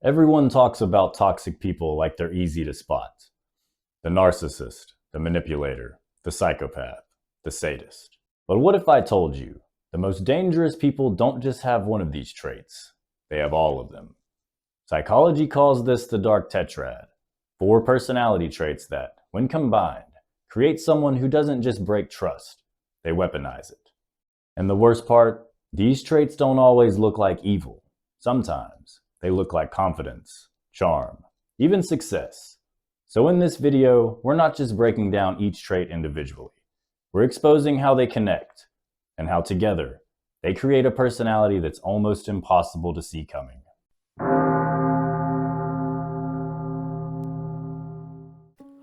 Everyone talks about toxic people like they're easy to spot. The narcissist, the manipulator, the psychopath, the sadist. But what if I told you the most dangerous people don't just have one of these traits, they have all of them? Psychology calls this the Dark Tetrad, 4 personality traits that, when combined, create someone who doesn't just break trust, they weaponize it. And the worst part, these traits don't always look like evil. Sometimes they look like confidence, charm, even success. So in this video, we're not just breaking down each trait individually. We're exposing how they connect, and how together, they create a personality that's almost impossible to see coming.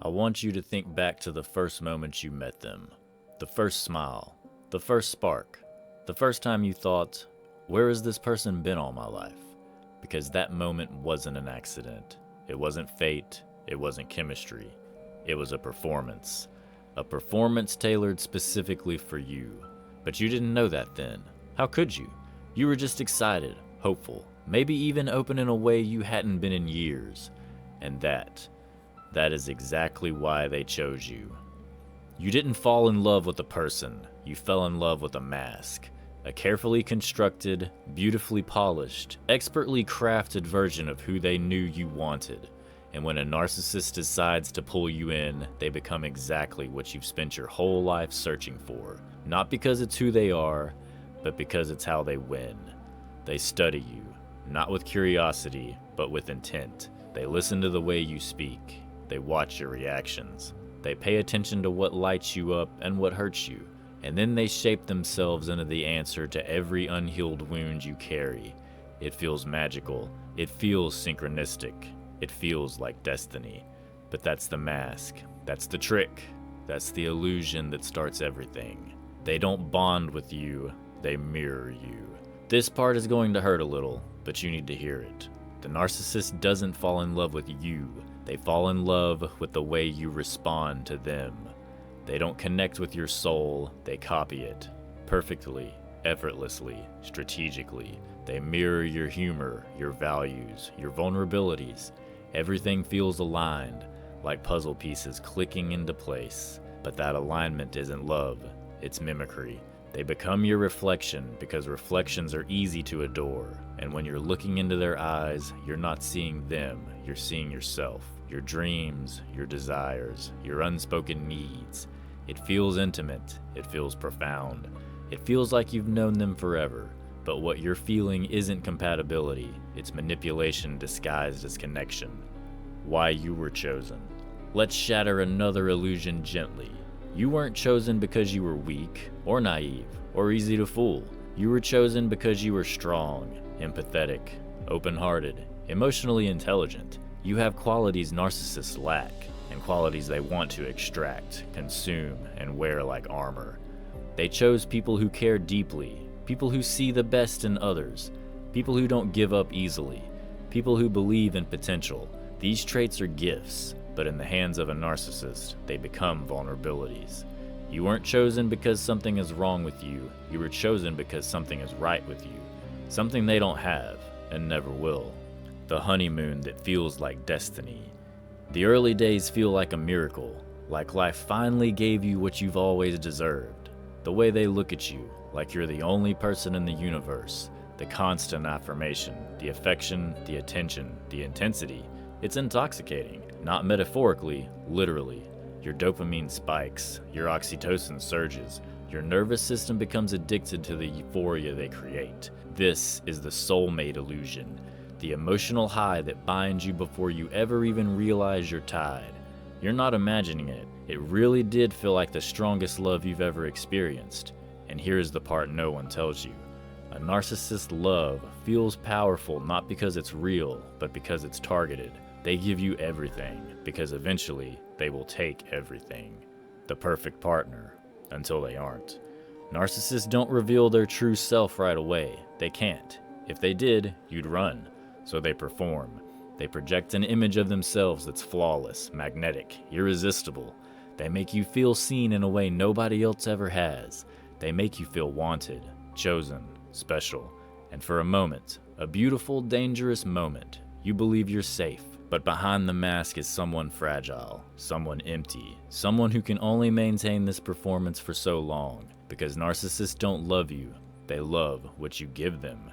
I want you to think back to the first moment you met them. The first smile, the first spark, the first time you thought, where has this person been all my life? Because that moment wasn't an accident. It wasn't fate. It wasn't chemistry. It was a performance tailored specifically for you. But you didn't know that then. How could you? You were just excited, hopeful, maybe even open in a way you hadn't been in years. And that is exactly why they chose you. You didn't fall in love with a person. You fell in love with a mask. A carefully constructed, beautifully polished, expertly crafted version of who they knew you wanted. And when a narcissist decides to pull you in, they become exactly what you've spent your whole life searching for. Not because it's who they are, but because it's how they win. They study you, not with curiosity, but with intent. They listen to the way you speak. They watch your reactions. They pay attention to what lights you up and what hurts you. And then they shape themselves into the answer to every unhealed wound you carry. It feels magical. It feels synchronistic. It feels like destiny. But that's the mask. That's the trick. That's the illusion that starts everything. They don't bond with you. They mirror you. This part is going to hurt a little, but you need to hear it. The narcissist doesn't fall in love with you. They fall in love with the way you respond to them. They don't connect with your soul, they copy it. Perfectly, effortlessly, strategically. They mirror your humor, your values, your vulnerabilities. Everything feels aligned, like puzzle pieces clicking into place. But that alignment isn't love, it's mimicry. They become your reflection because reflections are easy to adore. And when you're looking into their eyes, you're not seeing them, you're seeing yourself. Your dreams, your desires, your unspoken needs. It feels intimate, it feels profound. It feels like you've known them forever, but what you're feeling isn't compatibility, it's manipulation disguised as connection. Why you were chosen. Let's shatter another illusion gently. You weren't chosen because you were weak, or naive, or easy to fool. You were chosen because you were strong, empathetic, open-hearted, emotionally intelligent. You have qualities narcissists lack, and qualities they want to extract, consume, and wear like armor. They chose people who care deeply, people who see the best in others, people who don't give up easily, people who believe in potential. These traits are gifts, but in the hands of a narcissist, they become vulnerabilities. You weren't chosen because something is wrong with you. You were chosen because something is right with you. Something they don't have, and never will. The honeymoon that feels like destiny. The early days feel like a miracle, like life finally gave you what you've always deserved. The way they look at you, like you're the only person in the universe. The constant affirmation, the affection, the attention, the intensity. It's intoxicating, not metaphorically, literally. Your dopamine spikes, your oxytocin surges, your nervous system becomes addicted to the euphoria they create. This is the soulmate illusion. The emotional high that binds you before you ever even realize you're tied. You're not imagining it. It really did feel like the strongest love you've ever experienced. And here's the part no one tells you. A narcissist love feels powerful not because it's real, but because it's targeted. They give you everything, because eventually they will take everything. The perfect partner, until they aren't. Narcissists don't reveal their true self right away. They can't. If they did, you'd run. So they perform. They project an image of themselves that's flawless, magnetic, irresistible. They make you feel seen in a way nobody else ever has. They make you feel wanted, chosen, special. And for a moment, a beautiful, dangerous moment, You believe you're safe. But behind the mask is someone fragile, someone empty, someone who can only maintain this performance for so long, because narcissists don't love you, they love what you give them.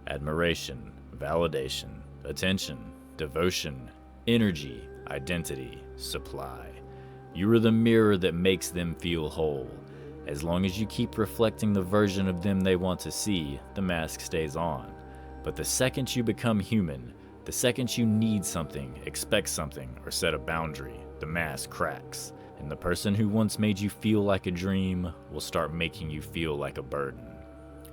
Admiration, validation, attention, devotion, energy, identity, supply. You are the mirror that makes them feel whole. As long as you keep reflecting the version of them they want to see, the mask stays on. But the second you become human, the second you need something, expect something, or set a boundary, the mask cracks, and the person who once made you feel like a dream will start making you feel like a burden.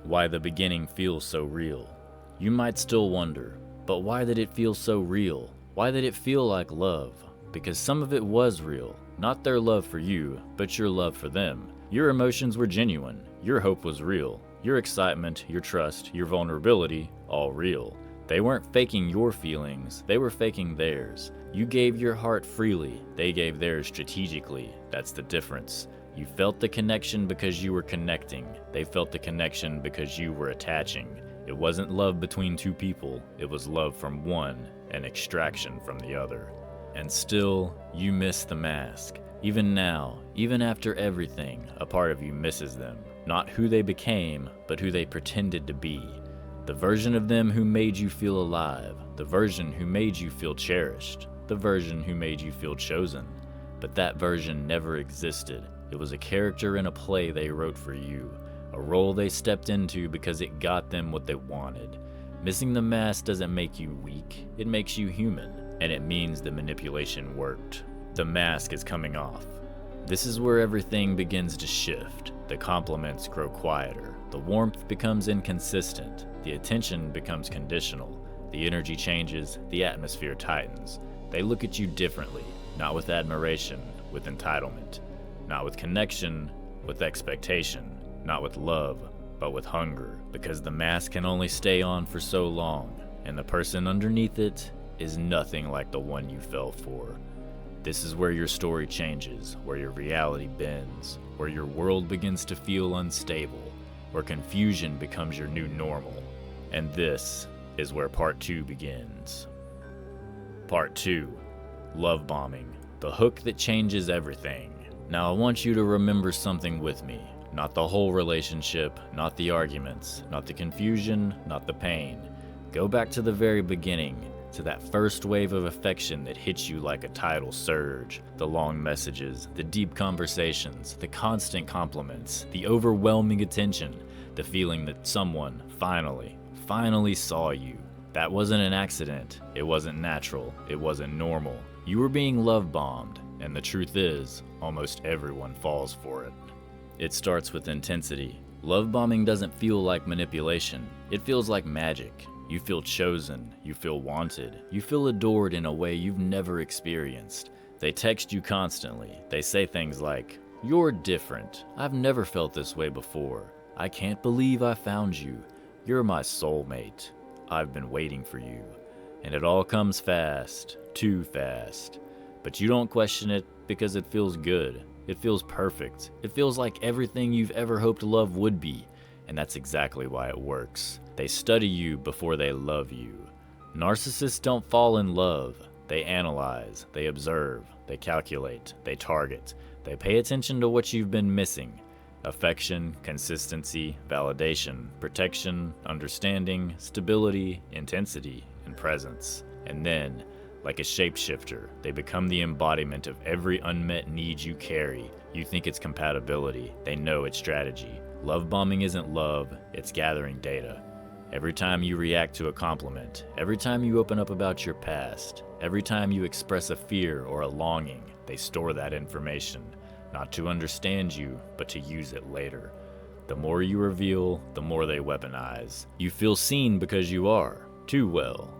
Why the beginning feels so real? You might still wonder, but why did it feel so real? Why did it feel like love? Because some of it was real, not their love for you, but your love for them. Your emotions were genuine, your hope was real, your excitement, your trust, your vulnerability, all real. They weren't faking your feelings, they were faking theirs. You gave your heart freely, they gave theirs strategically. That's the difference. You felt the connection because you were connecting. They felt the connection because you were attaching. It wasn't love between two people, it was love from one and extraction from the other. And still, you miss the mask. Even now, even after everything, a part of you misses them. Not who they became, but who they pretended to be. The version of them who made you feel alive, the version who made you feel cherished, the version who made you feel chosen. But that version never existed. It was a character in a play they wrote for you, a role they stepped into because it got them what they wanted. Missing the mask doesn't make you weak, it makes you human, and it means the manipulation worked. The mask is coming off. This is where everything begins to shift. The compliments grow quieter, the warmth becomes inconsistent, the attention becomes conditional, the energy changes, the atmosphere tightens. They look at you differently, not with admiration, with entitlement, not with connection, with expectation, not with love, but with hunger, because the mask can only stay on for so long, and the person underneath it is nothing like the one you fell for. This is where your story changes, where your reality bends, where your world begins to feel unstable, where confusion becomes your new normal. And this is where part 2 begins. Part 2, love bombing, the hook that changes everything. Now I want you to remember something with me. Not the whole relationship, not the arguments, not the confusion, not the pain. Go back to the very beginning, to that first wave of affection that hits you like a tidal surge. The long messages, the deep conversations, the constant compliments, the overwhelming attention, the feeling that someone finally saw you. That wasn't an accident, it wasn't natural, it wasn't normal. You were being love bombed, and the truth is, almost everyone falls for it. It starts with intensity. Love bombing doesn't feel like manipulation, it feels like magic. You feel chosen, you feel wanted, you feel adored in a way you've never experienced. They text you constantly. They say things like, "You're different. I've never felt this way before. I can't believe I found you. You're my soulmate. I've been waiting for you." And it all comes fast, too fast. But you don't question it because it feels good. It feels perfect. It feels like everything you've ever hoped love would be. And that's exactly why it works. They study you before they love you. Narcissists don't fall in love. They analyze, they observe, they calculate, they target. They pay attention to what you've been missing. Affection, consistency, validation, protection, understanding, stability, intensity, and presence. And then, like a shapeshifter, they become the embodiment of every unmet need you carry. You think it's compatibility. They know it's strategy. Love bombing isn't love, it's gathering data. Every time you react to a compliment, every time you open up about your past, every time you express a fear or a longing, they store that information, not to understand you, but to use it later. The more you reveal, the more they weaponize. You feel seen because you are, too well.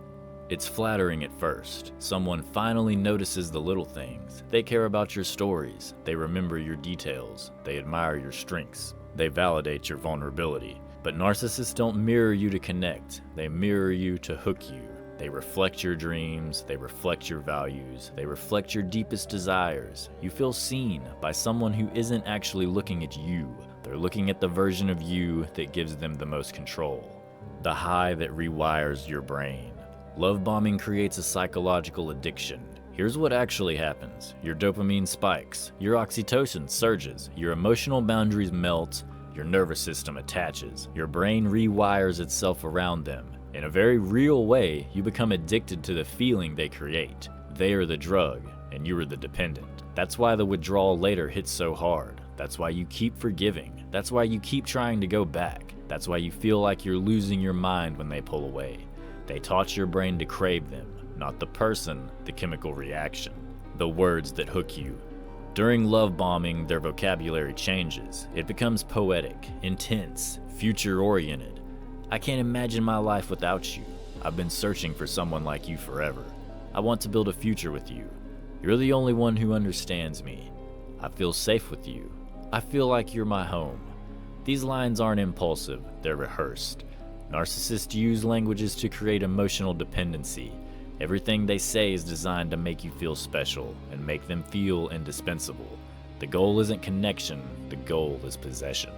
It's flattering at first. Someone finally notices the little things. They care about your stories. They remember your details. They admire your strengths. They validate your vulnerability. But narcissists don't mirror you to connect. They mirror you to hook you. They reflect your dreams. They reflect your values. They reflect your deepest desires. You feel seen by someone who isn't actually looking at you. They're looking at the version of you that gives them the most control. The high that rewires your brain. Love bombing creates a psychological addiction. Here's what actually happens. Your dopamine spikes, your oxytocin surges, your emotional boundaries melt, your nervous system attaches, your brain rewires itself around them. In a very real way, you become addicted to the feeling they create. They are the drug, and you are the dependent. That's why the withdrawal later hits so hard. That's why you keep forgiving. That's why you keep trying to go back. That's why you feel like you're losing your mind when they pull away. They taught your brain to crave them, not the person, the chemical reaction, the words that hook you. During love bombing, their vocabulary changes. It becomes poetic, intense, future-oriented. I can't imagine my life without you. I've been searching for someone like you forever. I want to build a future with you. You're the only one who understands me. I feel safe with you. I feel like you're my home. These lines aren't impulsive, they're rehearsed. Narcissists use languages to create emotional dependency. Everything they say is designed to make you feel special and make them feel indispensable. The goal isn't connection, the goal is possession.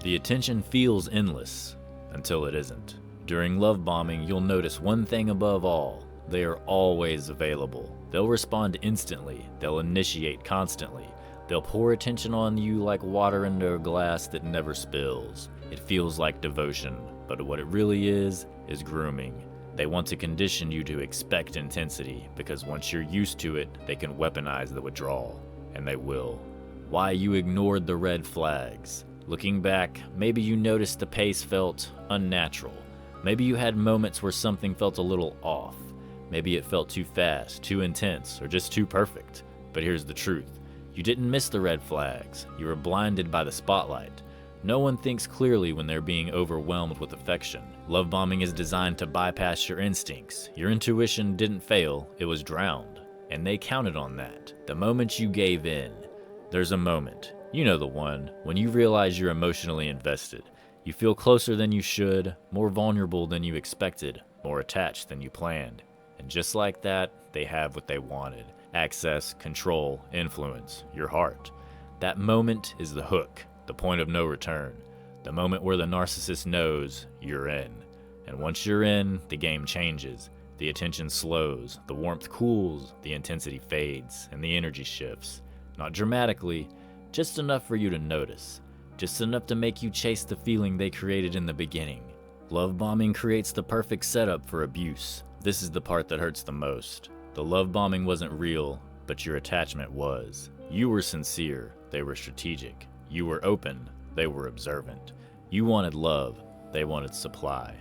The attention feels endless until it isn't. During love bombing, you'll notice one thing above all. They are always available. They'll respond instantly. They'll initiate constantly. They'll pour attention on you like water into a glass that never spills. It feels like devotion, but what it really is grooming. They want to condition you to expect intensity, because once you're used to it, they can weaponize the withdrawal, and they will. Why you ignored the red flags. Looking back, maybe you noticed the pace felt unnatural. Maybe you had moments where something felt a little off. Maybe it felt too fast, too intense, or just too perfect. But here's the truth. You didn't miss the red flags. You were blinded by the spotlight. No one thinks clearly when they're being overwhelmed with affection. Love bombing is designed to bypass your instincts. Your intuition didn't fail, it was drowned. And they counted on that. The moment you gave in. There's a moment, you know the one, when you realize you're emotionally invested. You feel closer than you should, more vulnerable than you expected, more attached than you planned. And just like that, they have what they wanted. Access, control, influence, your heart. That moment is the hook. The point of no return. The moment where the narcissist knows you're in. And once you're in, the game changes. The attention slows, the warmth cools, the intensity fades, and the energy shifts. Not dramatically, just enough for you to notice. Just enough to make you chase the feeling they created in the beginning. Love bombing creates the perfect setup for abuse. This is the part that hurts the most. The love bombing wasn't real, but your attachment was. You were sincere, they were strategic. You were open, they were observant. You wanted love, they wanted supply.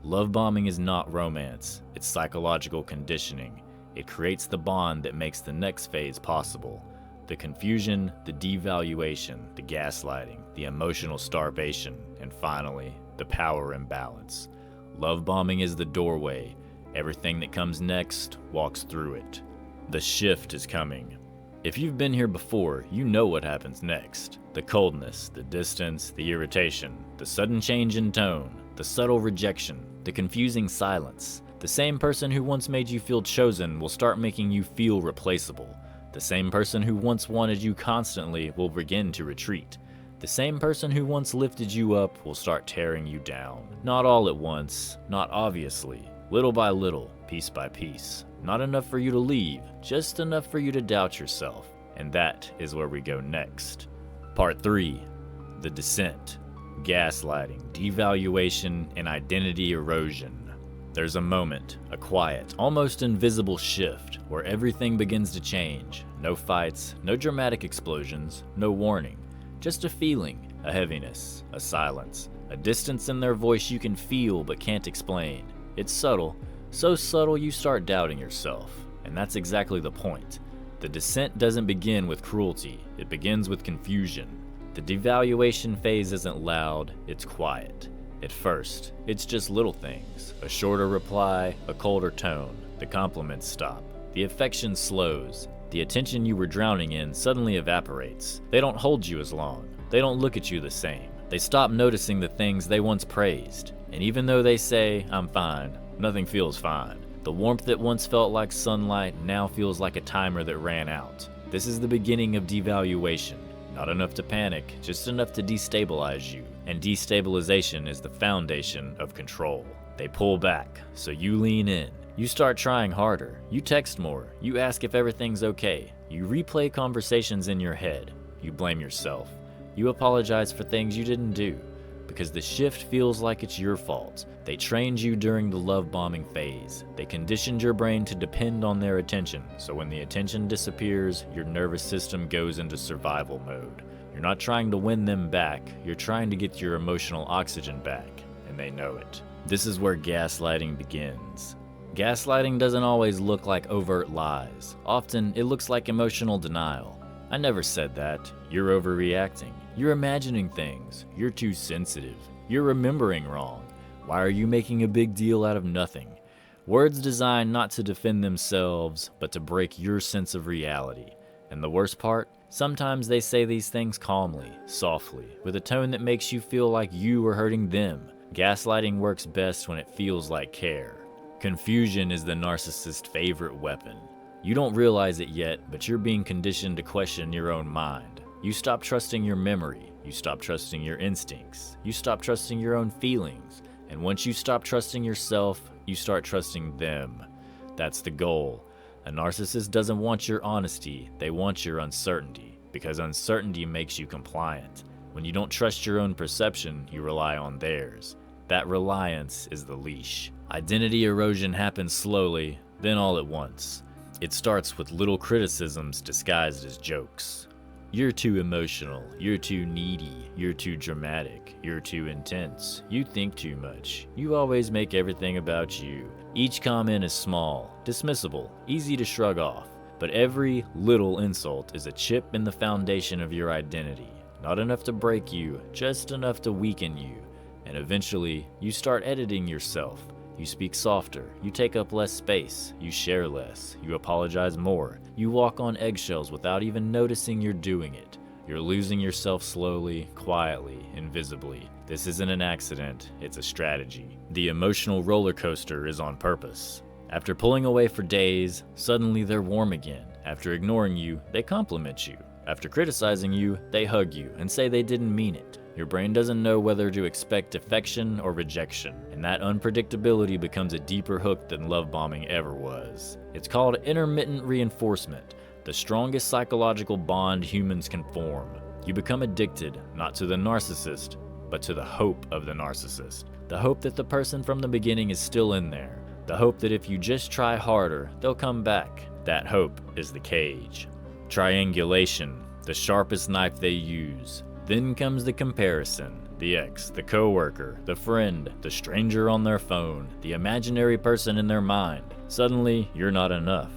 Love bombing is not romance, it's psychological conditioning. It creates the bond that makes the next phase possible. The confusion, the devaluation, the gaslighting, the emotional starvation, and finally, the power imbalance. Love bombing is the doorway. Everything that comes next walks through it. The shift is coming. If you've been here before, you know what happens next. The coldness, the distance, the irritation, the sudden change in tone, the subtle rejection, the confusing silence. The same person who once made you feel chosen will start making you feel replaceable. The same person who once wanted you constantly will begin to retreat. The same person who once lifted you up will start tearing you down. Not all at once, not obviously. Little by little, piece by piece. Not enough for you to leave, just enough for you to doubt yourself. And that is where we go next. Part 3. The Descent. Gaslighting, devaluation, and identity erosion. There's a moment, a quiet, almost invisible shift, where everything begins to change. No fights, no dramatic explosions, no warning. Just a feeling, a heaviness, a silence, a distance in their voice you can feel but can't explain. It's subtle, so subtle you start doubting yourself. And that's exactly the point. The descent doesn't begin with cruelty, it begins with confusion. The devaluation phase isn't loud, it's quiet. At first, it's just little things. A shorter reply, a colder tone. The compliments stop. The affection slows. The attention you were drowning in suddenly evaporates. They don't hold you as long. They don't look at you the same. They stop noticing the things they once praised. And even though they say, "I'm fine," nothing feels fine. The warmth that once felt like sunlight now feels like a timer that ran out. This is the beginning of devaluation. Not enough to panic, just enough to destabilize you. And destabilization is the foundation of control. They pull back, so you lean in. You start trying harder. You text more. You ask if everything's okay. You replay conversations in your head. You blame yourself. You apologize for things you didn't do, because the shift feels like it's your fault. They trained you during the love bombing phase. They conditioned your brain to depend on their attention, so when the attention disappears, your nervous system goes into survival mode. You're not trying to win them back, you're trying to get your emotional oxygen back, and they know it. This is where gaslighting begins. Gaslighting doesn't always look like overt lies. Often, it looks like emotional denial. I never said that. You're overreacting. You're imagining things. You're too sensitive. You're remembering wrong. Why are you making a big deal out of nothing? Words designed not to defend themselves, but to break your sense of reality. And the worst part? Sometimes they say these things calmly, softly, with a tone that makes you feel like you are hurting them. Gaslighting works best when it feels like care. Confusion is the narcissist's favorite weapon. You don't realize it yet, but you're being conditioned to question your own mind. You stop trusting your memory. You stop trusting your instincts. You stop trusting your own feelings. And once you stop trusting yourself, you start trusting them. That's the goal. A narcissist doesn't want your honesty, they want your uncertainty, because uncertainty makes you compliant. When you don't trust your own perception, you rely on theirs. That reliance is the leash. Identity erosion happens slowly, then all at once. It starts with little criticisms disguised as jokes. You're too emotional, you're too needy, you're too dramatic, you're too intense, you think too much, you always make everything about you. Each comment is small, dismissible, easy to shrug off, but every little insult is a chip in the foundation of your identity. Not enough to break you, just enough to weaken you. And eventually, you start editing yourself. You speak softer, you take up less space, you share less, you apologize more, you walk on eggshells without even noticing you're doing it. You're losing yourself slowly, quietly, invisibly. This isn't an accident, it's a strategy. The emotional roller coaster is on purpose. After pulling away for days, suddenly they're warm again. After ignoring you, they compliment you. After criticizing you, they hug you and say they didn't mean it. Your brain doesn't know whether to expect affection or rejection, and that unpredictability becomes a deeper hook than love bombing ever was. It's called intermittent reinforcement, the strongest psychological bond humans can form. You become addicted, not to the narcissist, but to the hope of the narcissist. The hope that the person from the beginning is still in there. The hope that if you just try harder, they'll come back. That hope is the cage. Triangulation, the sharpest knife they use. Then comes the comparison, the ex, the coworker, the friend, the stranger on their phone, the imaginary person in their mind. Suddenly, you're not enough.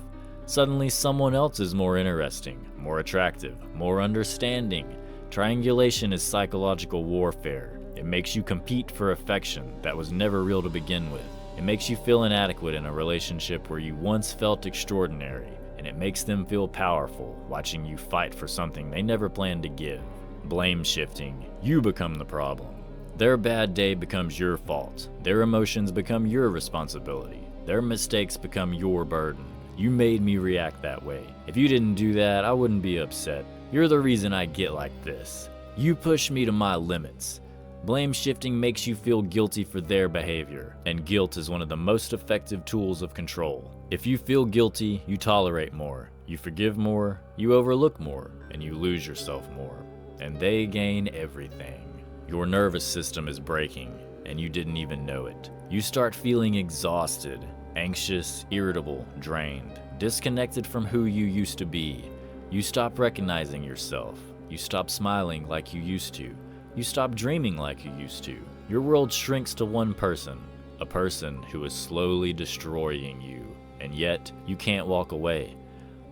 Suddenly, someone else is more interesting, more attractive, more understanding. Triangulation is psychological warfare. It makes you compete for affection that was never real to begin with. It makes you feel inadequate in a relationship where you once felt extraordinary, and it makes them feel powerful, watching you fight for something they never planned to give. Blame shifting. You become the problem. Their bad day becomes your fault. Their emotions become your responsibility. Their mistakes become your burden. You made me react that way. If you didn't do that, I wouldn't be upset. You're the reason I get like this. You push me to my limits. Blame shifting makes you feel guilty for their behavior, and guilt is one of the most effective tools of control. If you feel guilty, you tolerate more. You forgive more, you overlook more, and you lose yourself more. And they gain everything. Your nervous system is breaking, and you didn't even know it. You start feeling exhausted, anxious, irritable, drained, disconnected from who you used to be. You stop recognizing yourself. You stop smiling like you used to. You stop dreaming like you used to. Your world shrinks to one person, a person who is slowly destroying you, and yet you can't walk away.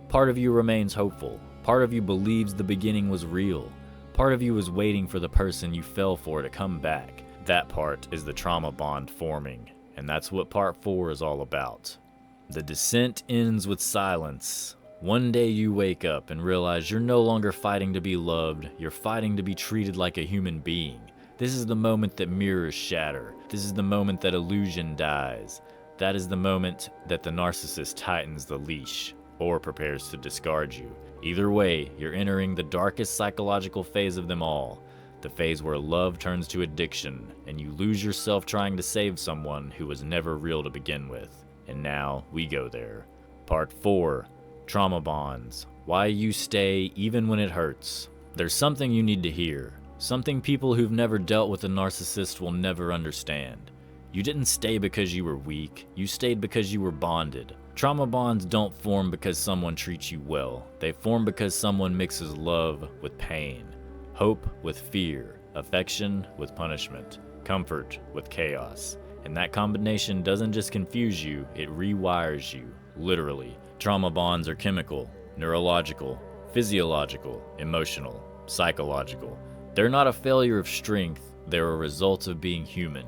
Part of you remains hopeful. Part of you believes the beginning was real. Part of you is waiting for the person you fell for to come back. That part is the trauma bond forming, and that's what part 4 is all about. The descent ends with silence. One day you wake up and realize you're no longer fighting to be loved, you're fighting to be treated like a human being. This is the moment that mirrors shatter. This is the moment that illusion dies. That is the moment that the narcissist tightens the leash, or prepares to discard you. Either way, you're entering the darkest psychological phase of them all, the phase where love turns to addiction, and you lose yourself trying to save someone who was never real to begin with. And now we go there. Part 4, Trauma Bonds. Why you stay even when it hurts. There's something you need to hear. Something people who've never dealt with a narcissist will never understand. You didn't stay because you were weak. You stayed because you were bonded. Trauma bonds don't form because someone treats you well. They form because someone mixes love with pain, hope with fear, affection with punishment, comfort with chaos. And that combination doesn't just confuse you, it rewires you, literally. Trauma bonds are chemical, neurological, physiological, emotional, psychological. They're not a failure of strength, they're a result of being human.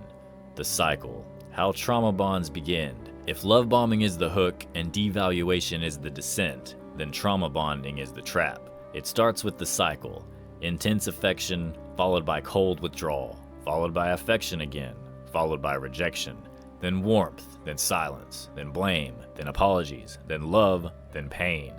The cycle. How trauma bonds begin. If love bombing is the hook and devaluation is the descent, then trauma bonding is the trap. It starts with the cycle. Intense affection, followed by cold withdrawal, followed by affection again, followed by rejection, then warmth, then silence, then blame, then apologies, then love, then pain.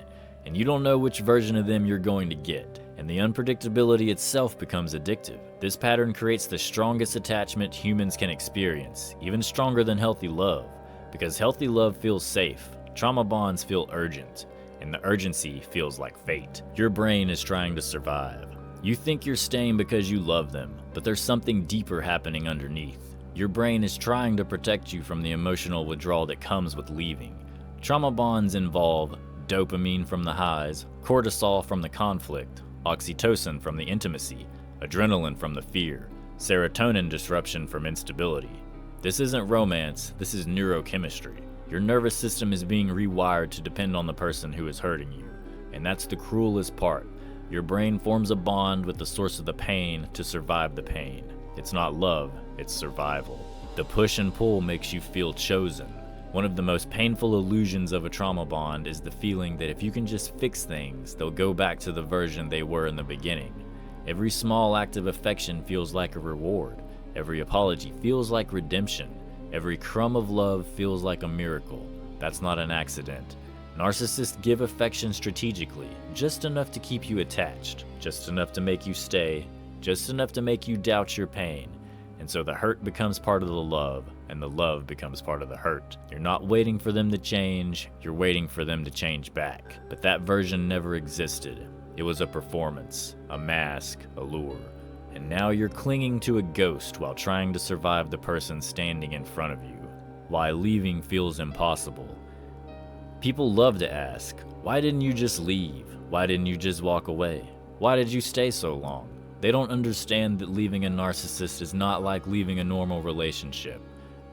And you don't know which version of them you're going to get, and the unpredictability itself becomes addictive. This pattern creates the strongest attachment humans can experience, even stronger than healthy love, because healthy love feels safe, trauma bonds feel urgent, and the urgency feels like fate. Your brain is trying to survive. You think you're staying because you love them, but there's something deeper happening underneath. Your brain is trying to protect you from the emotional withdrawal that comes with leaving. Trauma bonds involve dopamine from the highs, cortisol from the conflict, oxytocin from the intimacy, adrenaline from the fear, serotonin disruption from instability. This isn't romance, this is neurochemistry. Your nervous system is being rewired to depend on the person who is hurting you, and that's the cruelest part. Your brain forms a bond with the source of the pain to survive the pain. It's not love, it's survival. The push and pull makes you feel chosen. One of the most painful illusions of a trauma bond is the feeling that if you can just fix things, they'll go back to the version they were in the beginning. Every small act of affection feels like a reward. Every apology feels like redemption. Every crumb of love feels like a miracle. That's not an accident. Narcissists give affection strategically, just enough to keep you attached, just enough to make you stay, just enough to make you doubt your pain. And so the hurt becomes part of the love, and the love becomes part of the hurt. You're not waiting for them to change, you're waiting for them to change back. But that version never existed. It was a performance, a mask, a lure. And now you're clinging to a ghost while trying to survive the person standing in front of you. Why leaving feels impossible. People love to ask, why didn't you just leave? Why didn't you just walk away? Why did you stay so long? They don't understand that leaving a narcissist is not like leaving a normal relationship.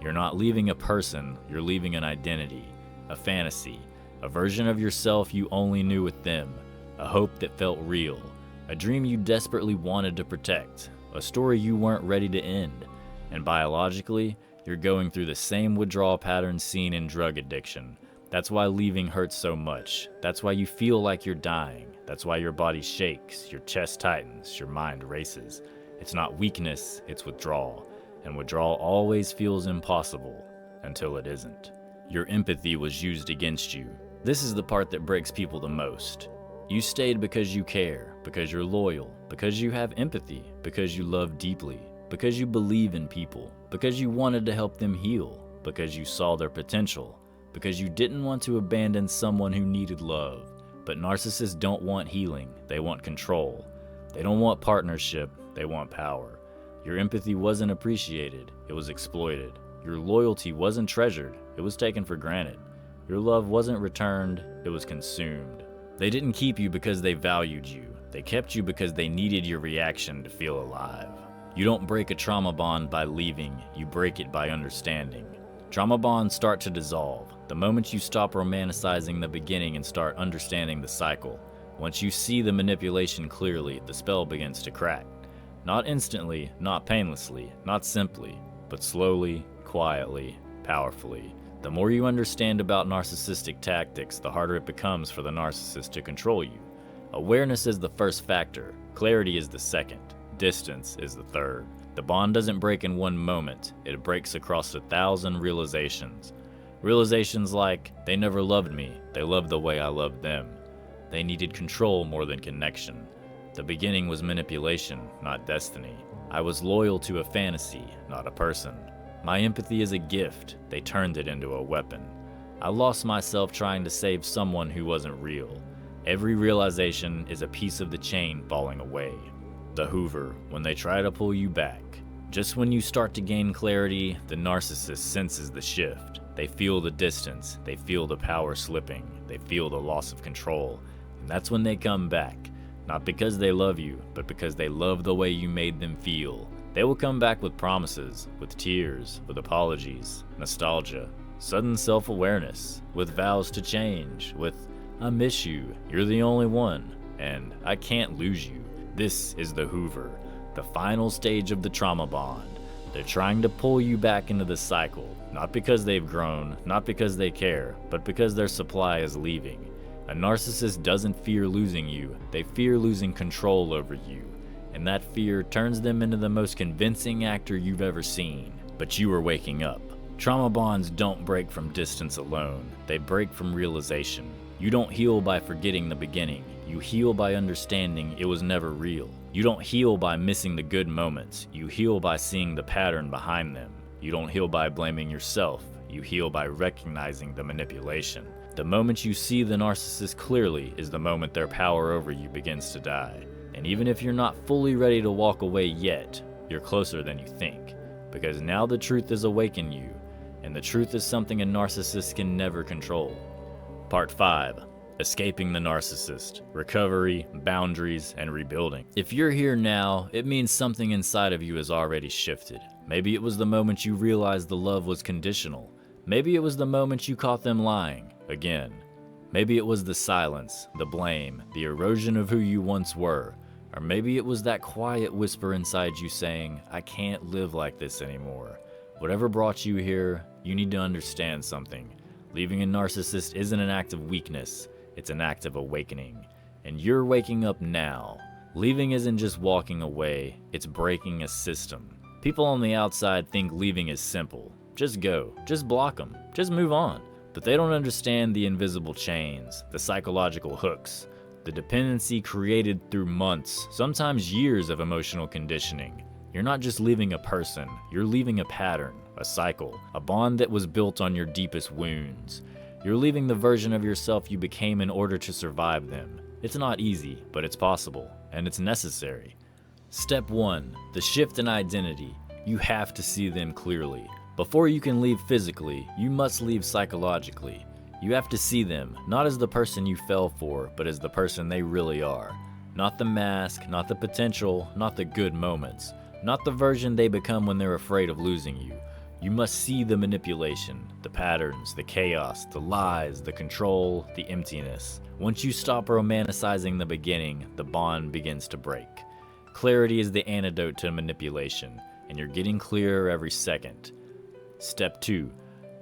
You're not leaving a person, you're leaving an identity, a fantasy, a version of yourself you only knew with them, a hope that felt real, a dream you desperately wanted to protect, a story you weren't ready to end. And biologically, you're going through the same withdrawal patterns seen in drug addiction. That's why leaving hurts so much. That's why you feel like you're dying. That's why your body shakes, your chest tightens, your mind races. It's not weakness, it's withdrawal. And withdrawal always feels impossible until it isn't. Your empathy was used against you. This is the part that breaks people the most. You stayed because you care, because you're loyal, because you have empathy, because you love deeply, because you believe in people, because you wanted to help them heal, because you saw their potential, because you didn't want to abandon someone who needed love. But narcissists don't want healing, they want control. They don't want partnership, they want power. Your empathy wasn't appreciated, it was exploited. Your loyalty wasn't treasured, it was taken for granted. Your love wasn't returned, it was consumed. They didn't keep you because they valued you. They kept you because they needed your reaction to feel alive. You don't break a trauma bond by leaving, you break it by understanding. Trauma bonds start to dissolve the moment you stop romanticizing the beginning and start understanding the cycle. Once you see the manipulation clearly, the spell begins to crack. Not instantly, not painlessly, not simply, but slowly, quietly, powerfully. The more you understand about narcissistic tactics, the harder it becomes for the narcissist to control you. Awareness is the first factor, clarity is the second, distance is the third. The bond doesn't break in one moment, it breaks across 1,000 realizations. Realizations like, they never loved me, they loved the way I loved them. They needed control more than connection. The beginning was manipulation, not destiny. I was loyal to a fantasy, not a person. My empathy is a gift, they turned it into a weapon. I lost myself trying to save someone who wasn't real. Every realization is a piece of the chain falling away. The Hoover, when they try to pull you back. Just when you start to gain clarity, the narcissist senses the shift. They feel the distance, they feel the power slipping, they feel the loss of control. And that's when they come back. Not because they love you, but because they love the way you made them feel. They will come back with promises, with tears, with apologies, nostalgia, sudden self-awareness, with vows to change, with "I miss you, you're the only one," and "I can't lose you." This is the Hoover, the final stage of the trauma bond. They're trying to pull you back into the cycle, not because they've grown, not because they care, but because their supply is leaving. A narcissist doesn't fear losing you, they fear losing control over you. And that fear turns them into the most convincing actor you've ever seen. But you are waking up. Trauma bonds don't break from distance alone, they break from realization. You don't heal by forgetting the beginning, you heal by understanding it was never real. You don't heal by missing the good moments, you heal by seeing the pattern behind them. You don't heal by blaming yourself, you heal by recognizing the manipulation. The moment you see the narcissist clearly is the moment their power over you begins to die. And even if you're not fully ready to walk away yet, you're closer than you think. Because now the truth is awakened you, and the truth is something a narcissist can never control. Part 5. Escaping the narcissist. Recovery, boundaries, and rebuilding. If you're here now, it means something inside of you has already shifted. Maybe it was the moment you realized the love was conditional. Maybe it was the moment you caught them lying, again. Maybe it was the silence, the blame, the erosion of who you once were. Or maybe it was that quiet whisper inside you saying, "I can't live like this anymore." Whatever brought you here, you need to understand something. Leaving a narcissist isn't an act of weakness, it's an act of awakening. And you're waking up now. Leaving isn't just walking away, it's breaking a system. People on the outside think leaving is simple. Just go, just block them, just move on. But they don't understand the invisible chains, the psychological hooks, the dependency created through months, sometimes years of emotional conditioning. You're not just leaving a person, you're leaving a pattern, a cycle, a bond that was built on your deepest wounds. You're leaving the version of yourself you became in order to survive them. It's not easy, but it's possible, and it's necessary. Step 1. The shift in identity. You have to see them clearly. Before you can leave physically, you must leave psychologically. You have to see them, not as the person you fell for, but as the person they really are. Not the mask, not the potential, not the good moments. Not the version they become when they're afraid of losing you. You must see the manipulation, the patterns, the chaos, the lies, the control, the emptiness. Once you stop romanticizing the beginning, the bond begins to break. Clarity is the antidote to manipulation, and you're getting clearer every second. Step 2.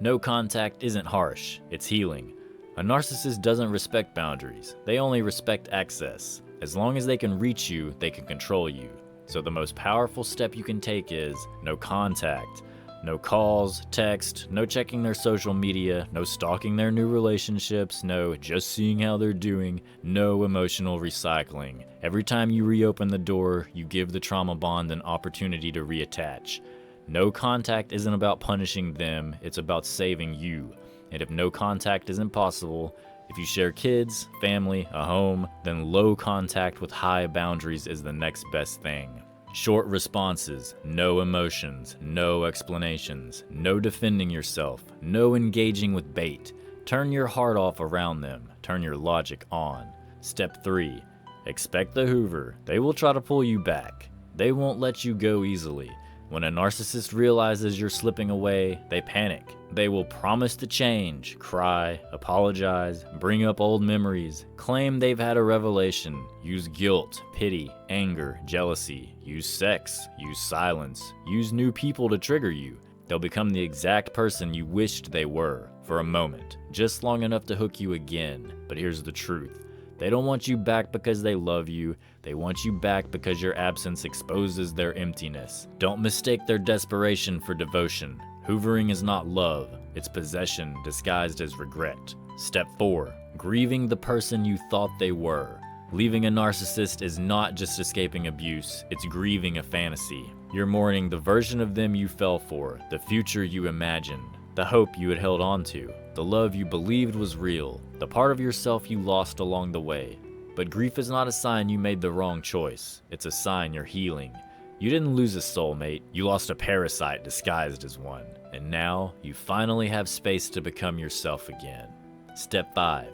No contact isn't harsh, it's healing. A narcissist doesn't respect boundaries, they only respect access. As long as they can reach you, they can control you. So the most powerful step you can take is no contact. No calls, text, no checking their social media, no stalking their new relationships, no just seeing how they're doing, no emotional recycling. Every time you reopen the door, you give the trauma bond an opportunity to reattach. No contact isn't about punishing them, it's about saving you. And if no contact isn't possible, if you share kids, family, a home, then low contact with high boundaries is the next best thing. Short responses, no emotions, no explanations, no defending yourself, no engaging with bait. Turn your heart off around them, turn your logic on. Step 3. Expect the Hoover. They will try to pull you back. They won't let you go easily. When a narcissist realizes you're slipping away, they panic. They will promise to change, cry, apologize, bring up old memories, claim they've had a revelation, use guilt, pity, anger, jealousy, use sex, use silence, use new people to trigger you. They'll become the exact person you wished they were, for a moment, just long enough to hook you again. But here's the truth. They don't want you back because they love you. They want you back because your absence exposes their emptiness. Don't mistake their desperation for devotion. Hoovering is not love, it's possession disguised as regret. Step 4. Grieving the person you thought they were. Leaving a narcissist is not just escaping abuse, it's grieving a fantasy. You're mourning the version of them you fell for, the future you imagined. the hope you had held on to, the love you believed was real, the part of yourself you lost along the way. But grief is not a sign you made the wrong choice. It's a sign you're healing. You didn't lose a soulmate, you lost a parasite disguised as one. And now, you finally have space to become yourself again. Step 5.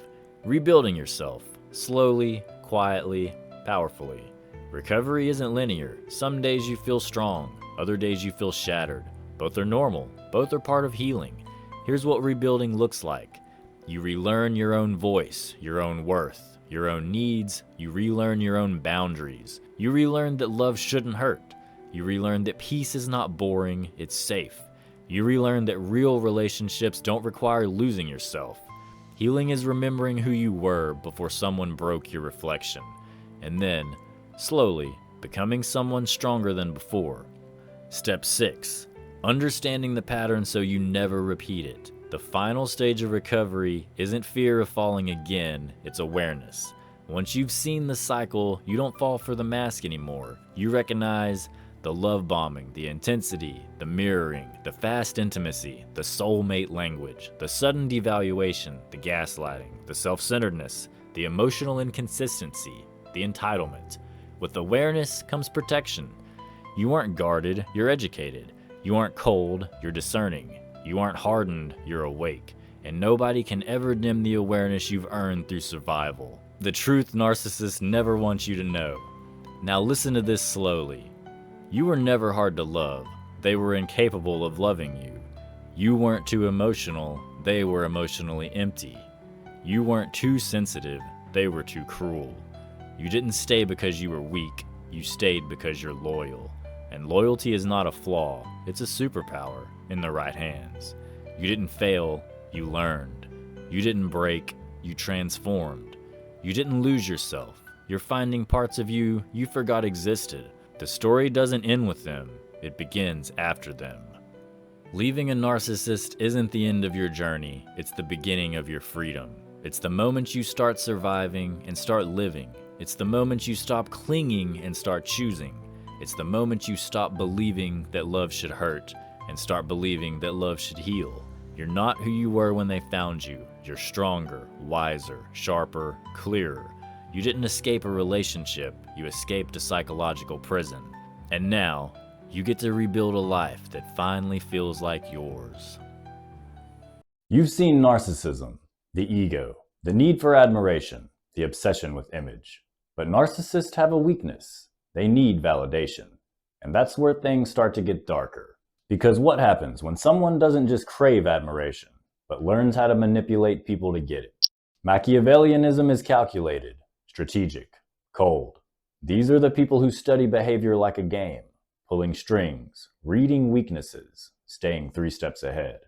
Rebuilding yourself. Slowly, quietly, powerfully. Recovery isn't linear. Some days you feel strong, other days you feel shattered. Both are normal. Both are part of healing. Here's what rebuilding looks like. You relearn your own voice, your own worth, your own needs. You relearn your own boundaries. You relearn that love shouldn't hurt. You relearn that peace is not boring, it's safe. You relearn that real relationships don't require losing yourself. Healing is remembering who you were before someone broke your reflection. And then, slowly, becoming someone stronger than before. Step 6. Understanding the pattern so you never repeat it. The final stage of recovery isn't fear of falling again, it's awareness. Once you've seen the cycle, you don't fall for the mask anymore. You recognize the love bombing, the intensity, the mirroring, the fast intimacy, the soulmate language, the sudden devaluation, the gaslighting, the self-centeredness, the emotional inconsistency, the entitlement. With awareness comes protection. You aren't guarded, you're educated. You aren't cold, you're discerning. You aren't hardened, you're awake. And nobody can ever dim the awareness you've earned through survival. The truth narcissists never want you to know. Now listen to this slowly. You were never hard to love. They were incapable of loving you. You weren't too emotional. They were emotionally empty. You weren't too sensitive. They were too cruel. You didn't stay because you were weak. You stayed because you're loyal. And loyalty is not a flaw. It's a superpower in the right hands. You didn't fail. You learned. You didn't break. You transformed. You didn't lose yourself. You're finding parts of you forgot existed. The story doesn't end with them, it begins after them. Leaving a narcissist isn't the end of your journey, it's the beginning of your freedom. It's the moment you start surviving and start living. It's the moment you stop clinging and start choosing. It's the moment you stop believing that love should hurt and start believing that love should heal. You're not who you were when they found you. You're stronger, wiser, sharper, clearer. You didn't escape a relationship, you escaped a psychological prison. And now, you get to rebuild a life that finally feels like yours. You've seen narcissism, the ego, the need for admiration, the obsession with image. But narcissists have a weakness. They need validation. And that's where things start to get darker. Because what happens when someone doesn't just crave admiration, but learns how to manipulate people to get it? Machiavellianism is calculated, strategic, cold. These are the people who study behavior like a game, pulling strings, reading weaknesses, staying 3 steps ahead.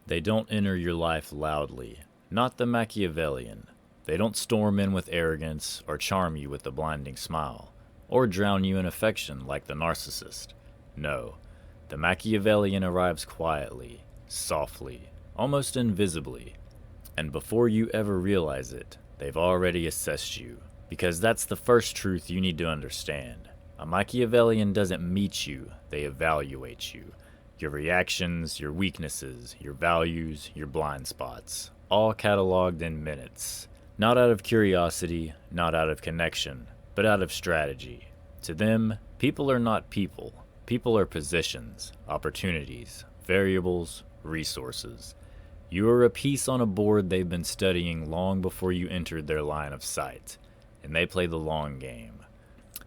They don't enter your life loudly, not the Machiavellian. They don't storm in with arrogance or charm you with a blinding smile, or drown you in affection like the narcissist. No, the Machiavellian arrives quietly, softly, almost invisibly. And before you ever realize it, they've already assessed you. Because that's the first truth you need to understand. A Machiavellian doesn't meet you, they evaluate you. Your reactions, your weaknesses, your values, your blind spots. All cataloged in minutes. Not out of curiosity, not out of connection, but out of strategy. To them, people are not people. People are positions, opportunities, variables, resources. You are a piece on a board they've been studying long before you entered their line of sight, and they play the long game.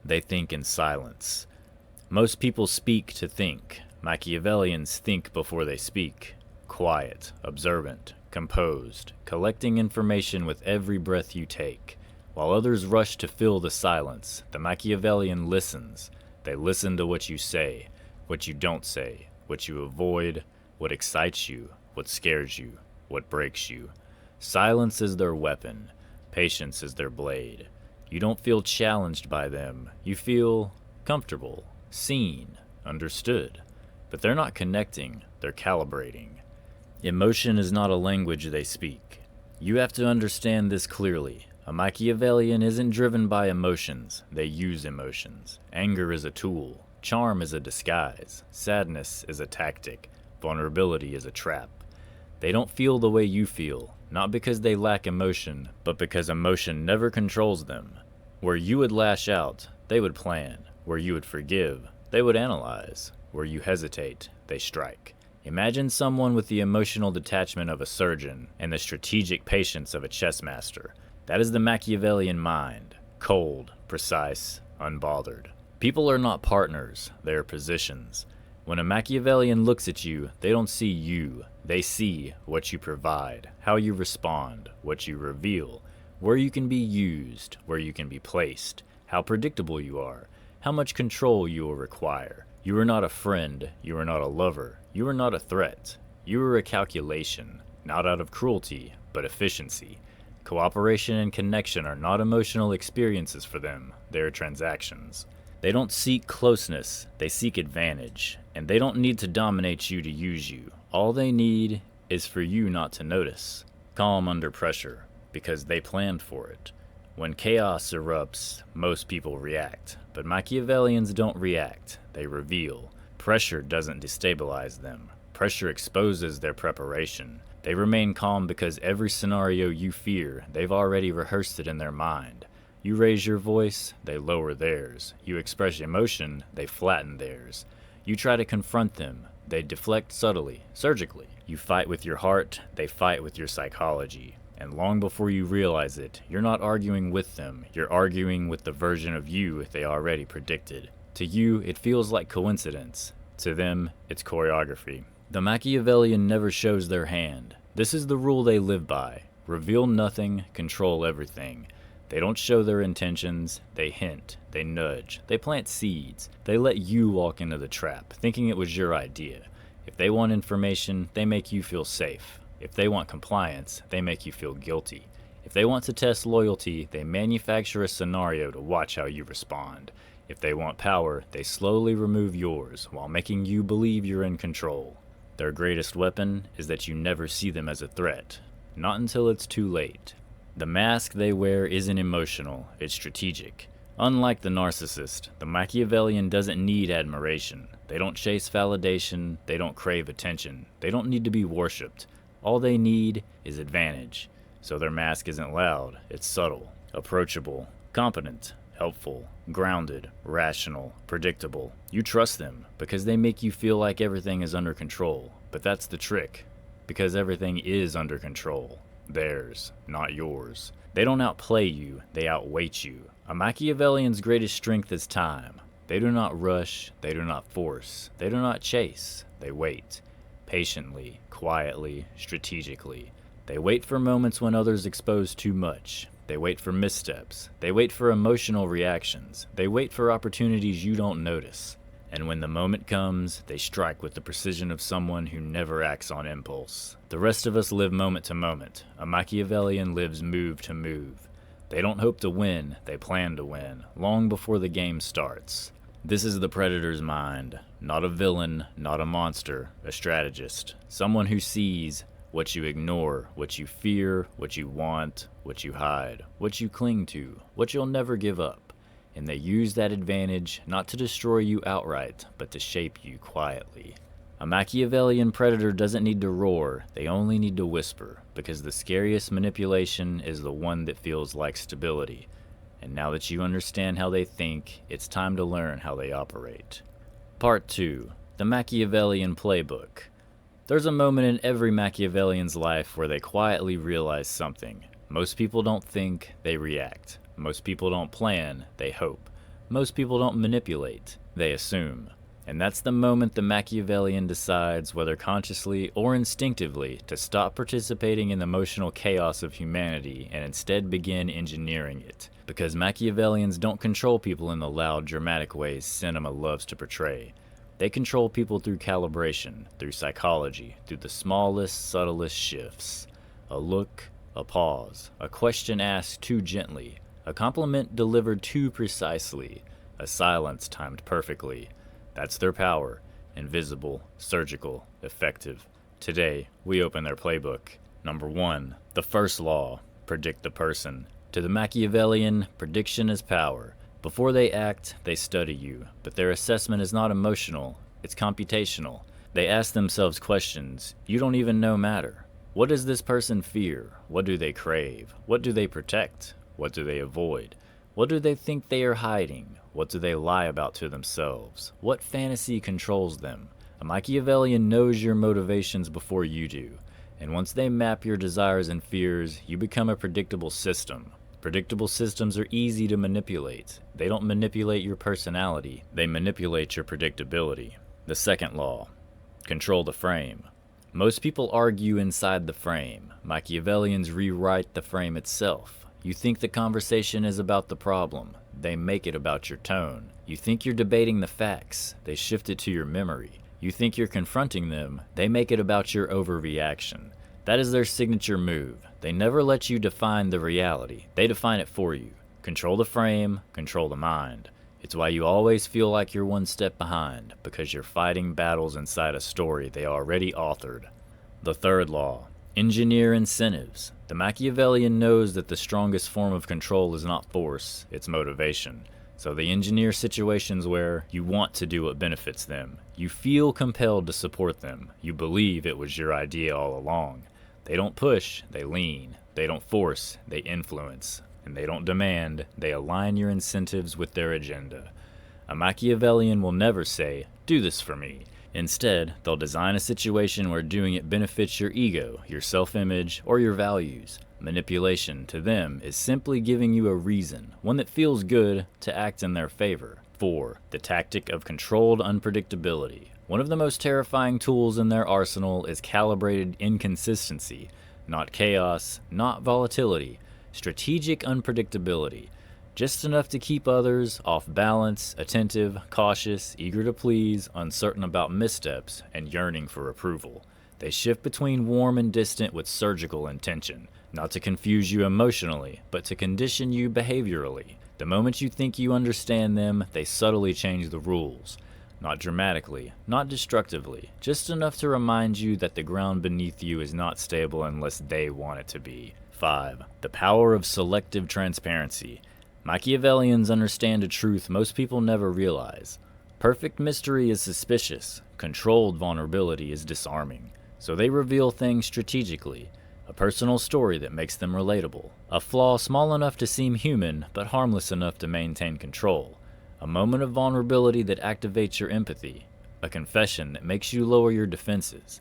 They think in silence. Most people speak to think. Machiavellians think before they speak. Quiet, observant, composed, collecting information with every breath you take. While others rush to fill the silence, the Machiavellian listens. They listen to what you say, what you don't say, what you avoid, what excites you, what scares you, what breaks you. Silence is their weapon. Patience is their blade. You don't feel challenged by them. You feel comfortable, seen, understood. But they're not connecting, they're calibrating. Emotion is not a language they speak. You have to understand this clearly. A Machiavellian isn't driven by emotions, they use emotions. Anger is a tool. Charm is a disguise. Sadness is a tactic. Vulnerability is a trap. They don't feel the way you feel, not because they lack emotion, but because emotion never controls them. Where you would lash out, they would plan. Where you would forgive, they would analyze. Where you hesitate, they strike. Imagine someone with the emotional detachment of a surgeon and the strategic patience of a chess master. That is the Machiavellian mind. Cold, precise, unbothered. People are not partners, they are positions. When a Machiavellian looks at you, they don't see you. They see what you provide, how you respond, what you reveal, where you can be used, where you can be placed, how predictable you are, how much control you will require. You are not a friend, you are not a lover, you are not a threat. You are a calculation, not out of cruelty, but efficiency. Cooperation and connection are not emotional experiences for them, they are transactions. They don't seek closeness, they seek advantage, and they don't need to dominate you to use you. All they need is for you not to notice. Calm under pressure, because they planned for it. When chaos erupts, most people react, but Machiavellians don't react, they reveal. Pressure doesn't destabilize them. Pressure exposes their preparation. They remain calm because every scenario you fear, they've already rehearsed it in their mind. You raise your voice, they lower theirs. You express emotion, they flatten theirs. You try to confront them, they deflect subtly, surgically. You fight with your heart, they fight with your psychology. And long before you realize it, you're not arguing with them, you're arguing with the version of you they already predicted. To you, it feels like coincidence. To them, it's choreography. The Machiavellian never shows their hand. This is the rule they live by. Reveal nothing, control everything. They don't show their intentions, they hint, they nudge, they plant seeds. They let you walk into the trap, thinking it was your idea. If they want information, they make you feel safe. If they want compliance, they make you feel guilty. If they want to test loyalty, they manufacture a scenario to watch how you respond. If they want power, they slowly remove yours while making you believe you're in control. Their greatest weapon is that you never see them as a threat, not until it's too late. The mask they wear isn't emotional, it's strategic. Unlike the narcissist, the Machiavellian doesn't need admiration. They don't chase validation, they don't crave attention, they don't need to be worshipped. All they need is advantage. So their mask isn't loud, it's subtle, approachable, competent, helpful, grounded, rational, predictable. You trust them because they make you feel like everything is under control. But that's the trick, because everything is under control. Theirs, not yours. They don't outplay you, they outweight you. A Machiavellian's greatest strength is time. They do not rush, they do not force, they do not chase, they wait. Patiently, quietly, strategically. They wait for moments when others expose too much. They wait for missteps. They wait for emotional reactions. They wait for opportunities you don't notice. And when the moment comes, they strike with the precision of someone who never acts on impulse. The rest of us live moment to moment. A Machiavellian lives move to move. They don't hope to win, they plan to win, long before the game starts. This is the predator's mind. Not a villain, not a monster, a strategist. Someone who sees what you ignore, what you fear, what you want, what you hide, what you cling to, what you'll never give up. And they use that advantage not to destroy you outright, but to shape you quietly. A Machiavellian predator doesn't need to roar, they only need to whisper, because the scariest manipulation is the one that feels like stability. And now that you understand how they think, it's time to learn how they operate. Part 2. The Machiavellian Playbook. There's a moment in every Machiavellian's life where they quietly realize something. Most people don't think, they react. Most people don't plan, they hope. Most people don't manipulate, they assume. And that's the moment the Machiavellian decides, whether consciously or instinctively, to stop participating in the emotional chaos of humanity and instead begin engineering it. Because Machiavellians don't control people in the loud, dramatic ways cinema loves to portray. They control people through calibration, through psychology, through the smallest, subtlest shifts. A look, a pause, a question asked too gently, a compliment delivered too precisely, a silence timed perfectly. That's their power. Invisible, surgical, effective. Today, we open their playbook. Number 1. The first law. Predict the person. To the Machiavellian, prediction is power. Before they act, they study you, but their assessment is not emotional, it's computational. They ask themselves questions you don't even know matter. What does this person fear? What do they crave? What do they protect? What do they avoid? What do they think they are hiding? What do they lie about to themselves? What fantasy controls them? A Machiavellian knows your motivations before you do, and once they map your desires and fears, you become a predictable system. Predictable systems are easy to manipulate. They don't manipulate your personality, they manipulate your predictability. The second law, control the frame. Most people argue inside the frame. Machiavellians rewrite the frame itself. You think the conversation is about the problem. They make it about your tone. You think you're debating the facts. They shift it to your memory. You think you're confronting them. They make it about your overreaction. That is their signature move. They never let you define the reality. They define it for you. Control the frame, control the mind. It's why you always feel like you're one step behind, because you're fighting battles inside a story they already authored. The third law, engineer incentives. The Machiavellian knows that the strongest form of control is not force, it's motivation. So they engineer situations where you want to do what benefits them. You feel compelled to support them. You believe it was your idea all along. They don't push, they lean. They don't force, they influence. And they don't demand, they align your incentives with their agenda. A Machiavellian will never say, "Do this for me." Instead, they'll design a situation where doing it benefits your ego, your self-image, or your values. Manipulation, to them, is simply giving you a reason, one that feels good, to act in their favor. 4. The tactic of controlled unpredictability. One of the most terrifying tools in their arsenal is calibrated inconsistency, not chaos, not volatility, strategic unpredictability. Just enough to keep others off balance, attentive, cautious, eager to please, uncertain about missteps, and yearning for approval. They shift between warm and distant with surgical intention, not to confuse you emotionally, but to condition you behaviorally. The moment you think you understand them, they subtly change the rules. Not dramatically, not destructively, just enough to remind you that the ground beneath you is not stable unless they want it to be. 5. The power of selective transparency. Machiavellians understand a truth most people never realize. Perfect mystery is suspicious. Controlled vulnerability is disarming. So they reveal things strategically. A personal story that makes them relatable. A flaw small enough to seem human, but harmless enough to maintain control. A moment of vulnerability that activates your empathy. A confession that makes you lower your defenses.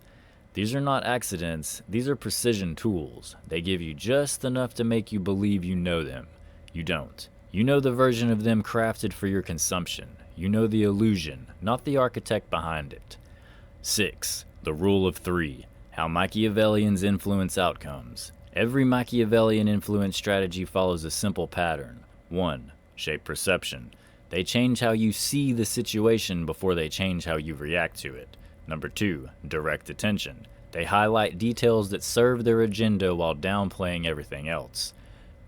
These are not accidents, these are precision tools. They give you just enough to make you believe you know them. You don't. You know the version of them crafted for your consumption. You know the illusion, not the architect behind it. 6. The rule of 3. How Machiavellians influence outcomes. Every Machiavellian influence strategy follows a simple pattern. 1. Shape perception. They change how you see the situation before they change how you react to it. Number 2. Direct attention. They highlight details that serve their agenda while downplaying everything else.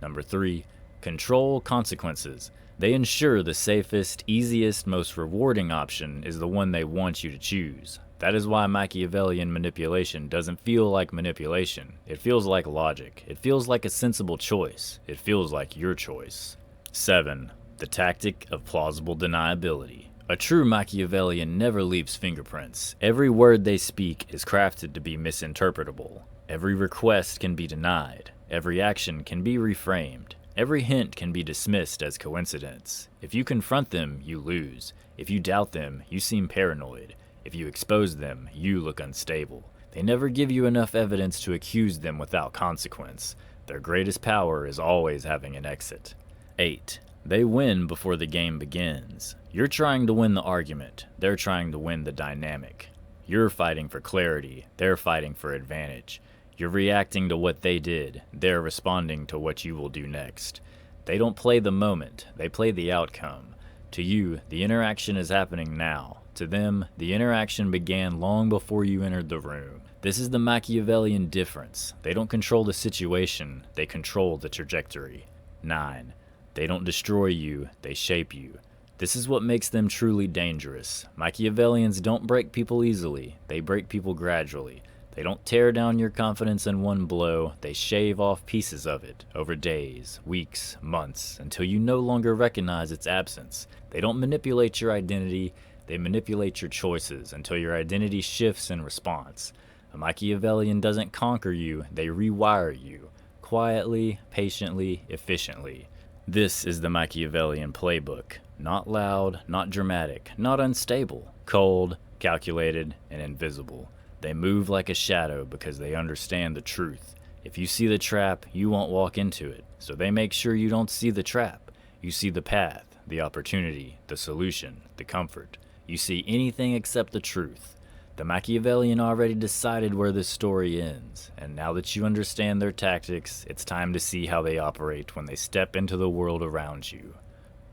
Number 3. Control consequences. They ensure the safest, easiest, most rewarding option is the one they want you to choose. That is why Machiavellian manipulation doesn't feel like manipulation. It feels like logic. It feels like a sensible choice. It feels like your choice. 7. The tactic of plausible deniability. A true Machiavellian never leaves fingerprints. Every word they speak is crafted to be misinterpretable. Every request can be denied. Every action can be reframed. Every hint can be dismissed as coincidence. If you confront them, you lose. If you doubt them, you seem paranoid. If you expose them, you look unstable. They never give you enough evidence to accuse them without consequence. Their greatest power is always having an exit. 8. They win before the game begins. You're trying to win the argument. They're trying to win the dynamic. You're fighting for clarity. They're fighting for advantage. You're reacting to what they did. They're responding to what you will do next. They don't play the moment. They play the outcome. To you, the interaction is happening now. To them, the interaction began long before you entered the room. This is the Machiavellian difference. They don't control the situation. They control the trajectory. 9. They don't destroy you, they shape you. This is what makes them truly dangerous. Machiavellians don't break people easily, they break people gradually. They don't tear down your confidence in one blow, they shave off pieces of it over days, weeks, months, until you no longer recognize its absence. They don't manipulate your identity, they manipulate your choices until your identity shifts in response. A Machiavellian doesn't conquer you, they rewire you. Quietly, patiently, efficiently. This is the Machiavellian Playbook. Not loud, not dramatic, not unstable. Cold, calculated, and invisible. They move like a shadow because they understand the truth. If you see the trap, you won't walk into it. So they make sure you don't see the trap. You see the path, the opportunity, the solution, the comfort. You see anything except the truth. The Machiavellian already decided where this story ends, and now that you understand their tactics, it's time to see how they operate when they step into the world around you.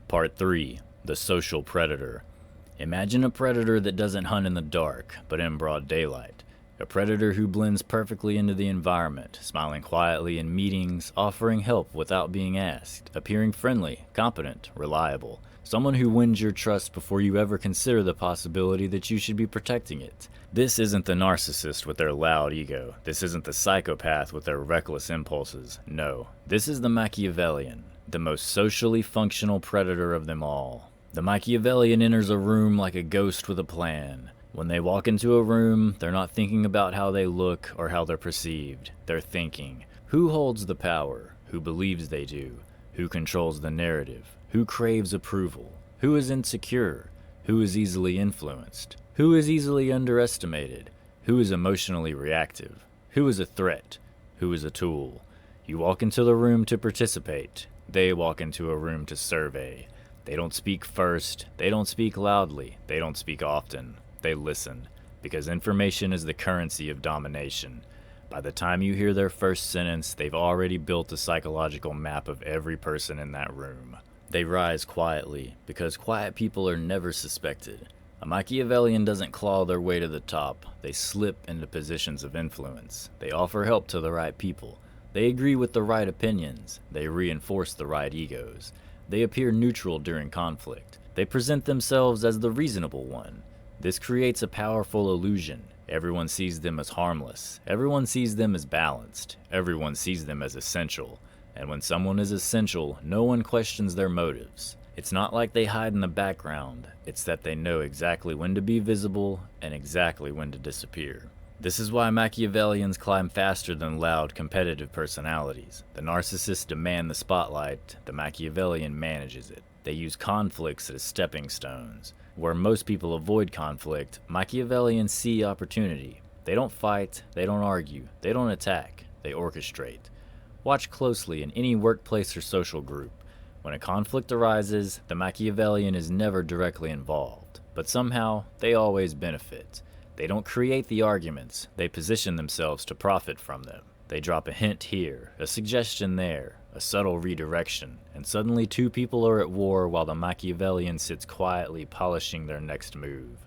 Part 3. The Social Predator. Imagine a predator that doesn't hunt in the dark, but in broad daylight. A predator who blends perfectly into the environment, smiling quietly in meetings, offering help without being asked, appearing friendly, competent, reliable. Someone who wins your trust before you ever consider the possibility that you should be protecting it. This isn't the narcissist with their loud ego. This isn't the psychopath with their reckless impulses. No, this is the Machiavellian, the most socially functional predator of them all. The Machiavellian enters a room like a ghost with a plan. When they walk into a room, they're not thinking about how they look or how they're perceived. They're thinking, who holds the power? Who believes they do? Who controls the narrative? Who craves approval? Who is insecure? Who is easily influenced? Who is easily underestimated? Who is emotionally reactive? Who is a threat? Who is a tool? You walk into the room to participate. They walk into a room to survey. They don't speak first. They don't speak loudly. They don't speak often. They listen, because information is the currency of domination. By the time you hear their first sentence, they've already built a psychological map of every person in that room. They rise quietly, because quiet people are never suspected. A Machiavellian doesn't claw their way to the top. They slip into positions of influence. They offer help to the right people. They agree with the right opinions. They reinforce the right egos. They appear neutral during conflict. They present themselves as the reasonable one. This creates a powerful illusion. Everyone sees them as harmless. Everyone sees them as balanced. Everyone sees them as essential. And when someone is essential, no one questions their motives. It's not like they hide in the background. It's that they know exactly when to be visible and exactly when to disappear. This is why Machiavellians climb faster than loud, competitive personalities. The narcissists demand the spotlight. The Machiavellian manages it. They use conflicts as stepping stones. Where most people avoid conflict, Machiavellians see opportunity. They don't fight, they don't argue, they don't attack, they orchestrate. Watch closely in any workplace or social group. When a conflict arises, the Machiavellian is never directly involved, but somehow they always benefit. They don't create the arguments, they position themselves to profit from them. They drop a hint here, a suggestion there, a subtle redirection, and suddenly two people are at war while the Machiavellian sits quietly polishing their next move.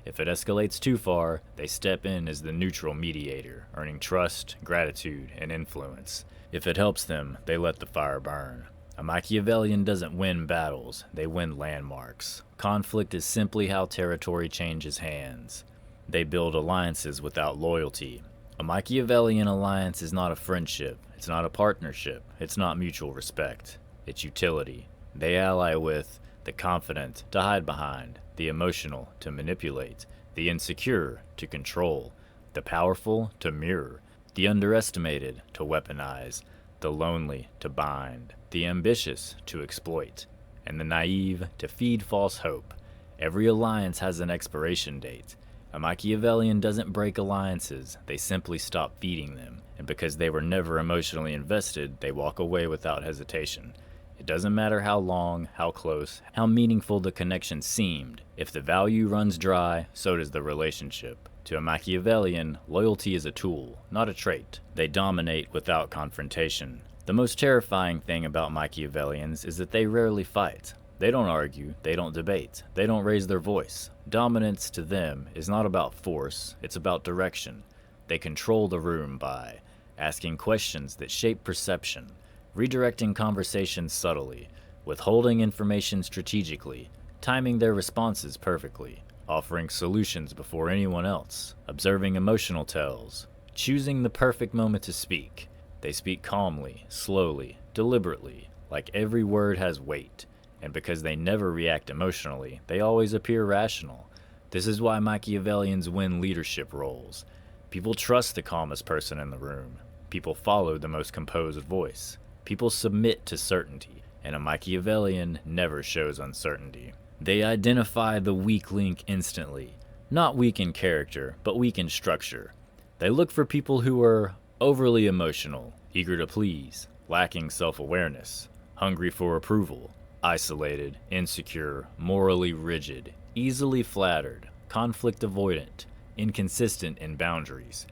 If it escalates too far, they step in as the neutral mediator, earning trust, gratitude, and influence. If it helps them, they let the fire burn. A Machiavellian doesn't win battles, they win landmarks. Conflict is simply how territory changes hands. They build alliances without loyalty. A Machiavellian alliance is not a friendship, it's not a partnership, it's not mutual respect. It's utility. They ally with the confident to hide behind, the emotional to manipulate, the insecure to control, the powerful to mirror, the underestimated to weaponize, the lonely to bind, the ambitious to exploit, and the naive to feed false hope. Every alliance has an expiration date. A Machiavellian doesn't break alliances, they simply stop feeding them, and because they were never emotionally invested, they walk away without hesitation. It doesn't matter how long, how close, how meaningful the connection seemed. If the value runs dry, so does the relationship. To a Machiavellian, loyalty is a tool, not a trait. They dominate without confrontation. The most terrifying thing about Machiavellians is that they rarely fight. They don't argue, they don't debate, they don't raise their voice. Dominance to them is not about force, it's about direction. They control the room by asking questions that shape perception, redirecting conversations subtly, withholding information strategically, timing their responses perfectly, offering solutions before anyone else, observing emotional tells, choosing the perfect moment to speak. They speak calmly, slowly, deliberately, like every word has weight. And because they never react emotionally, they always appear rational. This is why Machiavellians win leadership roles. People trust the calmest person in the room. People follow the most composed voice. People submit to certainty, and a Machiavellian never shows uncertainty. They identify the weak link instantly. Not weak in character, but weak in structure. They look for people who are overly emotional, eager to please, lacking self-awareness, hungry for approval, isolated, insecure, morally rigid, easily flattered, conflict avoidant, inconsistent in boundaries.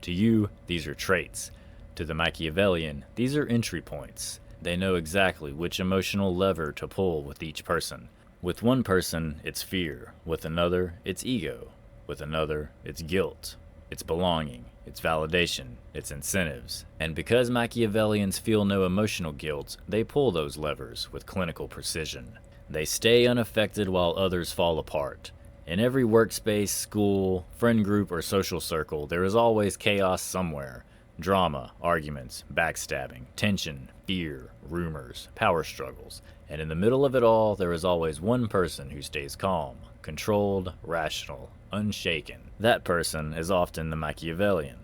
To you, these are traits. To the Machiavellian, these are entry points. They know exactly which emotional lever to pull with each person. With one person, it's fear. With another, it's ego. With another, it's guilt. It's belonging. It's validation. It's incentives. And because Machiavellians feel no emotional guilt, they pull those levers with clinical precision. They stay unaffected while others fall apart. In every workspace, school, friend group, or social circle, there is always chaos somewhere. Drama, arguments, backstabbing, tension, fear, rumors, power struggles. And in the middle of it all, there is always one person who stays calm, controlled, rational, unshaken. That person is often the Machiavellian.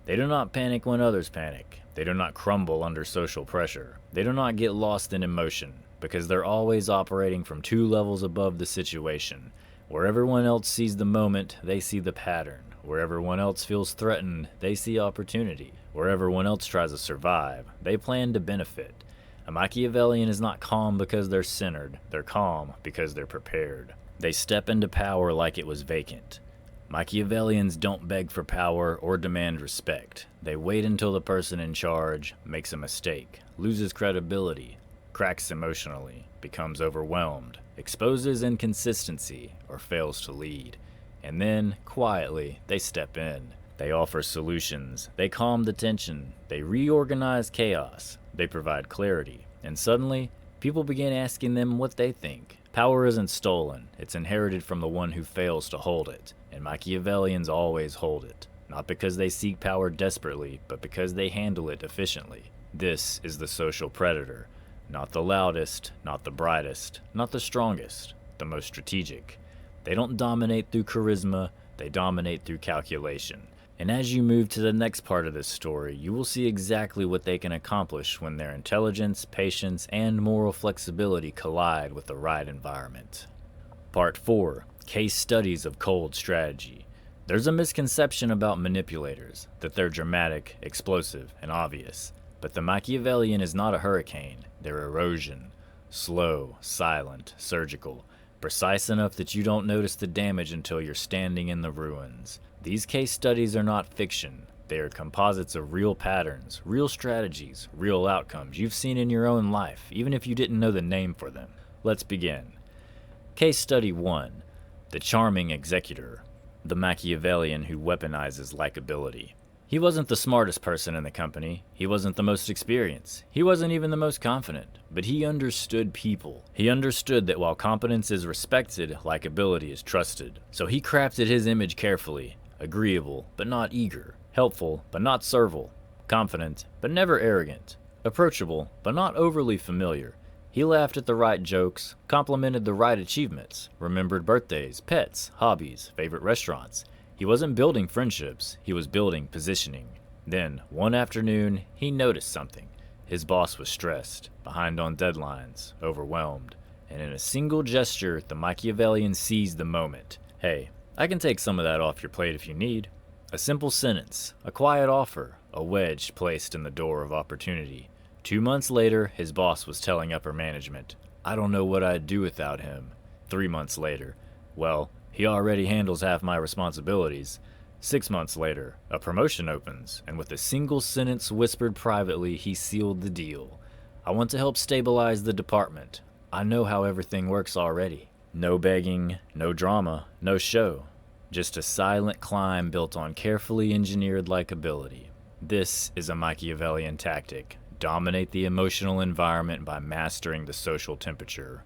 They do not panic when others panic. They do not crumble under social pressure. They do not get lost in emotion, because they're always operating from 2 levels above the situation. Where everyone else sees the moment, they see the pattern. Where everyone else feels threatened, they see opportunity. Where everyone else tries to survive, they plan to benefit. A Machiavellian is not calm because they're centered. They're calm because they're prepared. They step into power like it was vacant. Machiavellians don't beg for power or demand respect. They wait until the person in charge makes a mistake, loses credibility, cracks emotionally, becomes overwhelmed, exposes inconsistency, or fails to lead. And then, quietly, they step in. They offer solutions. They calm the tension. They reorganize chaos. They provide clarity. And suddenly, people begin asking them what they think. Power isn't stolen. It's inherited from the one who fails to hold it. And Machiavellians always hold it. Not because they seek power desperately, but because they handle it efficiently. This is the social predator. Not the loudest, not the brightest, not the strongest, the most strategic. They don't dominate through charisma, they dominate through calculation. And as you move to the next part of this story, you will see exactly what they can accomplish when their intelligence, patience, and moral flexibility collide with the right environment. Part 4. Case Studies of Cold Strategy. There's a misconception about manipulators, that they're dramatic, explosive, and obvious. But the Machiavellian is not a hurricane, they're erosion. Slow, silent, surgical. Precise enough that you don't notice the damage until you're standing in the ruins. These case studies are not fiction. They are composites of real patterns, real strategies, real outcomes you've seen in your own life, even if you didn't know the name for them. Let's begin. Case Study 1. The Charming Executor. The Machiavellian who weaponizes likability. He wasn't the smartest person in the company. He wasn't the most experienced. He wasn't even the most confident. But he understood people. He understood that while competence is respected, likability is trusted. So he crafted his image carefully. Agreeable, but not eager. Helpful, but not servile. Confident, but never arrogant. Approachable, but not overly familiar. He laughed at the right jokes, complimented the right achievements, remembered birthdays, pets, hobbies, favorite restaurants. He wasn't building friendships, he was building positioning. Then, one afternoon, he noticed something. His boss was stressed, behind on deadlines, overwhelmed. And in a single gesture, the Machiavellian seized the moment. Hey, I can take some of that off your plate if you need. A simple sentence, a quiet offer, a wedge placed in the door of opportunity. 2 months later, his boss was telling upper management, I don't know what I'd do without him. 3 months later, well, he already handles half my responsibilities. 6 months later, a promotion opens, and with a single sentence whispered privately, he sealed the deal. I want to help stabilize the department. I know how everything works already. No begging, no drama, no show. Just a silent climb built on carefully engineered likability. This is a Machiavellian tactic. Dominate the emotional environment by mastering the social temperature.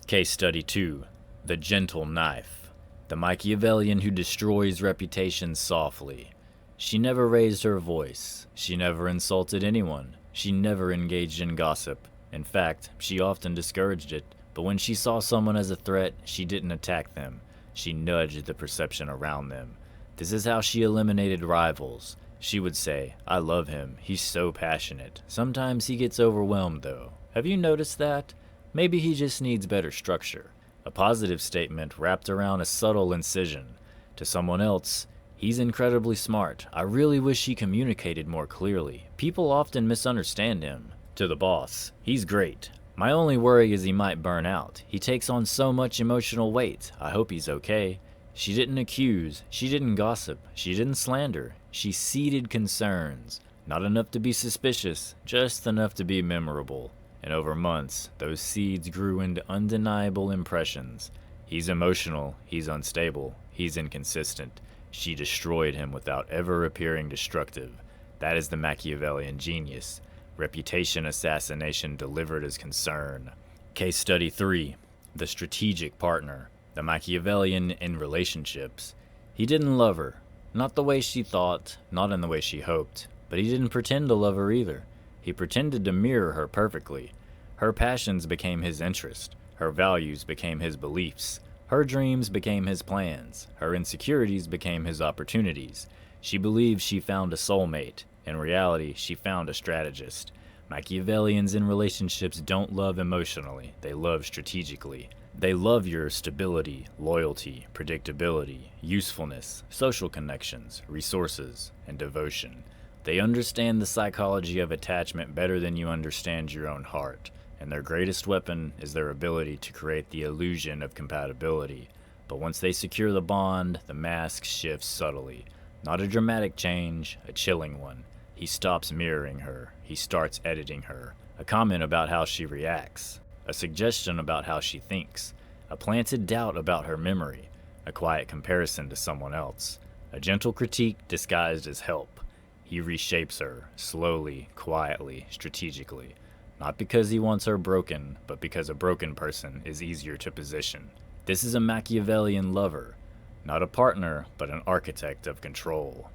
Case Study 2. The Gentle Knife. The Machiavellian who destroys reputations softly. She never raised her voice. She never insulted anyone. She never engaged in gossip. In fact, she often discouraged it. But when she saw someone as a threat, she didn't attack them. She nudged the perception around them. This is how she eliminated rivals. She would say, "I love him. He's so passionate. Sometimes he gets overwhelmed, though. Have you noticed that? Maybe he just needs better structure." A positive statement wrapped around a subtle incision. To someone else, "He's incredibly smart. I really wish he communicated more clearly. People often misunderstand him." To the boss, "He's great. My only worry is he might burn out. He takes on so much emotional weight. I hope he's okay." She didn't accuse. She didn't gossip. She didn't slander. She seeded concerns. Not enough to be suspicious, just enough to be memorable. And over months, those seeds grew into undeniable impressions. He's emotional. He's unstable. He's inconsistent. She destroyed him without ever appearing destructive. That is the Machiavellian genius. Reputation assassination delivered as concern. Case study 3. The strategic partner. The Machiavellian in relationships. He didn't love her. Not the way she thought, not in the way she hoped. But he didn't pretend to love her either. He pretended to mirror her perfectly. Her passions became his interest. Her values became his beliefs. Her dreams became his plans. Her insecurities became his opportunities. She believed she found a soulmate. In reality, she found a strategist. Machiavellians in relationships don't love emotionally. They love strategically. They love your stability, loyalty, predictability, usefulness, social connections, resources, and devotion. They understand the psychology of attachment better than you understand your own heart, and their greatest weapon is their ability to create the illusion of compatibility. But once they secure the bond, the mask shifts subtly. Not a dramatic change, a chilling one. He stops mirroring her. He starts editing her. A comment about how she reacts. A suggestion about how she thinks. A planted doubt about her memory. A quiet comparison to someone else. A gentle critique disguised as help. He reshapes her, slowly, quietly, strategically. Not because he wants her broken, but because a broken person is easier to position. This is a Machiavellian lover. Not a partner, but an architect of control.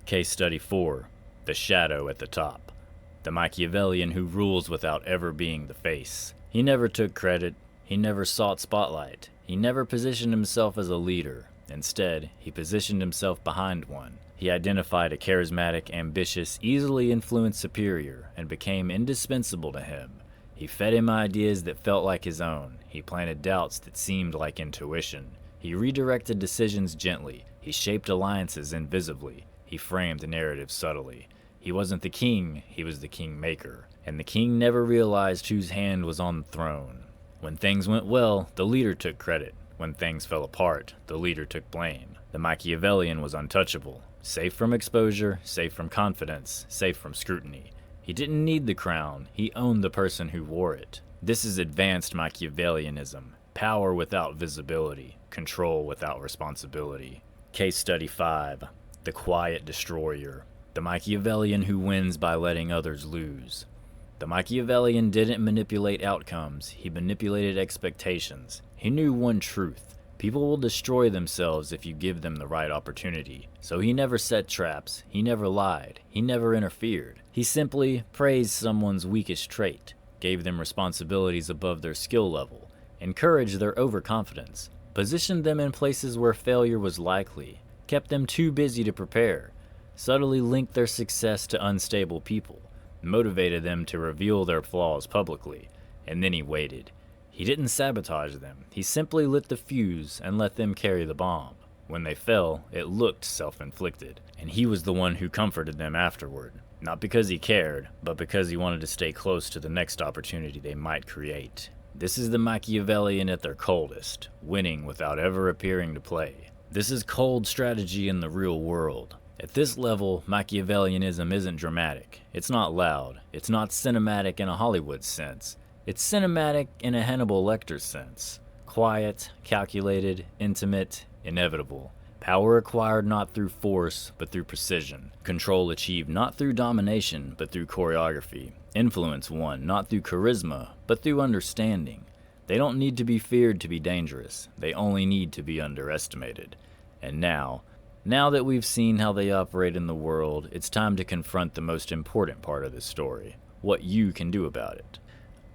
Case study 4. The shadow at the top. The Machiavellian who rules without ever being the face. He never took credit. He never sought spotlight. He never positioned himself as a leader. Instead, he positioned himself behind one. He identified a charismatic, ambitious, easily influenced superior and became indispensable to him. He fed him ideas that felt like his own. He planted doubts that seemed like intuition. He redirected decisions gently. He shaped alliances invisibly. He framed narratives subtly. He wasn't the king, he was the kingmaker. And the king never realized whose hand was on the throne. When things went well, the leader took credit. When things fell apart, the leader took blame. The Machiavellian was untouchable. Safe from exposure, safe from confidence, safe from scrutiny. He didn't need the crown, he owned the person who wore it. This is advanced Machiavellianism. Power without visibility, control without responsibility. Case study 5. The quiet destroyer. The Machiavellian who wins by letting others lose. The Machiavellian didn't manipulate outcomes, he manipulated expectations. He knew one truth. People will destroy themselves if you give them the right opportunity. So he never set traps, he never lied, he never interfered. He simply praised someone's weakest trait, gave them responsibilities above their skill level, encouraged their overconfidence, positioned them in places where failure was likely, kept them too busy to prepare, subtly linked their success to unstable people, motivated them to reveal their flaws publicly, and then he waited. He didn't sabotage them, he simply lit the fuse and let them carry the bomb. When they fell, it looked self-inflicted, and he was the one who comforted them afterward. Not because he cared, but because he wanted to stay close to the next opportunity they might create. This is the Machiavellian at their coldest, winning without ever appearing to play. This is cold strategy in the real world. At this level, Machiavellianism isn't dramatic. It's not loud. It's not cinematic in a Hollywood sense. It's cinematic in a Hannibal Lecter sense. Quiet, calculated, intimate, inevitable. Power acquired not through force, but through precision. Control achieved not through domination, but through choreography. Influence won not through charisma, but through understanding. They don't need to be feared to be dangerous. They only need to be underestimated. And now, Now that we've seen how they operate in the world, it's time to confront the most important part of this story, what you can do about it.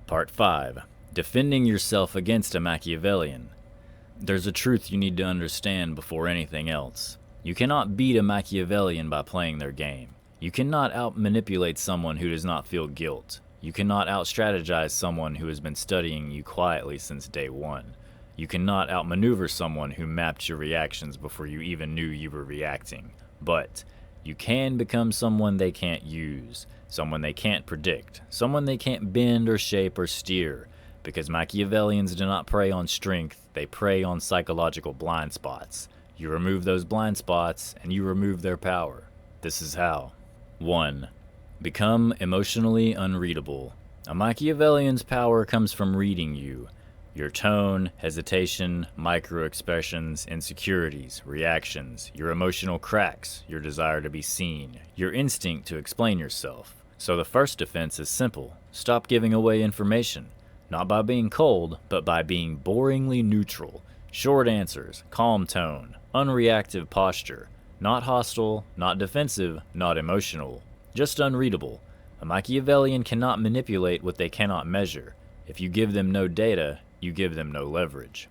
Part 5. Defending yourself against a Machiavellian. There's a truth you need to understand before anything else. You cannot beat a Machiavellian by playing their game. You cannot out-manipulate someone who does not feel guilt. You cannot out-strategize someone who has been studying you quietly since day one. You cannot outmaneuver someone who mapped your reactions before you even knew you were reacting. But you can become someone they can't use, someone they can't predict, someone they can't bend or shape or steer, because Machiavellians do not prey on strength, they prey on psychological blind spots. You remove those blind spots, and you remove their power. This is how. 1. Become emotionally unreadable. A Machiavellian's power comes from reading you. Your tone, hesitation, micro-expressions, insecurities, reactions, your emotional cracks, your desire to be seen, your instinct to explain yourself. So the first defense is simple. Stop giving away information. Not by being cold, but by being boringly neutral. Short answers, calm tone, unreactive posture. Not hostile, not defensive, not emotional. Just unreadable. A Machiavellian cannot manipulate what they cannot measure. If you give them no data, you give them no leverage.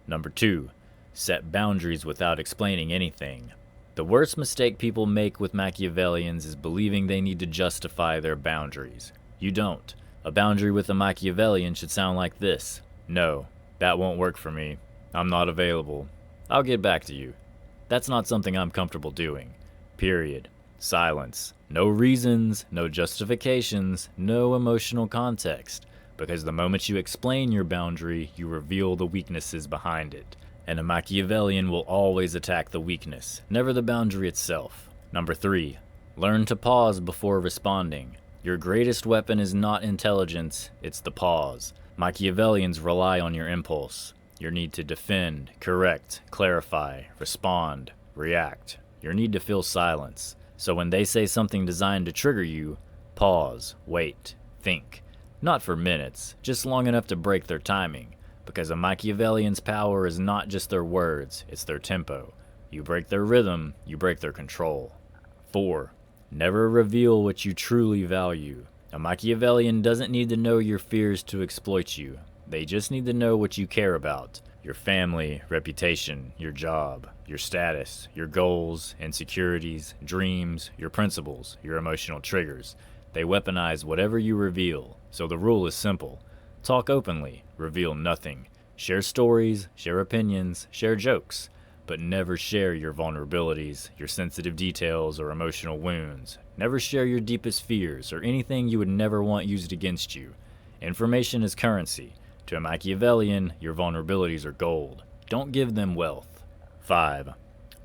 Number 2. Set boundaries without explaining anything. The worst mistake people make with Machiavellians is believing they need to justify their boundaries. You don't. A boundary with a Machiavellian should sound like this. No, that won't work for me. I'm not available. I'll get back to you. That's not something I'm comfortable doing. Period. Silence. No reasons, no justifications, no emotional context. Because the moment you explain your boundary, you reveal the weaknesses behind it. And a Machiavellian will always attack the weakness, never the boundary itself. Number 3. Learn to pause before responding. Your greatest weapon is not intelligence, it's the pause. Machiavellians rely on your impulse, your need to defend, correct, clarify, respond, react, your need to feel silence. So when they say something designed to trigger you, pause, wait, think. Not for minutes, just long enough to break their timing. Because a Machiavellian's power is not just their words, it's their tempo. You break their rhythm, you break their control. 4. Never reveal what you truly value. A Machiavellian doesn't need to know your fears to exploit you. They just need to know what you care about. Your family, reputation, your job, your status, your goals, insecurities, dreams, your principles, your emotional triggers. They weaponize whatever you reveal. So the rule is simple. Talk openly, reveal nothing. Share stories, share opinions, share jokes. But never share your vulnerabilities, your sensitive details, or emotional wounds. Never share your deepest fears, or anything you would never want used against you. Information is currency. To a Machiavellian, your vulnerabilities are gold. Don't give them wealth. 5.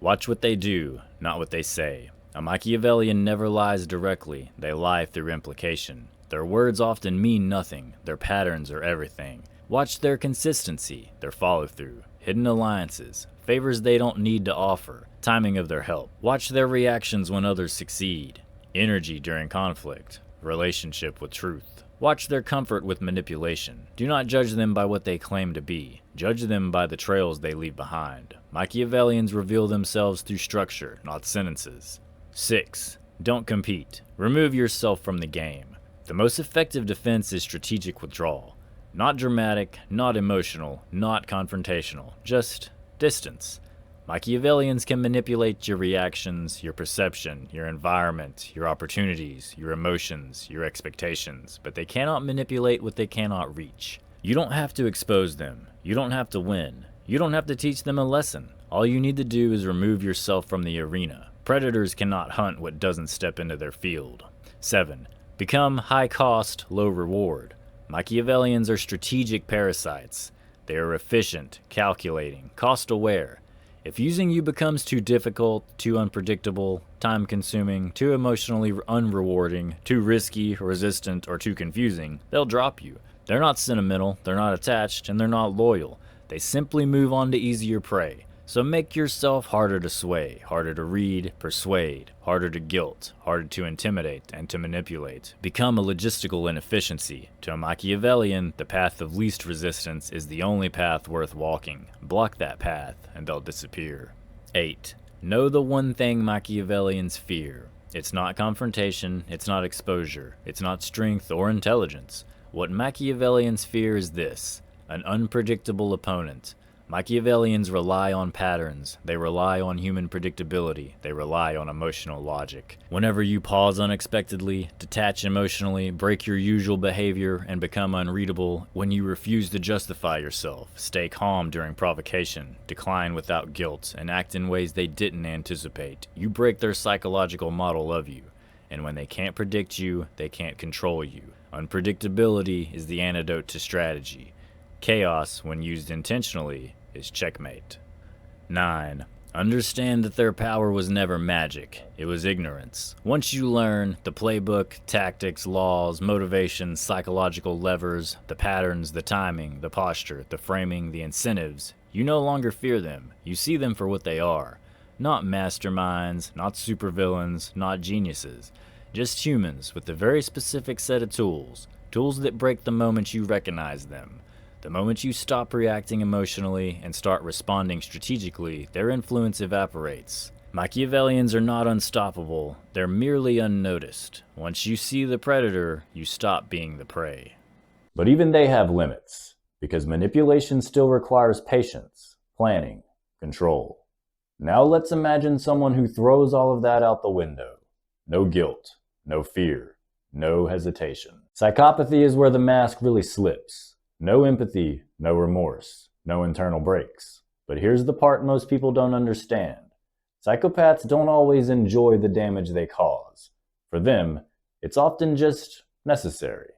Watch what they do, not what they say. A Machiavellian never lies directly, they lie through implication. Their words often mean nothing, their patterns are everything. Watch their consistency, their follow-through, hidden alliances, favors they don't need to offer, timing of their help. Watch their reactions when others succeed, energy during conflict, relationship with truth. Watch their comfort with manipulation. Do not judge them by what they claim to be. Judge them by the trails they leave behind. Machiavellians reveal themselves through structure, not sentences. 6. Don't compete. Remove yourself from the game. The most effective defense is strategic withdrawal. Not dramatic, not emotional, not confrontational, just distance. Machiavellians can manipulate your reactions, your perception, your environment, your opportunities, your emotions, your expectations, but they cannot manipulate what they cannot reach. You don't have to expose them. You don't have to win. You don't have to teach them a lesson. All you need to do is remove yourself from the arena. Predators cannot hunt what doesn't step into their field. 7. Become high cost, low reward. Machiavellians are strategic parasites. They are efficient, calculating, cost-aware. If using you becomes too difficult, too unpredictable, time-consuming, too emotionally unrewarding, too risky, resistant, or too confusing, they'll drop you. They're not sentimental, they're not attached, and they're not loyal. They simply move on to easier prey. So make yourself harder to sway, harder to read, persuade, harder to guilt, harder to intimidate, and to manipulate. Become a logistical inefficiency. To a Machiavellian, the path of least resistance is the only path worth walking. Block that path, and they'll disappear. 8. Know the one thing Machiavellians fear. It's not confrontation, it's not exposure, it's not strength or intelligence. What Machiavellians fear is this: an unpredictable opponent. Machiavellians rely on patterns, they rely on human predictability, they rely on emotional logic. Whenever you pause unexpectedly, detach emotionally, break your usual behavior, and become unreadable, when you refuse to justify yourself, stay calm during provocation, decline without guilt, and act in ways they didn't anticipate, you break their psychological model of you. And when they can't predict you, they can't control you. Unpredictability is the antidote to strategy. Chaos, when used intentionally, is checkmate. 9. Understand that their power was never magic, it was ignorance. Once you learn the playbook, tactics, laws, motivations, psychological levers, the patterns, the timing, the posture, the framing, the incentives, you no longer fear them. You see them for what they are. Not masterminds, not supervillains, not geniuses. Just humans with a very specific set of tools. Tools that break the moment you recognize them. The moment you stop reacting emotionally and start responding strategically, their influence evaporates. Machiavellians are not unstoppable, they're merely unnoticed. Once you see the predator, you stop being the prey. But even they have limits, because manipulation still requires patience, planning, control. Now let's imagine someone who throws all of that out the window. No guilt, no fear, no hesitation. Psychopathy is where the mask really slips. No empathy, no remorse, no internal breaks. But here's the part most people don't understand. Psychopaths don't always enjoy the damage they cause. For them, it's often just necessary.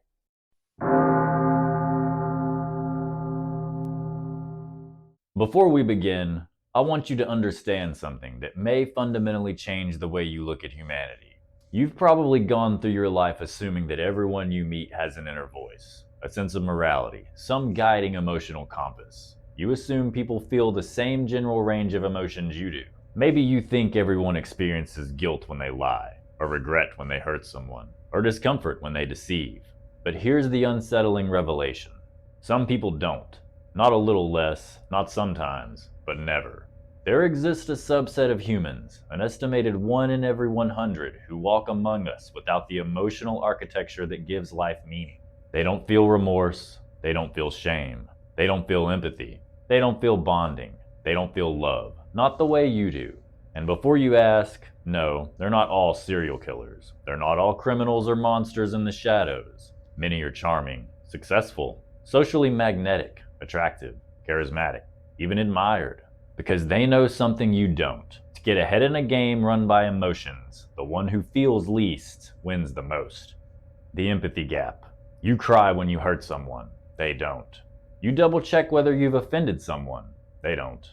Before we begin, I want you to understand something that may fundamentally change the way you look at humanity. You've probably gone through your life assuming that everyone you meet has an inner voice. A sense of morality, some guiding emotional compass. You assume people feel the same general range of emotions you do. Maybe you think everyone experiences guilt when they lie, or regret when they hurt someone, or discomfort when they deceive. But here's the unsettling revelation. Some people don't. Not a little less, not sometimes, but never. There exists a subset of humans, an estimated 1 in every 100, who walk among us without the emotional architecture that gives life meaning. They don't feel remorse, they don't feel shame, they don't feel empathy, they don't feel bonding, they don't feel love, not the way you do. And before you ask, no, they're not all serial killers. They're not all criminals or monsters in the shadows. Many are charming, successful, socially magnetic, attractive, charismatic, even admired. Because they know something you don't. To get ahead in a game run by emotions, the one who feels least wins the most. The empathy gap. You cry when you hurt someone. They don't. You double check whether you've offended someone. They don't.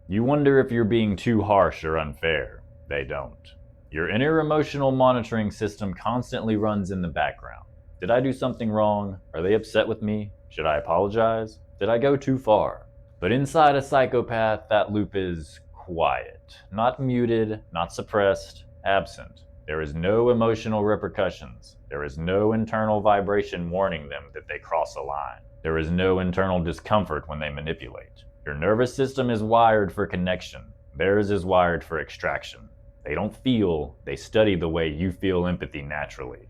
You wonder if you're being too harsh or unfair. They don't. Your inner emotional monitoring system constantly runs in the background. Did I do something wrong? Are they upset with me? Should I apologize? Did I go too far? But inside a psychopath, that loop is quiet. Not muted, not suppressed, absent. There is no emotional repercussions. There is no internal vibration warning them that they cross a line. There is no internal discomfort when they manipulate. Your nervous system is wired for connection. Theirs is wired for extraction. They don't feel, they study the way you feel empathy naturally.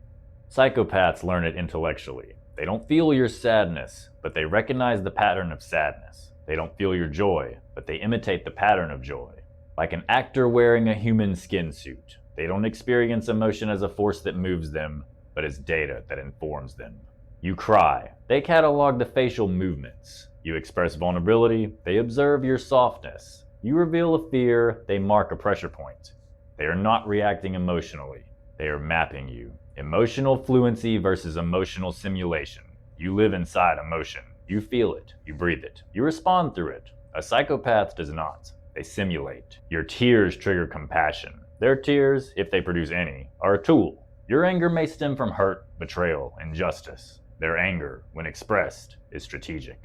Psychopaths learn it intellectually. They don't feel your sadness, but they recognize the pattern of sadness. They don't feel your joy, but they imitate the pattern of joy. Like an actor wearing a human skin suit. They don't experience emotion as a force that moves them, but as data that informs them. You cry. They catalog the facial movements. You express vulnerability. They observe your softness. You reveal a fear. They mark a pressure point. They are not reacting emotionally. They are mapping you. Emotional fluency versus emotional simulation. You live inside emotion. You feel it. You breathe it. You respond through it. A psychopath does not. They simulate. Your tears trigger compassion. Their tears, if they produce any, are a tool. Your anger may stem from hurt, betrayal, injustice. Their anger, when expressed, is strategic.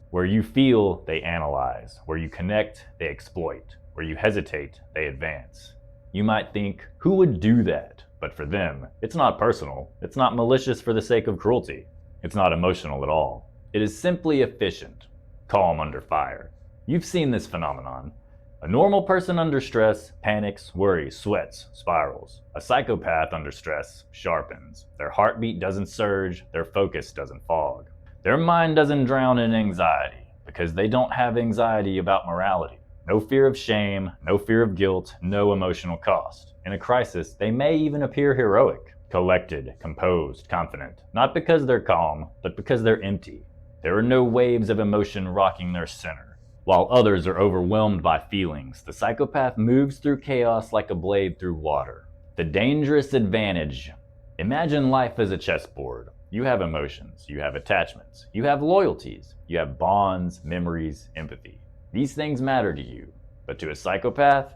Where you feel, they analyze. Where you connect, they exploit. Where you hesitate, they advance. You might think, who would do that? But for them, it's not personal. It's not malicious for the sake of cruelty. It's not emotional at all. It is simply efficient. Calm under fire. You've seen this phenomenon. A normal person under stress panics, worries, sweats, spirals. A psychopath under stress sharpens. Their heartbeat doesn't surge, their focus doesn't fog. Their mind doesn't drown in anxiety because they don't have anxiety about morality. No fear of shame, no fear of guilt, no emotional cost. In a crisis, they may even appear heroic, collected, composed, confident, not because they're calm, but because they're empty. There are no waves of emotion rocking their center. While others are overwhelmed by feelings, the psychopath moves through chaos like a blade through water. The dangerous advantage. Imagine life as a chessboard. You have emotions, you have attachments, you have loyalties, you have bonds, memories, empathy. These things matter to you, but to a psychopath,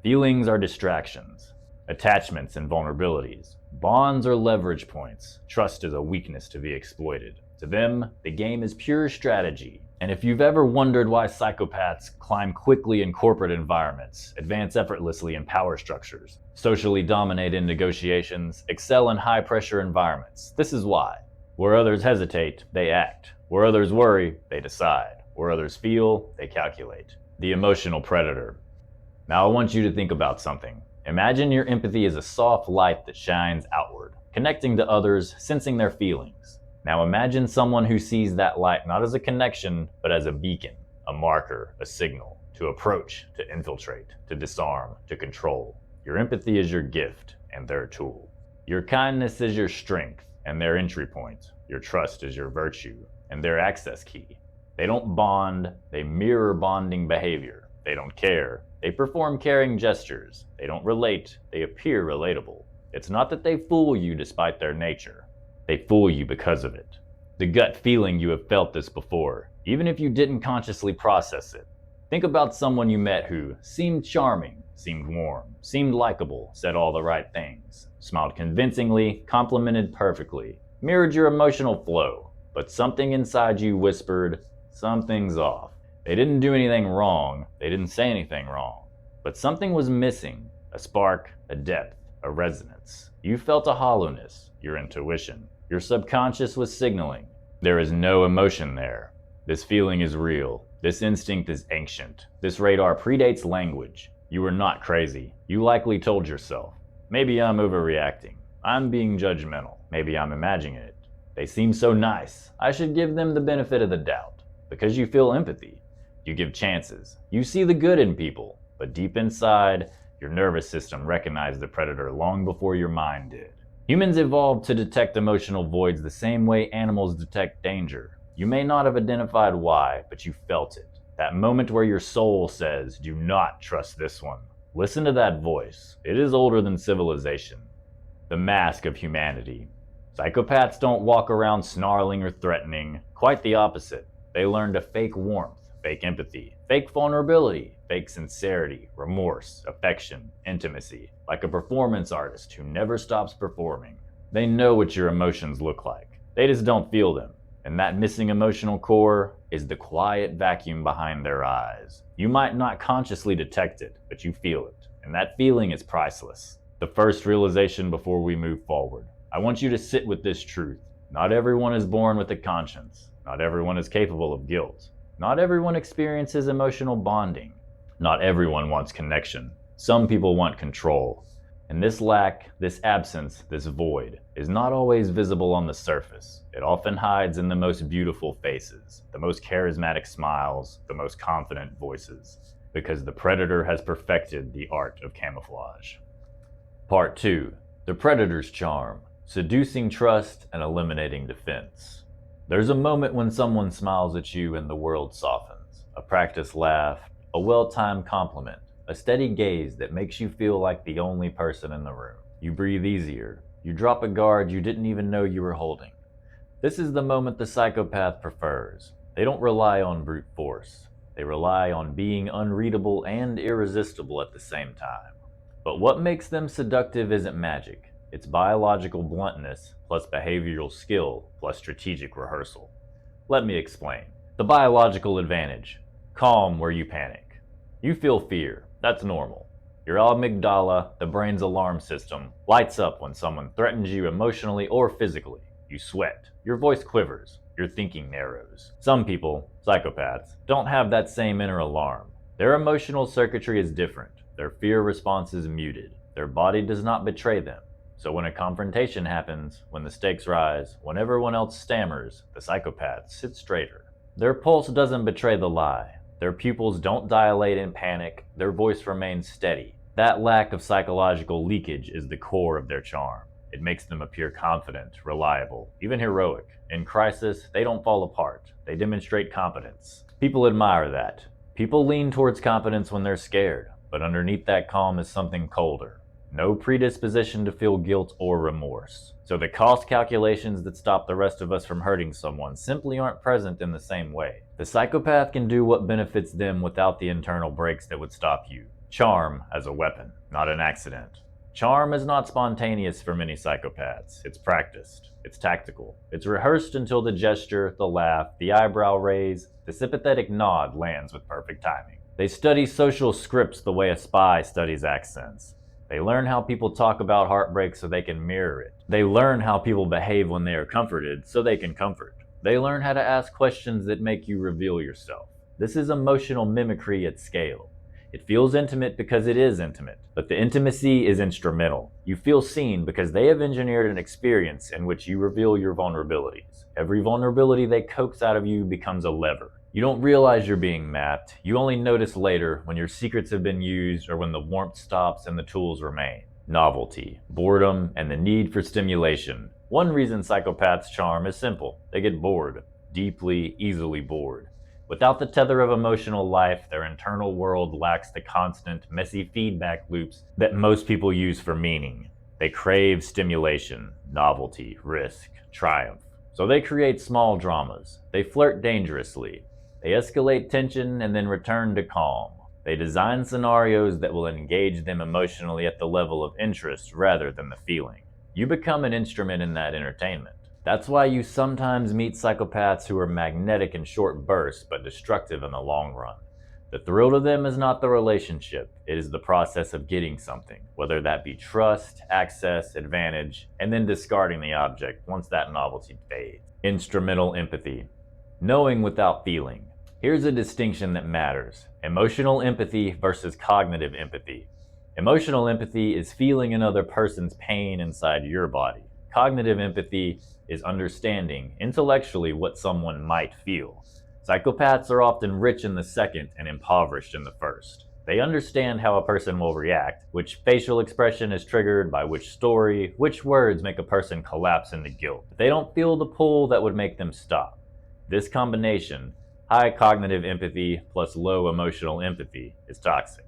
feelings are distractions, attachments and vulnerabilities. Bonds are leverage points, trust is a weakness to be exploited. To them, the game is pure strategy. And if you've ever wondered why psychopaths climb quickly in corporate environments, advance effortlessly in power structures, socially dominate in negotiations, excel in high-pressure environments, this is why. Where others hesitate, they act. Where others worry, they decide. Where others feel, they calculate. The emotional predator. Now I want you to think about something. Imagine your empathy is a soft light that shines outward, connecting to others, sensing their feelings. Now imagine someone who sees that light not as a connection, but as a beacon, a marker, a signal, to approach, to infiltrate, to disarm, to control. Your empathy is your gift, and their tool. Your kindness is your strength, and their entry point. Your trust is your virtue, and their access key. They don't bond, they mirror bonding behavior. They don't care, they perform caring gestures. They don't relate, they appear relatable. It's not that they fool you despite their nature. They fool you because of it. The gut feeling you have felt this before, even if you didn't consciously process it. Think about someone you met who seemed charming, seemed warm, seemed likable, said all the right things, smiled convincingly, complimented perfectly, mirrored your emotional flow, but something inside you whispered, something's off. They didn't do anything wrong, they didn't say anything wrong, but something was missing, a spark, a depth, a resonance. You felt a hollowness, your intuition. Your subconscious was signaling. There is no emotion there. This feeling is real. This instinct is ancient. This radar predates language. You were not crazy. You likely told yourself, maybe I'm overreacting. I'm being judgmental. Maybe I'm imagining it. They seem so nice. I should give them the benefit of the doubt. Because you feel empathy. You give chances. You see the good in people. But deep inside, your nervous system recognized the predator long before your mind did. Humans evolved to detect emotional voids the same way animals detect danger. You may not have identified why, but you felt it. That moment where your soul says, do not trust this one. Listen to that voice. It is older than civilization. The mask of humanity. Psychopaths don't walk around snarling or threatening. Quite the opposite. They learn to fake warmth, fake empathy, fake vulnerability, fake sincerity, remorse, affection, intimacy, like a performance artist who never stops performing. They know what your emotions look like. They just don't feel them. And that missing emotional core is the quiet vacuum behind their eyes. You might not consciously detect it, but you feel it. And that feeling is priceless. The first realization before we move forward. I want you to sit with this truth. Not everyone is born with a conscience. Not everyone is capable of guilt. Not everyone experiences emotional bonding. Not everyone wants connection. Some people want control. And this lack, this absence, this void is not always visible on the surface. It often hides in the most beautiful faces, the most charismatic smiles, the most confident voices, because the predator has perfected the art of camouflage. Part 2. The predator's charm, seducing trust and eliminating defense. There's a moment when someone smiles at you and the world softens. A practiced laugh, a well-timed compliment, a steady gaze that makes you feel like the only person in the room. You breathe easier. You drop a guard you didn't even know you were holding. This is the moment the psychopath prefers. They don't rely on brute force. They rely on being unreadable and irresistible at the same time. But what makes them seductive isn't magic. It's biological bluntness plus behavioral skill plus strategic rehearsal. Let me explain. The biological advantage. Calm where you panic. You feel fear. That's normal. Your amygdala, the brain's alarm system, lights up when someone threatens you emotionally or physically. You sweat. Your voice quivers. Your thinking narrows. Some people, psychopaths, don't have that same inner alarm. Their emotional circuitry is different. Their fear response is muted. Their body does not betray them. So when a confrontation happens, when the stakes rise, when everyone else stammers, the psychopath sits straighter. Their pulse doesn't betray the lie. Their pupils don't dilate in panic. Their voice remains steady. That lack of psychological leakage is the core of their charm. It makes them appear confident, reliable, even heroic. In crisis, they don't fall apart. They demonstrate competence. People admire that. People lean towards competence when they're scared, but underneath that calm is something colder. No predisposition to feel guilt or remorse. So the cost calculations that stop the rest of us from hurting someone simply aren't present in the same way. The psychopath can do what benefits them without the internal brakes that would stop you. Charm as a weapon, not an accident. Charm is not spontaneous for many psychopaths. It's practiced. It's tactical. It's rehearsed until the gesture, the laugh, the eyebrow raise, the sympathetic nod lands with perfect timing. They study social scripts the way a spy studies accents. They learn how people talk about heartbreak so they can mirror it. They learn how people behave when they are comforted so they can comfort. They learn how to ask questions that make you reveal yourself. This is emotional mimicry at scale. It feels intimate because it is intimate, but the intimacy is instrumental. You feel seen because they have engineered an experience in which you reveal your vulnerabilities. Every vulnerability they coax out of you becomes a lever. You don't realize you're being mapped. You only notice later when your secrets have been used or when the warmth stops and the tools remain. Novelty, boredom, and the need for stimulation. One reason psychopaths charm is simple. They get bored. Deeply, easily bored. Without the tether of emotional life, their internal world lacks the constant, messy feedback loops that most people use for meaning. They crave stimulation, novelty, risk, triumph. So they create small dramas. They flirt dangerously. They escalate tension and then return to calm. They design scenarios that will engage them emotionally at the level of interest rather than the feeling. You become an instrument in that entertainment. That's why you sometimes meet psychopaths who are magnetic in short bursts but destructive in the long run. The thrill to them is not the relationship, it is the process of getting something, whether that be trust, access, advantage, and then discarding the object once that novelty fades. Instrumental empathy. Knowing without feeling. Here's a distinction that matters. Emotional empathy versus cognitive empathy. Emotional empathy is feeling another person's pain inside your body. Cognitive empathy is understanding intellectually what someone might feel. Psychopaths are often rich in the second and impoverished in the first. They understand how a person will react, which facial expression is triggered by which story, which words make a person collapse into guilt. But they don't feel the pull that would make them stop. This combination, high cognitive empathy plus low emotional empathy, is toxic.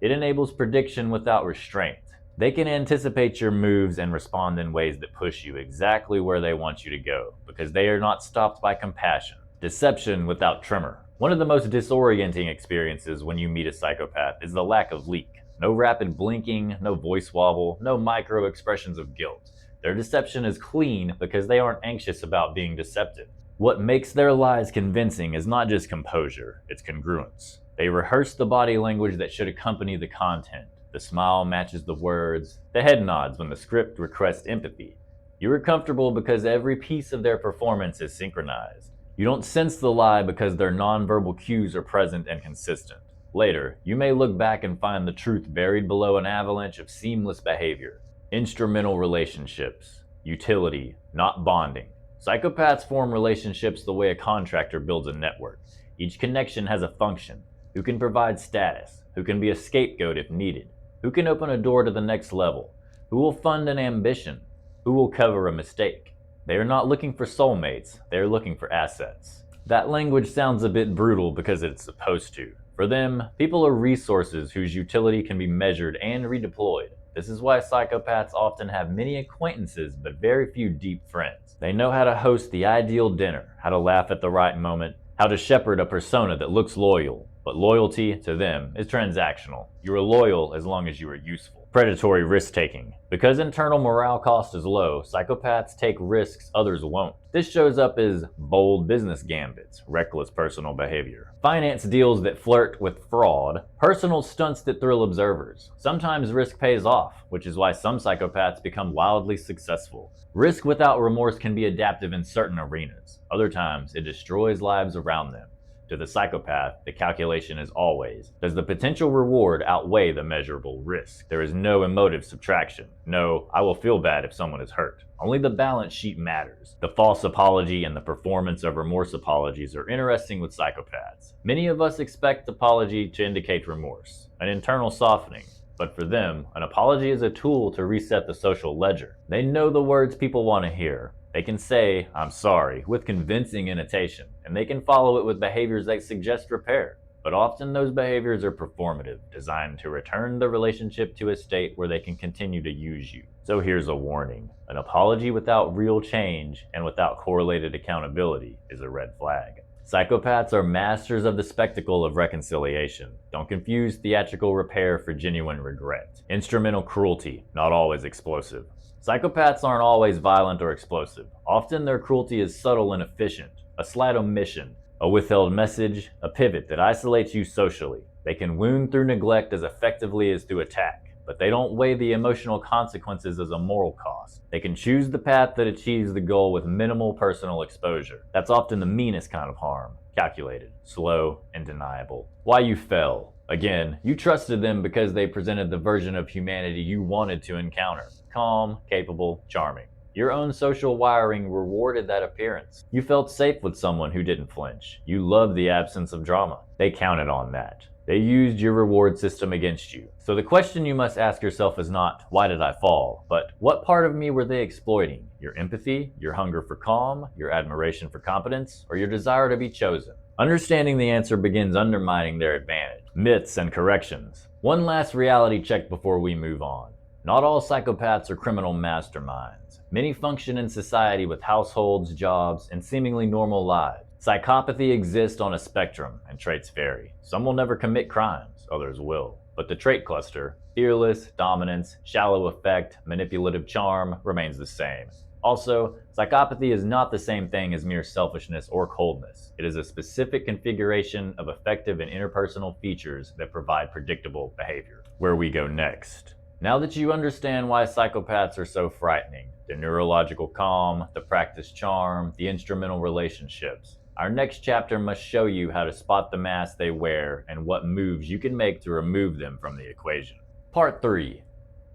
It enables prediction without restraint. They can anticipate your moves and respond in ways that push you exactly where they want you to go, because they are not stopped by compassion. Deception without tremor. One of the most disorienting experiences when you meet a psychopath is the lack of leak. No rapid blinking, no voice wobble, no micro expressions of guilt. Their deception is clean because they aren't anxious about being deceptive. What makes their lies convincing is not just composure, it's congruence. They rehearse the body language that should accompany the content. The smile matches the words, the head nods when the script requests empathy. You are comfortable because every piece of their performance is synchronized. You don't sense the lie because their nonverbal cues are present and consistent. Later, you may look back and find the truth buried below an avalanche of seamless behavior. Instrumental relationships. Utility, not bonding. Psychopaths form relationships the way a contractor builds a network. Each connection has a function. Who can provide status? Who can be a scapegoat if needed? Who can open a door to the next level? Who will fund an ambition? Who will cover a mistake? They are not looking for soulmates, they are looking for assets. That language sounds a bit brutal because it's supposed to. For them, people are resources whose utility can be measured and redeployed. This is why psychopaths often have many acquaintances but very few deep friends. They know how to host the ideal dinner, how to laugh at the right moment, how to shepherd a persona that looks loyal. But loyalty, to them, is transactional. You are loyal as long as you are useful. Predatory risk-taking. Because internal morale cost is low, psychopaths take risks others won't. This shows up as bold business gambits, reckless personal behavior, finance deals that flirt with fraud, personal stunts that thrill observers. Sometimes risk pays off, which is why some psychopaths become wildly successful. Risk without remorse can be adaptive in certain arenas. Other times, it destroys lives around them. To the psychopath, the calculation is always, does the potential reward outweigh the measurable risk? There is no emotive subtraction. No, I will feel bad if someone is hurt. Only the balance sheet matters. The false apology and the performance of remorse apologies are interesting with psychopaths. Many of us expect apology to indicate remorse, an internal softening. But for them, an apology is a tool to reset the social ledger. They know the words people want to hear. They can say, "I'm sorry," with convincing intonation, and they can follow it with behaviors that suggest repair. But often those behaviors are performative, designed to return the relationship to a state where they can continue to use you. So here's a warning. An apology without real change and without correlated accountability is a red flag. Psychopaths are masters of the spectacle of reconciliation. Don't confuse theatrical repair for genuine regret. Instrumental cruelty, not always explosive. Psychopaths aren't always violent or explosive. Often their cruelty is subtle and efficient, a slight omission, a withheld message, a pivot that isolates you socially. They can wound through neglect as effectively as through attack, but they don't weigh the emotional consequences as a moral cost. They can choose the path that achieves the goal with minimal personal exposure. That's often the meanest kind of harm, calculated, slow, and deniable. Why you fell. Again, you trusted them because they presented the version of humanity you wanted to encounter. Calm, capable, charming. Your own social wiring rewarded that appearance. You felt safe with someone who didn't flinch. You loved the absence of drama. They counted on that. They used your reward system against you. So the question you must ask yourself is not, why did I fall? But what part of me were they exploiting? Your empathy, your hunger for calm, your admiration for competence, or your desire to be chosen? Understanding the answer begins undermining their advantage. Myths and corrections. One last reality check before we move on. Not all psychopaths are criminal masterminds. Many function in society with households, jobs, and seemingly normal lives. Psychopathy exists on a spectrum, and traits vary. Some will never commit crimes, others will. But the trait cluster, fearless, dominance, shallow affect, manipulative charm, remains the same. Also, psychopathy is not the same thing as mere selfishness or coldness. It is a specific configuration of effective and interpersonal features that provide predictable behavior. Where we go next. Now that you understand why psychopaths are so frightening, the neurological calm, the practiced charm, the instrumental relationships, our next chapter must show you how to spot the mask they wear and what moves you can make to remove them from the equation. Part 3.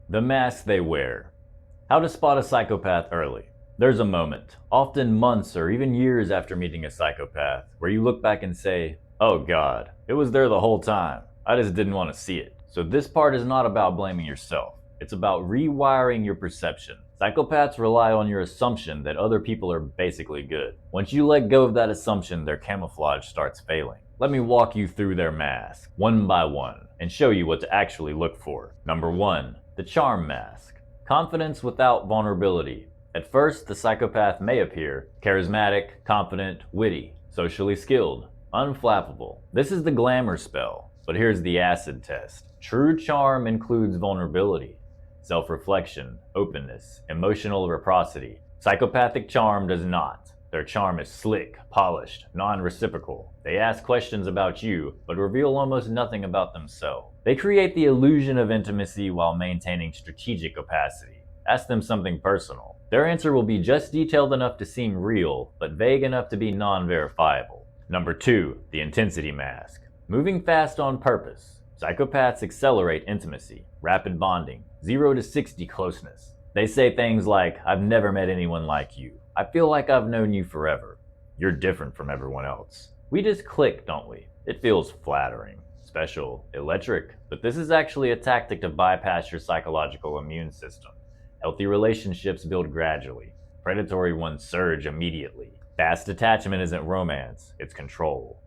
The mask they wear. How to spot a psychopath early. There's a moment, often months or even years after meeting a psychopath, where you look back and say, "Oh God, it was there the whole time. I just didn't want to see it." So this part is not about blaming yourself. It's about rewiring your perception. Psychopaths rely on your assumption that other people are basically good. Once you let go of that assumption, their camouflage starts failing. Let me walk you through their mask, one by one, and show you what to actually look for. Number 1, the charm mask. Confidence without vulnerability. At first, the psychopath may appear charismatic, confident, witty, socially skilled, unflappable. This is the glamour spell. But here's the acid test. True charm includes vulnerability, self-reflection, openness, emotional reciprocity. Psychopathic charm does not. Their charm is slick, polished, non-reciprocal. They ask questions about you, but reveal almost nothing about themselves. They create the illusion of intimacy while maintaining strategic opacity. Ask them something personal. Their answer will be just detailed enough to seem real, but vague enough to be non-verifiable. Number 2, the intensity mask. Moving fast on purpose. Psychopaths accelerate intimacy, rapid bonding, 0 to 60 closeness. They say things like, "I've never met anyone like you. I feel like I've known you forever. You're different from everyone else. We just click, don't we?" It feels flattering, special, electric, but this is actually a tactic to bypass your psychological immune system. Healthy relationships build gradually. Predatory ones surge immediately. Fast attachment isn't romance, it's control.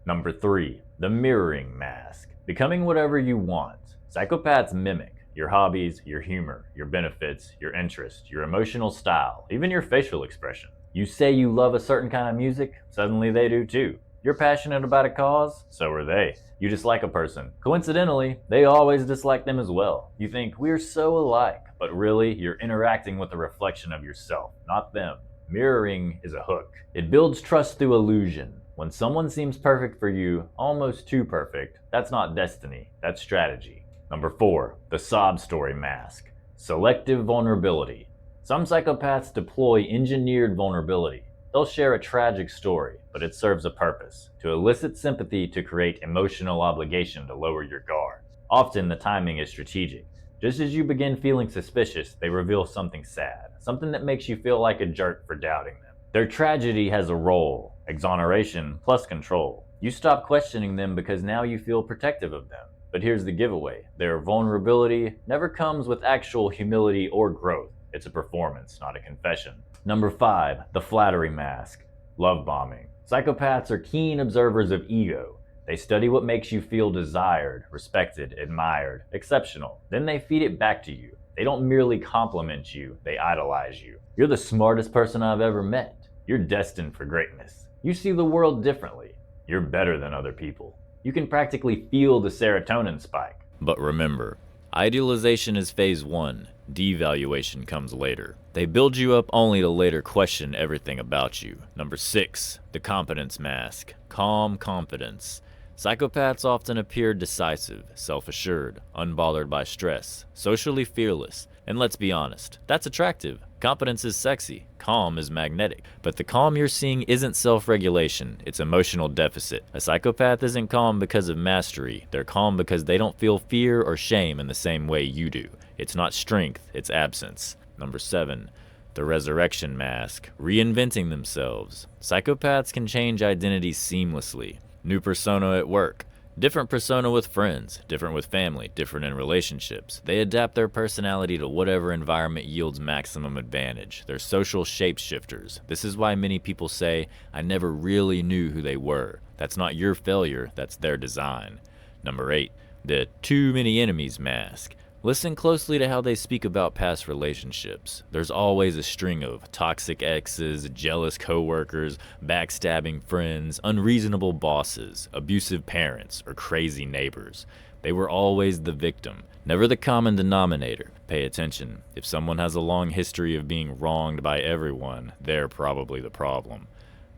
Number 3, the mirroring mask. Becoming whatever you want. Psychopaths mimic your hobbies, your humor, your benefits, your interests, your emotional style, even your facial expression. You say you love a certain kind of music, suddenly they do too. You're passionate about a cause, so are they. You dislike a person. Coincidentally, they always dislike them as well. You think, we're so alike, but really, you're interacting with a reflection of yourself, not them. Mirroring is a hook. It builds trust through illusion. When someone seems perfect for you, almost too perfect, that's not destiny, that's strategy. Number 4, the sob story mask. Selective vulnerability. Some psychopaths deploy engineered vulnerability. They'll share a tragic story, but it serves a purpose: to elicit sympathy, to create emotional obligation, to lower your guard. Often the timing is strategic. Just as you begin feeling suspicious, they reveal something sad, something that makes you feel like a jerk for doubting them. Their tragedy has a role: exoneration plus control. You stop questioning them because now you feel protective of them. But here's the giveaway: their vulnerability never comes with actual humility or growth. It's a performance, not a confession. Number 5, the flattery mask. Love bombing. Psychopaths are keen observers of ego. They study what makes you feel desired, respected, admired, exceptional. Then they feed it back to you. They don't merely compliment you, they idolize you. You're the smartest person I've ever met. You're destined for greatness. You see the world differently. You're better than other people. You can practically feel the serotonin spike. But remember, idealization is phase 1. Devaluation comes later. They build you up only to later question everything about you. Number 6, the competence mask. Calm confidence. Psychopaths often appear decisive, self-assured, unbothered by stress, socially fearless. And let's be honest, that's attractive. Competence is sexy. Calm is magnetic. But the calm you're seeing isn't self-regulation, it's emotional deficit. A psychopath isn't calm because of mastery. They're calm because they don't feel fear or shame in the same way you do. It's not strength, it's absence. Number 7, the resurrection mask. Reinventing themselves. Psychopaths can change identities seamlessly. New persona at work. Different persona with friends, different with family, different in relationships. They adapt their personality to whatever environment yields maximum advantage. They're social shapeshifters. This is why many people say, I never really knew who they were. That's not your failure, that's their design. Number 8, the too many enemies mask. Listen closely to how they speak about past relationships. There's always a string of toxic exes, jealous coworkers, backstabbing friends, unreasonable bosses, abusive parents, or crazy neighbors. They were always the victim, never the common denominator. Pay attention. If someone has a long history of being wronged by everyone, they're probably the problem.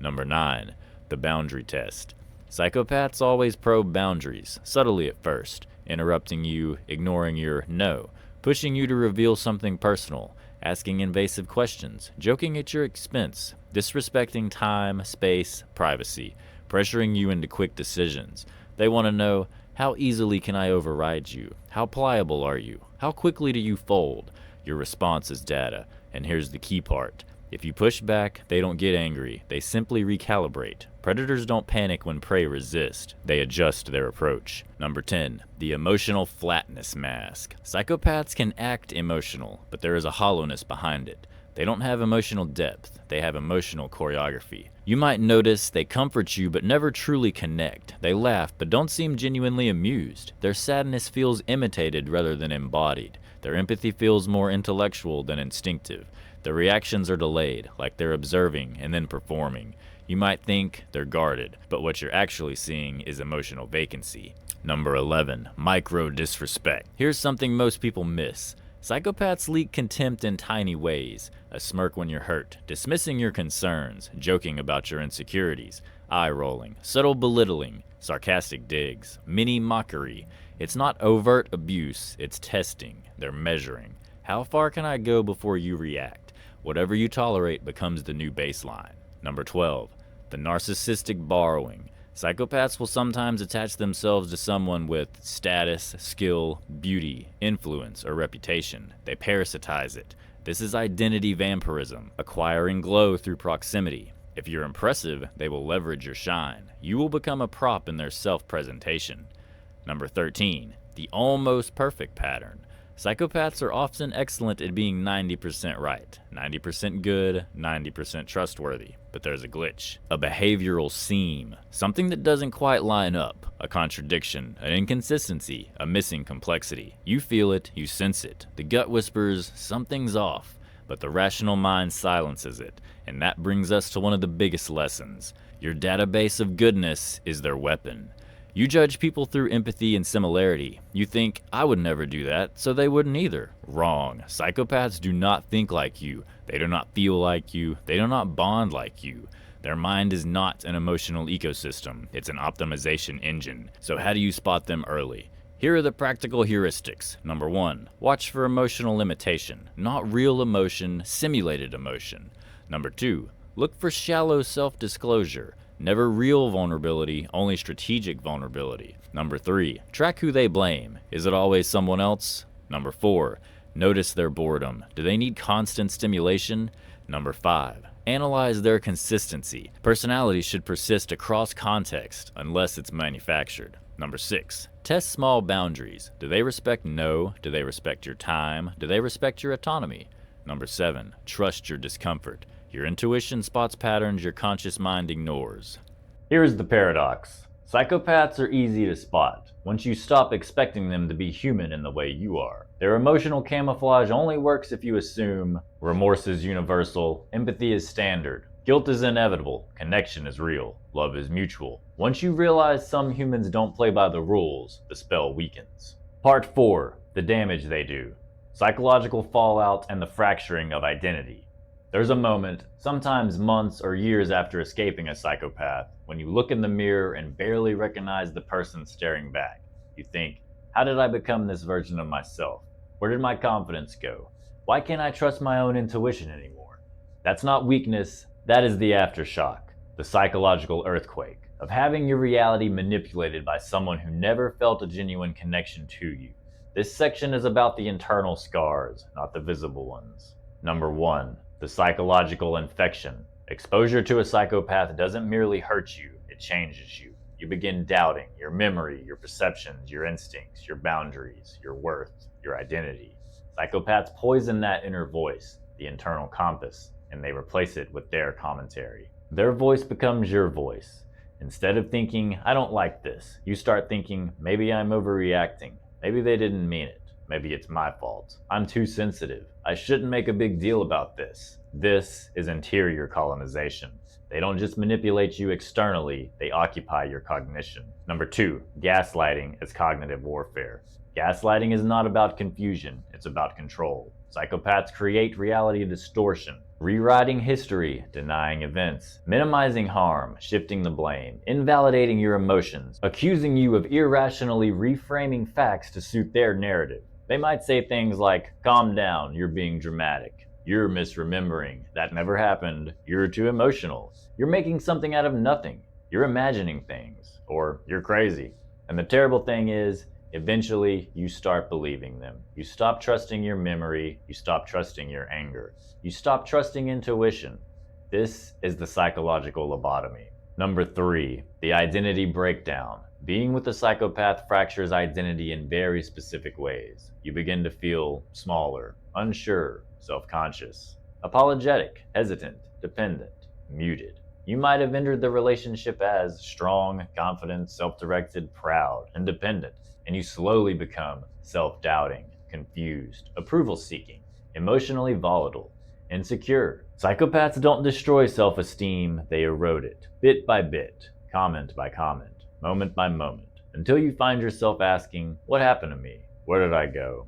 Number 9, the boundary test. Psychopaths always probe boundaries, subtly at first. Interrupting you, ignoring your no, pushing you to reveal something personal, asking invasive questions, joking at your expense, disrespecting time, space, privacy, pressuring you into quick decisions. They want to know, how easily can I override you? How pliable are you? How quickly do you fold? Your response is data. And here's the key part. If you push back, they don't get angry. They simply recalibrate. Predators don't panic when prey resist. They adjust their approach. Number 10, the emotional flatness mask. Psychopaths can act emotional, but there is a hollowness behind it. They don't have emotional depth. They have emotional choreography. You might notice they comfort you but never truly connect. They laugh but don't seem genuinely amused. Their sadness feels imitated rather than embodied. Their empathy feels more intellectual than instinctive. Their reactions are delayed, like they're observing and then performing. You might think they're guarded, but what you're actually seeing is emotional vacancy. Number 11, micro disrespect. Here's something most people miss. Psychopaths leak contempt in tiny ways. A smirk when you're hurt, dismissing your concerns, joking about your insecurities, eye-rolling, subtle belittling, sarcastic digs, mini mockery. It's not overt abuse, it's testing. They're measuring. How far can I go before you react? Whatever you tolerate becomes the new baseline. Number 12, the narcissistic borrowing. Psychopaths will sometimes attach themselves to someone with status, skill, beauty, influence, or reputation. They parasitize it. This is identity vampirism, acquiring glow through proximity. If you're impressive, they will leverage your shine. You will become a prop in their self-presentation. Number 13, the almost perfect pattern. Psychopaths are often excellent at being 90% right, 90% good, 90% trustworthy. But there's a glitch, a behavioral seam, something that doesn't quite line up, a contradiction, an inconsistency, a missing complexity. You feel it, you sense it. The gut whispers, something's off, but the rational mind silences it. And that brings us to one of the biggest lessons. Your database of goodness is their weapon. You judge people through empathy and similarity. You think, I would never do that, so they wouldn't either. Wrong. Psychopaths do not think like you. They do not feel like you. They do not bond like you. Their mind is not an emotional ecosystem. It's an optimization engine. So how do you spot them early? Here are the practical heuristics. Number 1, watch for emotional imitation. Not real emotion, simulated emotion. Number 2, Look for shallow self-disclosure. Never real vulnerability, only strategic vulnerability. Number 3, track who they blame. Is it always someone else? Number 4, notice their boredom. Do they need constant stimulation? Number 5, analyze their consistency. Personality should persist across context unless it's manufactured. Number 6, test small boundaries. Do they respect no? Do they respect your time? Do they respect your autonomy? Number 7, trust your discomfort. Your intuition spots patterns your conscious mind ignores. Here's the paradox. Psychopaths are easy to spot once you stop expecting them to be human in the way you are. Their emotional camouflage only works if you assume remorse is universal, empathy is standard, guilt is inevitable, connection is real, love is mutual. Once you realize some humans don't play by the rules, the spell weakens. Part 4. The damage they do. Psychological fallout and the fracturing of identity. There's a moment, sometimes months or years after escaping a psychopath, when you look in the mirror and barely recognize the person staring back. You think, how did I become this version of myself? Where did my confidence go? Why can't I trust my own intuition anymore? That's not weakness, that is the aftershock, the psychological earthquake, of having your reality manipulated by someone who never felt a genuine connection to you. This section is about the internal scars, not the visible ones. Number 1. The psychological infection. Exposure to a psychopath doesn't merely hurt you, it changes you. You begin doubting your memory, your perceptions, your instincts, your boundaries, your worth, your identity. Psychopaths poison that inner voice, the internal compass, and they replace it with their commentary. Their voice becomes your voice. Instead of thinking, I don't like this, you start thinking, maybe I'm overreacting, maybe they didn't mean it. Maybe it's my fault. I'm too sensitive. I shouldn't make a big deal about this. This is interior colonization. They don't just manipulate you externally, they occupy your cognition. Number 2, gaslighting is cognitive warfare. Gaslighting is not about confusion, it's about control. Psychopaths create reality distortion, rewriting history, denying events, minimizing harm, shifting the blame, invalidating your emotions, accusing you of irrationally reframing facts to suit their narrative. They might say things like, calm down, you're being dramatic. You're misremembering. That never happened. You're too emotional. You're making something out of nothing. You're imagining things. Or you're crazy. And the terrible thing is, eventually you start believing them. You stop trusting your memory. You stop trusting your anger. You stop trusting intuition. This is the psychological lobotomy. Number 3, the identity breakdown. Being with a psychopath fractures identity in very specific ways. You begin to feel smaller, unsure, self-conscious, apologetic, hesitant, dependent, muted. You might have entered the relationship as strong, confident, self-directed, proud, independent, and you slowly become self-doubting, confused, approval-seeking, emotionally volatile, insecure. Psychopaths don't destroy self-esteem, they erode it, bit by bit, comment by comment, moment by moment, until you find yourself asking, what happened to me? Where did I go?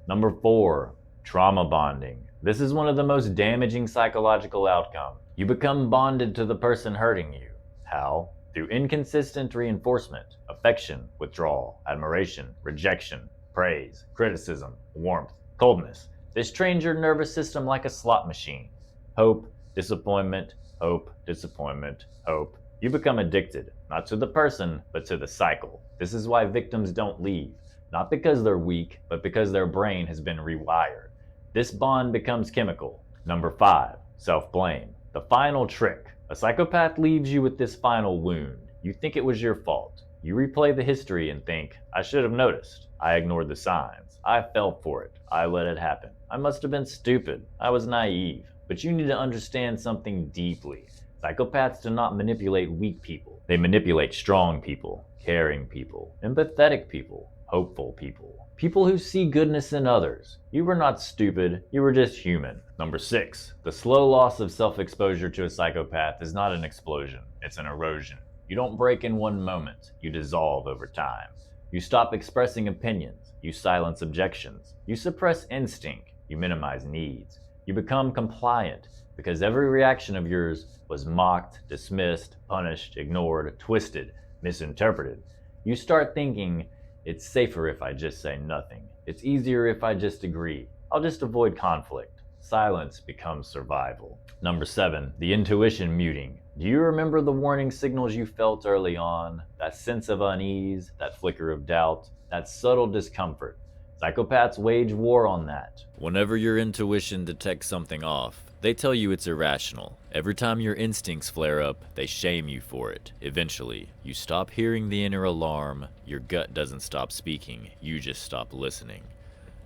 Number 4, trauma bonding. This is one of the most damaging psychological outcomes. You become bonded to the person hurting you. How? Through inconsistent reinforcement, affection, withdrawal, admiration, rejection, praise, criticism, warmth, coldness. This trains your nervous system like a slot machine. Hope, disappointment, hope, disappointment, hope. You become addicted, not to the person, but to the cycle. This is why victims don't leave, not because they're weak, but because their brain has been rewired. This bond becomes chemical. Number 5, self-blame. The final trick. A psychopath leaves you with this final wound. You think it was your fault. You replay the history and think, I should have noticed. I ignored the signs. I fell for it. I let it happen. I must have been stupid. I was naive. But you need to understand something deeply. Psychopaths do not manipulate weak people. They manipulate strong people, caring people, empathetic people, hopeful people. People who see goodness in others. You were not stupid, you were just human. Number 6, the slow loss of self-exposure to a psychopath is not an explosion, it's an erosion. You don't break in one moment, you dissolve over time. You stop expressing opinions, you silence objections, you suppress instinct, you minimize needs. You become compliant because every reaction of yours was mocked, dismissed, punished, ignored, twisted, misinterpreted. You start thinking, it's safer if I just say nothing. It's easier if I just agree. I'll just avoid conflict. silence becomes survival. Number 7, the intuition muting. Do you remember the warning signals you felt early on? That sense of unease, that flicker of doubt, that subtle discomfort. Psychopaths wage war on that. Whenever your intuition detects something off, they tell you it's irrational. Every time your instincts flare up, they shame you for it. Eventually, you stop hearing the inner alarm, your gut doesn't stop speaking, you just stop listening.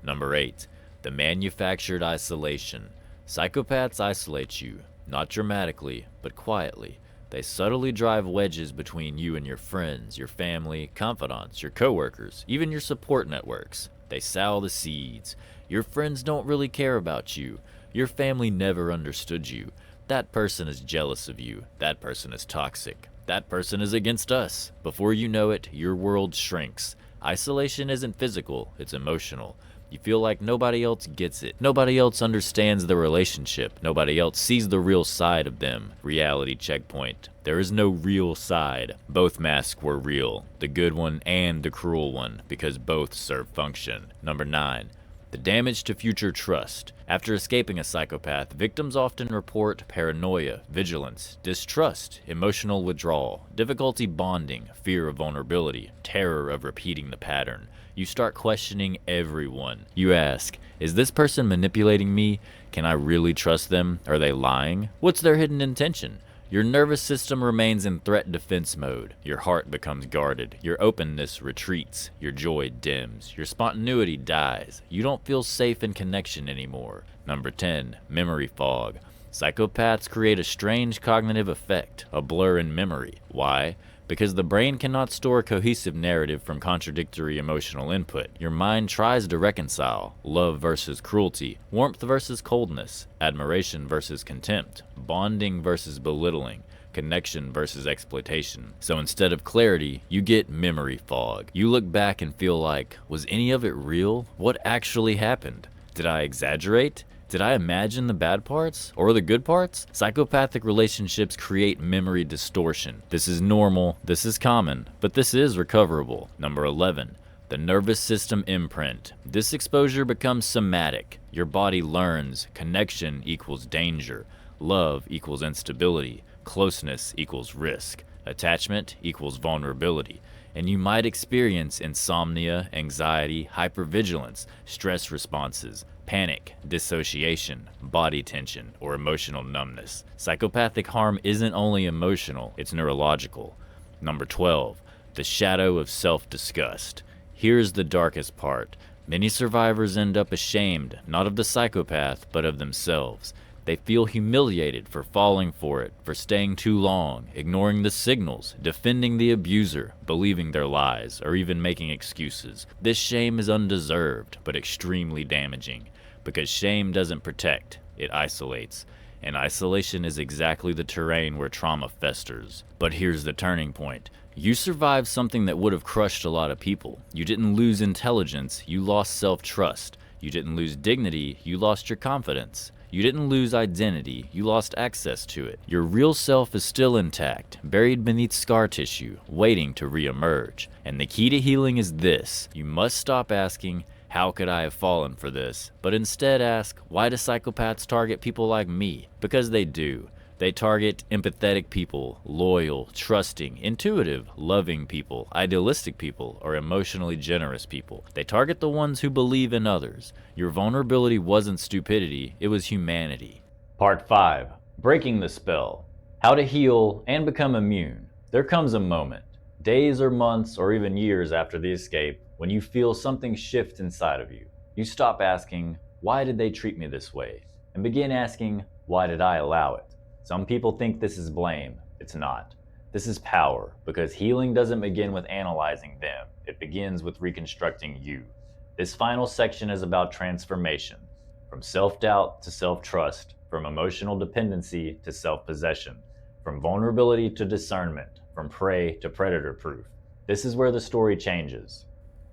Number 8, the manufactured isolation. Psychopaths isolate you, not dramatically, but quietly. They subtly drive wedges between you and your friends, your family, confidants, your coworkers, even your support networks. They sow the seeds. Your friends don't really care about you. Your family never understood you. That person is jealous of you. That person is toxic. That person is against us. Before you know it, your world shrinks. Isolation isn't physical, it's emotional. You feel like nobody else gets it. Nobody else understands the relationship. Nobody else sees the real side of them. Reality checkpoint. There is no real side. Both masks were real, the good one and the cruel one, because both serve function. Number 9. The damage to future trust. After escaping a psychopath, victims often report paranoia, vigilance, distrust, emotional withdrawal, difficulty bonding, fear of vulnerability, terror of repeating the pattern. You start questioning everyone. You ask, is this person manipulating me? Can I really trust them? Are they lying? What's their hidden intention? Your nervous system remains in threat defense mode. Your heart becomes guarded. Your openness retreats. Your joy dims. Your spontaneity dies. You don't feel safe in connection anymore. Number 10, memory fog. Psychopaths create a strange cognitive effect, a blur in memory. Why? Because the brain cannot store a cohesive narrative from contradictory emotional input. Your mind tries to reconcile love versus cruelty, warmth versus coldness, admiration versus contempt, bonding versus belittling, connection versus exploitation. So instead of clarity, you get memory fog. You look back and feel like, was any of it real? What actually happened? Did I exaggerate? Did I imagine the bad parts or the good parts? Psychopathic relationships create memory distortion. This is normal, this is common, but this is recoverable. Number 11, the nervous system imprint. This exposure becomes somatic. Your body learns connection equals danger, love equals instability, closeness equals risk, attachment equals vulnerability. And you might experience insomnia, anxiety, hypervigilance, stress responses, panic, dissociation, body tension, or emotional numbness. Psychopathic harm isn't only emotional, it's neurological. Number 12, the shadow of self-disgust. Here's the darkest part. Many survivors end up ashamed, not of the psychopath, but of themselves. They feel humiliated for falling for it, for staying too long, ignoring the signals, defending the abuser, believing their lies, or even making excuses. This shame is undeserved, but extremely damaging, because shame doesn't protect, it isolates. And isolation is exactly the terrain where trauma festers. But here's the turning point. You survived something that would have crushed a lot of people. You didn't lose intelligence, you lost self-trust. You didn't lose dignity, you lost your confidence. You didn't lose identity, you lost access to it. Your real self is still intact, buried beneath scar tissue, waiting to re-emerge. And the key to healing is this. You must stop asking, how could I have fallen for this? But instead ask, why do psychopaths target people like me? Because they do. They target empathetic people, loyal, trusting, intuitive, loving people, idealistic people, or emotionally generous people. They target the ones who believe in others. Your vulnerability wasn't stupidity, it was humanity. Part 5, breaking the spell. How to heal and become immune. There comes a moment, days or months or even years after the escape, when you feel something shift inside of you. You stop asking, why did they treat me this way? And begin asking, why did I allow it? Some people think this is blame. It's not. This is power, because healing doesn't begin with analyzing them. It begins with reconstructing you. This final section is about transformation, from self-doubt to self-trust, from emotional dependency to self-possession, from vulnerability to discernment, from prey to predator-proof. This is where the story changes.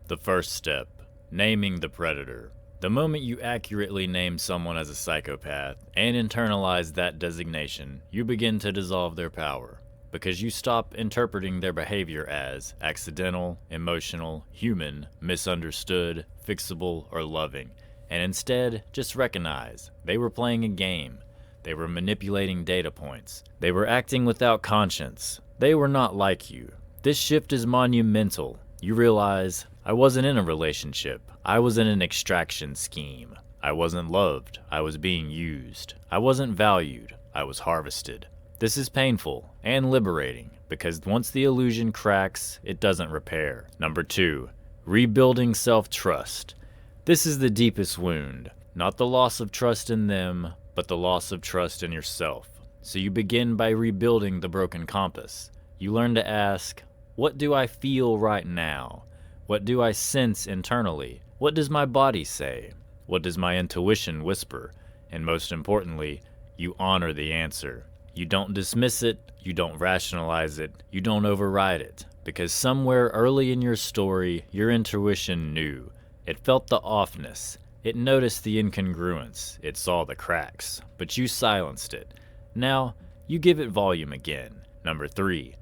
The first step, naming the predator. The moment you accurately name someone as a psychopath and internalize that designation, you begin to dissolve their power, because you stop interpreting their behavior as accidental, emotional, human, misunderstood, fixable, or loving. and instead just recognize they were playing a game. They were manipulating data points. They were acting without conscience. They were not like you. This shift is monumental. You realize, I wasn't in a relationship. I was in an extraction scheme. I wasn't loved. I was being used. I wasn't valued. I was harvested. This is painful and liberating because once the illusion cracks, it doesn't repair. Number 2, rebuilding self-trust. This is the deepest wound. Not the loss of trust in them, but the loss of trust in yourself. So you begin by rebuilding the broken compass. You learn to ask, what do I feel right now? What do I sense internally? What does my body say? What does my intuition whisper? And most importantly, you honor the answer. You don't dismiss it, you don't rationalize it, you don't override it. Because somewhere early in your story, your intuition knew. It felt the offness. It noticed the incongruence. It saw the cracks. But you silenced it. Now, you give it volume again. Number 3,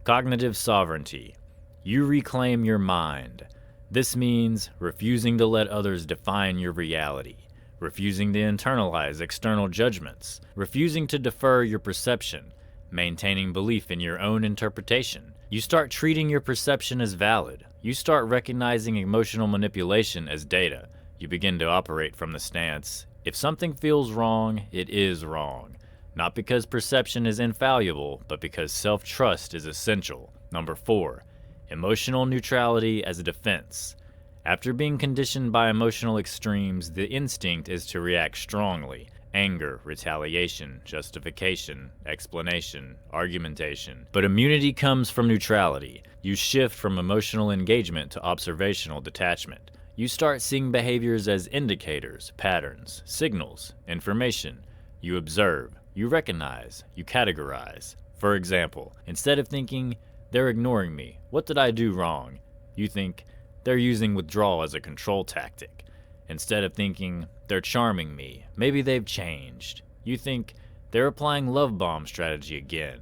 cognitive sovereignty. You reclaim your mind. This means refusing to let others define your reality, refusing to internalize external judgments, refusing to defer your perception, maintaining belief in your own interpretation. You start treating your perception as valid. You start recognizing emotional manipulation as data. You begin to operate from the stance, if something feels wrong, it is wrong. Not because perception is infallible, but because self-trust is essential. Number 4, emotional neutrality as a defense. After being conditioned by emotional extremes, the instinct is to react strongly. Anger, retaliation, justification, explanation, argumentation. But immunity comes from neutrality. You shift from emotional engagement to observational detachment. You start seeing behaviors as indicators, patterns, signals, information. You observe, you recognize, you categorize. For example, instead of thinking, they're ignoring me, what did I do wrong? You think, they're using withdrawal as a control tactic. Instead of thinking, they're charming me, maybe they've changed. You think, they're applying love bomb strategy again.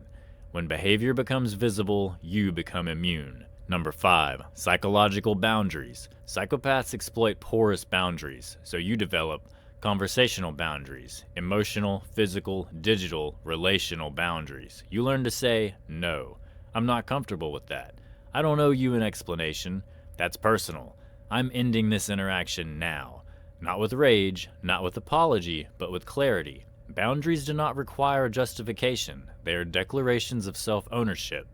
When behavior becomes visible, you become immune. Number 5, psychological boundaries. Psychopaths exploit porous boundaries, so you develop conversational boundaries, emotional, physical, digital, relational boundaries. You learn to say, no, I'm not comfortable with that. I don't owe you an explanation. That's personal. I'm ending this interaction now. Not with rage, not with apology, but with clarity. Boundaries do not require a justification. They are declarations of self-ownership.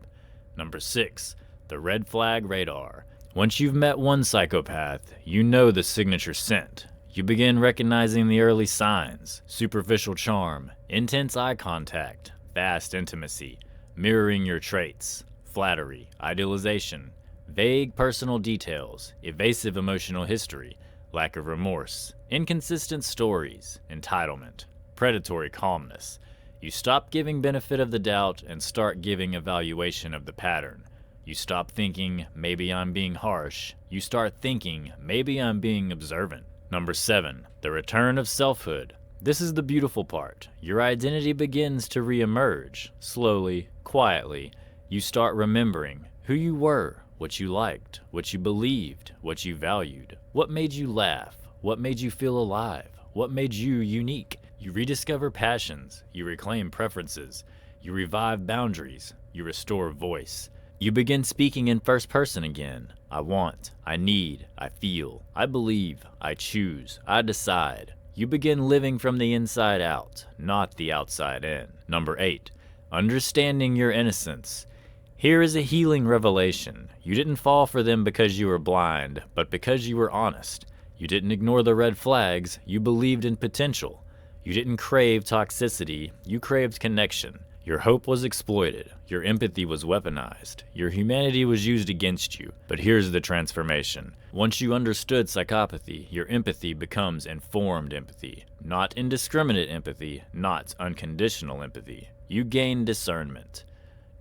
Number 6, the red flag radar. Once you've met one psychopath, you know the signature scent. You begin recognizing the early signs: superficial charm, intense eye contact, fast intimacy, mirroring your traits, flattery, idealization, vague personal details, evasive emotional history, lack of remorse, inconsistent stories, entitlement, predatory calmness. You stop giving benefit of the doubt and start giving evaluation of the pattern. You stop thinking, maybe I'm being harsh. You start thinking, maybe I'm being observant. Number 7, the return of selfhood. This is the beautiful part. Your identity begins to reemerge. Slowly, quietly, you start remembering who you were, what you liked, what you believed, what you valued, what made you laugh, what made you feel alive, what made you unique. You rediscover passions, you reclaim preferences, you revive boundaries, you restore voice. You begin speaking in first person again. I want, I need, I feel, I believe, I choose, I decide. You begin living from the inside out, not the outside in. Number 8, understanding your innocence. Here is a healing revelation. You didn't fall for them because you were blind, but because you were honest. You didn't ignore the red flags, you believed in potential. You didn't crave toxicity, you craved connection. Your hope was exploited, your empathy was weaponized, your humanity was used against you. But here's the transformation. Once you understood psychopathy, your empathy becomes informed empathy. Not indiscriminate empathy, not unconditional empathy. You gain discernment.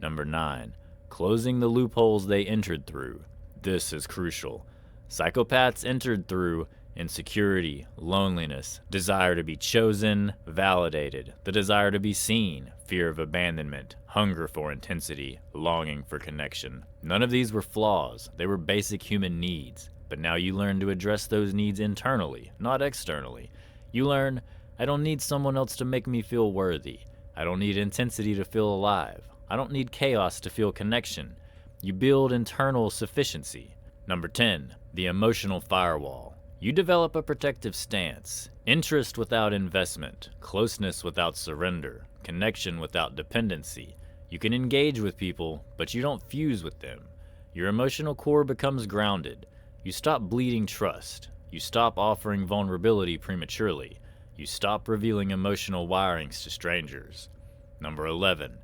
Number 9, closing the loopholes they entered through. This is crucial. Psychopaths entered through insecurity, loneliness, desire to be chosen, validated, the desire to be seen, fear of abandonment, hunger for intensity, longing for connection. None of these were flaws. They were basic human needs. but now you learn to address those needs internally, not externally. You learn, I don't need someone else to make me feel worthy. I don't need intensity to feel alive. I don't need chaos to feel connection. You build internal sufficiency. Number 10, the emotional firewall. You develop a protective stance, interest without investment, closeness without surrender, connection without dependency. You can engage with people, but you don't fuse with them. Your emotional core becomes grounded. You stop bleeding trust. You stop offering vulnerability prematurely. You stop revealing emotional wirings to strangers. Number 11,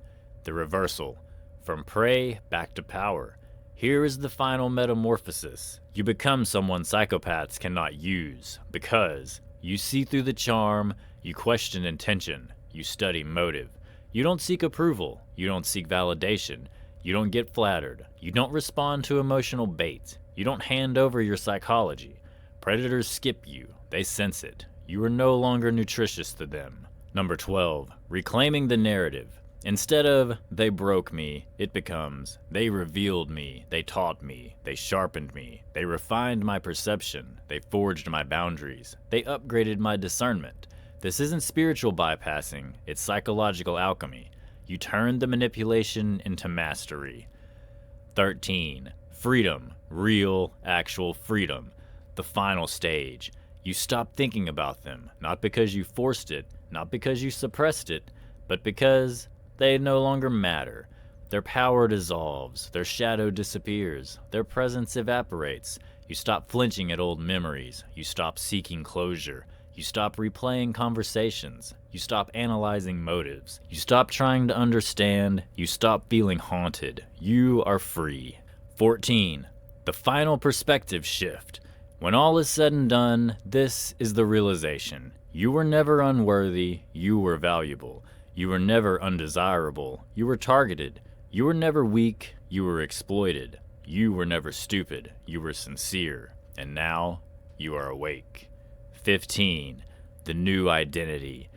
the reversal. From prey back to power. Here is the final metamorphosis. You become someone psychopaths cannot use, because you see through the charm, you question intention, you study motive. You don't seek approval, you don't seek validation, you don't get flattered, you don't respond to emotional bait, you don't hand over your psychology. Predators skip you, they sense it. You are no longer nutritious to them. Number 12, reclaiming the narrative. Instead of, they broke me, it becomes, they revealed me, they taught me, they sharpened me, they refined my perception, they forged my boundaries, they upgraded my discernment. This isn't spiritual bypassing, it's psychological alchemy. You turn the manipulation into mastery. 13, freedom, real, actual freedom. The final stage. You stop thinking about them, not because you forced it, not because you suppressed it, but because they no longer matter. Their power dissolves, their shadow disappears, their presence evaporates. You stop flinching at old memories, you stop seeking closure, you stop replaying conversations, you stop analyzing motives, you stop trying to understand, you stop feeling haunted. You are free. 14. The final perspective shift. When all is said and done, this is the realization. You were never unworthy, you were valuable. You were never undesirable, you were targeted. You were never weak, you were exploited. You were never stupid, you were sincere. And now, you are awake. 15. The new identity.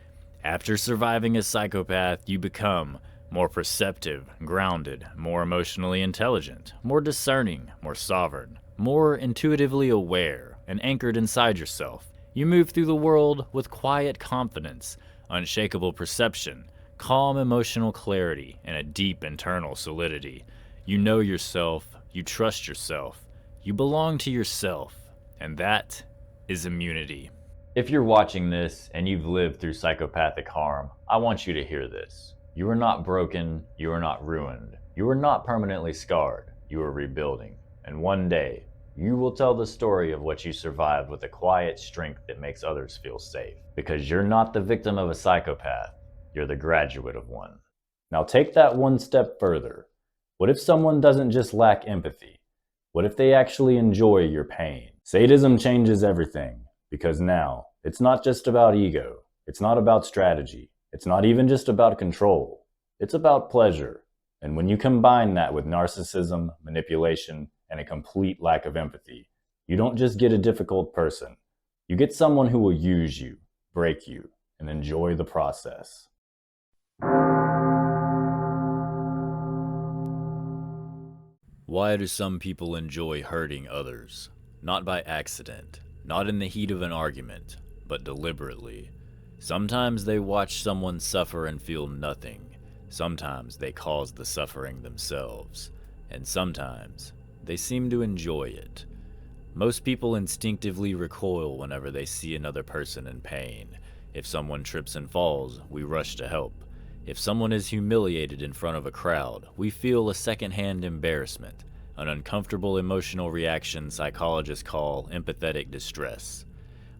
After surviving as psychopath, you become more perceptive, grounded, more emotionally intelligent, more discerning, more sovereign, more intuitively aware, and anchored inside yourself. You move through the world with quiet confidence, unshakable perception, calm emotional clarity, and a deep internal solidity. You know yourself, you trust yourself, you belong to yourself, and that is immunity. If you're watching this and you've lived through psychopathic harm, I want you to hear this. You are not broken, you are not ruined, you are not permanently scarred, you are rebuilding. And one day, you will tell the story of what you survived with a quiet strength that makes others feel safe. Because you're not the victim of a psychopath, you're the graduate of one. Now take that one step further. What if someone doesn't just lack empathy? What if they actually enjoy your pain? Sadism changes everything, because now, it's not just about ego. It's not about strategy. It's not even just about control. It's about pleasure. And when you combine that with narcissism, manipulation, and a complete lack of empathy, you don't just get a difficult person. You get someone who will use you, break you, and enjoy the process. Why do some people enjoy hurting others? Not by accident, not in the heat of an argument, but deliberately. Sometimes they watch someone suffer and feel nothing. Sometimes they cause the suffering themselves. And sometimes they seem to enjoy it. Most people instinctively recoil whenever they see another person in pain. If someone trips and falls, we rush to help. If someone is humiliated in front of a crowd, we feel a secondhand embarrassment, an uncomfortable emotional reaction psychologists call empathetic distress.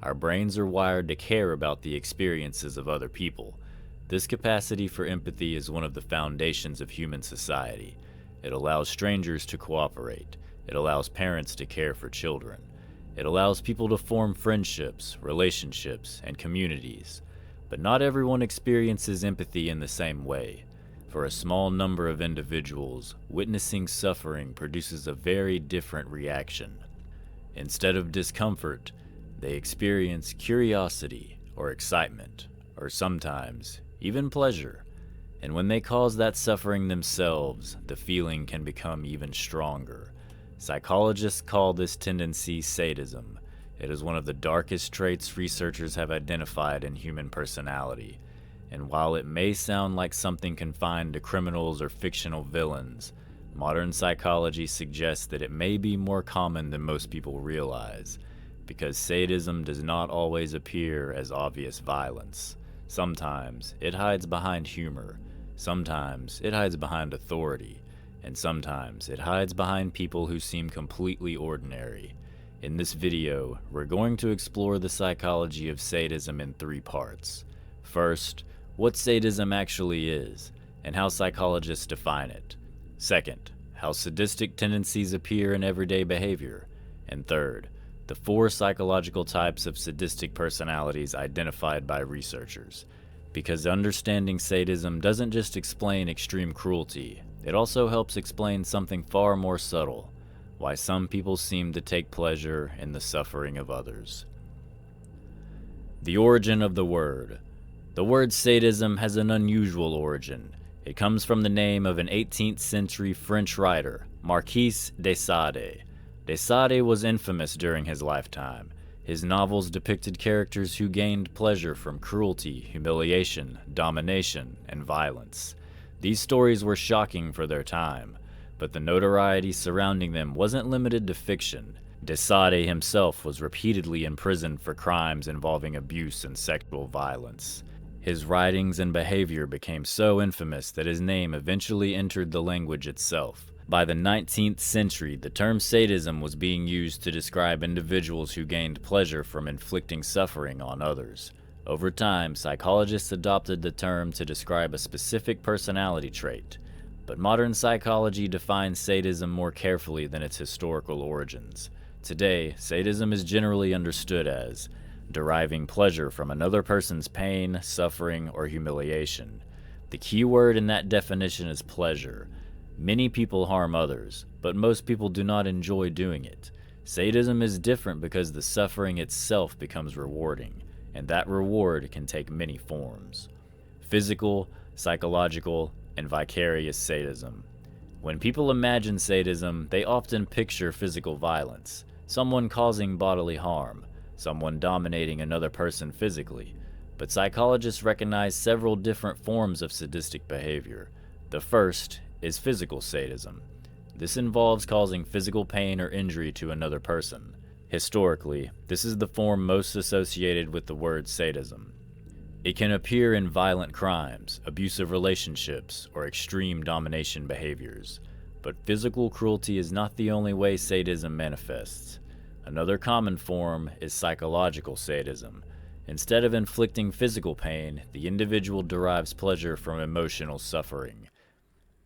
Our brains are wired to care about the experiences of other people. This capacity for empathy is one of the foundations of human society. It allows strangers to cooperate. It allows parents to care for children. It allows people to form friendships, relationships, and communities. But not everyone experiences empathy in the same way. For a small number of individuals, witnessing suffering produces a very different reaction. Instead of discomfort, they experience curiosity or excitement, or sometimes even pleasure. And when they cause that suffering themselves, the feeling can become even stronger. Psychologists call this tendency sadism. It is one of the darkest traits researchers have identified in human personality, and while it may sound like something confined to criminals or fictional villains, modern psychology suggests that it may be more common than most people realize, because sadism does not always appear as obvious violence. Sometimes it hides behind humor, sometimes it hides behind authority, and sometimes it hides behind people who seem completely ordinary. In this video, we're going to explore the psychology of sadism in 3 parts. First, what sadism actually is, and how psychologists define it. Second, how sadistic tendencies appear in everyday behavior. And third, the 4 psychological types of sadistic personalities identified by researchers. Because understanding sadism doesn't just explain extreme cruelty, it also helps explain something far more subtle: why some people seem to take pleasure in the suffering of others. The origin of the word. The word sadism has an unusual origin. It comes from the name of an 18th century French writer, Marquis de Sade. De Sade was infamous during his lifetime. His novels depicted characters who gained pleasure from cruelty, humiliation, domination, and violence. These stories were shocking for their time, but the notoriety surrounding them wasn't limited to fiction. De Sade himself was repeatedly imprisoned for crimes involving abuse and sexual violence. His writings and behavior became so infamous that his name eventually entered the language itself. By the 19th century, the term sadism was being used to describe individuals who gained pleasure from inflicting suffering on others. Over time, psychologists adopted the term to describe a specific personality trait, but modern psychology defines sadism more carefully than its historical origins. Today, sadism is generally understood as deriving pleasure from another person's pain, suffering, or humiliation. The key word in that definition is pleasure. Many people harm others, but most people do not enjoy doing it. Sadism is different because the suffering itself becomes rewarding, and that reward can take many forms: physical, psychological, and vicarious sadism. When people imagine sadism, they often picture physical violence, someone causing bodily harm, someone dominating another person physically. But psychologists recognize several different forms of sadistic behavior. The first is physical sadism. This involves causing physical pain or injury to another person. Historically, this is the form most associated with the word sadism. It can appear in violent crimes, abusive relationships, or extreme domination behaviors. But physical cruelty is not the only way sadism manifests. Another common form is psychological sadism. Instead of inflicting physical pain, the individual derives pleasure from emotional suffering.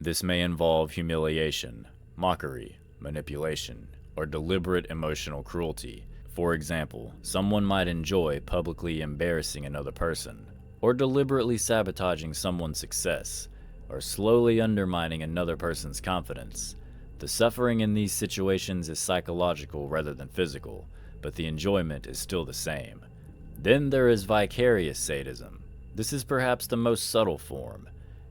This may involve humiliation, mockery, manipulation, or deliberate emotional cruelty. For example, someone might enjoy publicly embarrassing another person, or deliberately sabotaging someone's success, or slowly undermining another person's confidence. The suffering in these situations is psychological rather than physical, but the enjoyment is still the same. Then there is vicarious sadism. This is perhaps the most subtle form.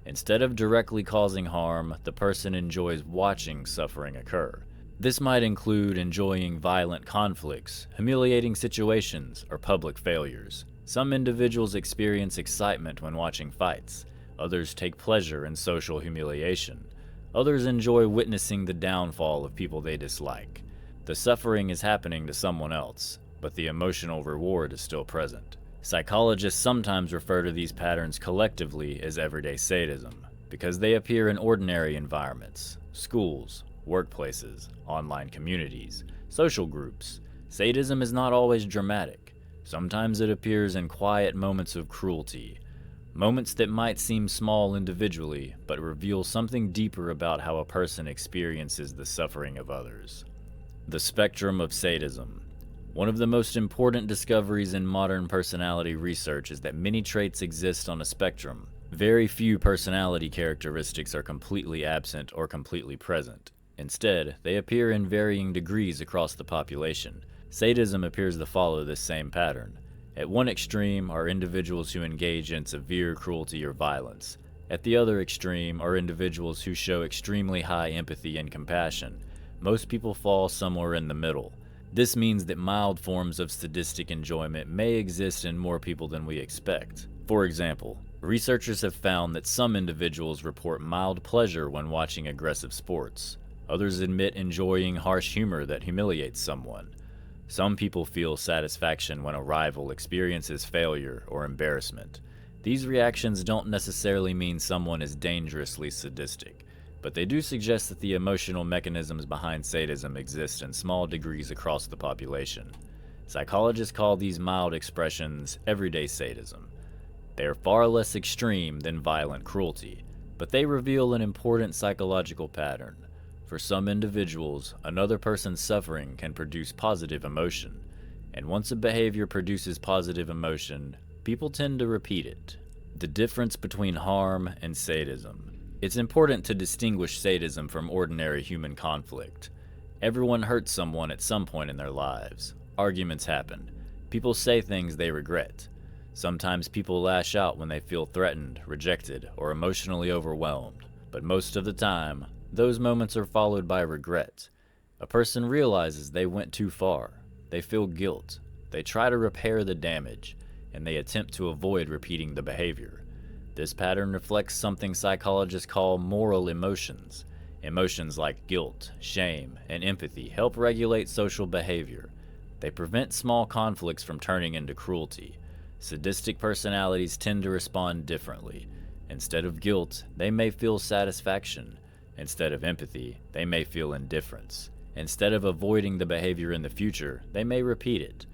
Instead of directly causing harm, the person enjoys watching suffering occur. This might include enjoying violent conflicts, humiliating situations, or public failures. Some individuals experience excitement when watching fights. Others take pleasure in social humiliation. Others enjoy witnessing the downfall of people they dislike. The suffering is happening to someone else, but the emotional reward is still present. Psychologists sometimes refer to these patterns collectively as everyday sadism, because they appear in ordinary environments: schools, workplaces, online communities, social groups. Sadism is not always dramatic. Sometimes it appears in quiet moments of cruelty, moments that might seem small individually, but reveal something deeper about how a person experiences the suffering of others. The spectrum of sadism. One of the most important discoveries in modern personality research is that many traits exist on a spectrum. Very few personality characteristics are completely absent or completely present. Instead, they appear in varying degrees across the population. Sadism appears to follow this same pattern. At one extreme are individuals who engage in severe cruelty or violence. At the other extreme are individuals who show extremely high empathy and compassion. Most people fall somewhere in the middle. This means that mild forms of sadistic enjoyment may exist in more people than we expect. For example, researchers have found that some individuals report mild pleasure when watching aggressive sports. Others admit enjoying harsh humor that humiliates someone. Some people feel satisfaction when a rival experiences failure or embarrassment. These reactions don't necessarily mean someone is dangerously sadistic, but they do suggest that the emotional mechanisms behind sadism exist in small degrees across the population. Psychologists call these mild expressions everyday sadism. They are far less extreme than violent cruelty, but they reveal an important psychological pattern. For some individuals, another person's suffering can produce positive emotion, and once a behavior produces positive emotion, people tend to repeat it. The difference between harm and sadism. It's important to distinguish sadism from ordinary human conflict. Everyone hurts someone at some point in their lives. Arguments happen. People say things they regret. Sometimes people lash out when they feel threatened, rejected, or emotionally overwhelmed, but most of the time, those moments are followed by regret. A person realizes they went too far. They feel guilt. They try to repair the damage, and they attempt to avoid repeating the behavior. This pattern reflects something psychologists call moral emotions. Emotions like guilt, shame, and empathy help regulate social behavior. They prevent small conflicts from turning into cruelty. Sadistic personalities tend to respond differently. Instead of guilt, they may feel satisfaction. Instead of empathy, they may feel indifference. Instead of avoiding the behavior in the future, they may repeat it.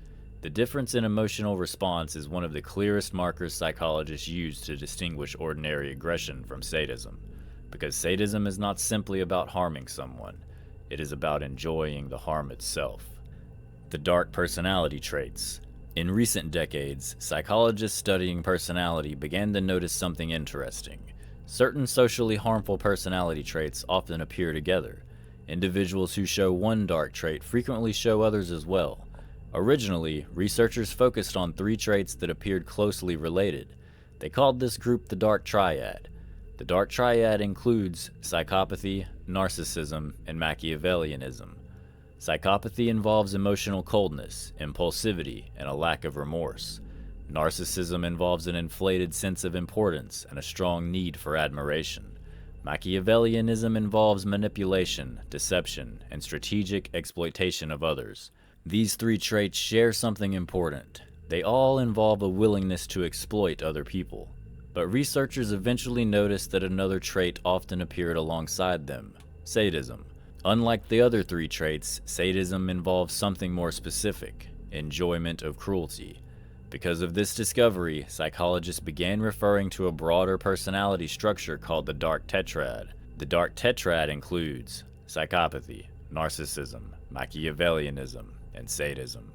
The difference in emotional response is one of the clearest markers psychologists use to distinguish ordinary aggression from sadism, because sadism is not simply about harming someone, it is about enjoying the harm itself. The dark personality traits. In recent decades, psychologists studying personality began to notice something interesting. Certain socially harmful personality traits often appear together. Individuals who show one dark trait frequently show others as well. Originally, researchers focused on 3 traits that appeared closely related. They called this group the Dark Triad. The Dark Triad includes psychopathy, narcissism, and Machiavellianism. Psychopathy involves emotional coldness, impulsivity, and a lack of remorse. Narcissism involves an inflated sense of importance and a strong need for admiration. Machiavellianism involves manipulation, deception, and strategic exploitation of others. These 3 traits share something important. They all involve a willingness to exploit other people. But researchers eventually noticed that another trait often appeared alongside them: sadism. Unlike the other 3 traits, sadism involves something more specific: enjoyment of cruelty. Because of this discovery, psychologists began referring to a broader personality structure called the Dark Tetrad. The Dark Tetrad includes psychopathy, narcissism, Machiavellianism, and sadism.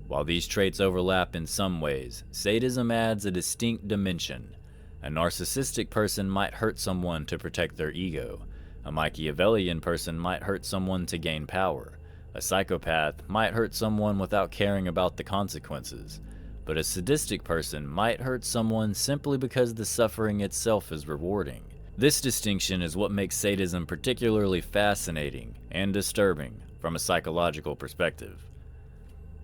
While these traits overlap in some ways, sadism adds a distinct dimension. A narcissistic person might hurt someone to protect their ego. A Machiavellian person might hurt someone to gain power. A psychopath might hurt someone without caring about the consequences. But a sadistic person might hurt someone simply because the suffering itself is rewarding. This distinction is what makes sadism particularly fascinating and disturbing from a psychological perspective.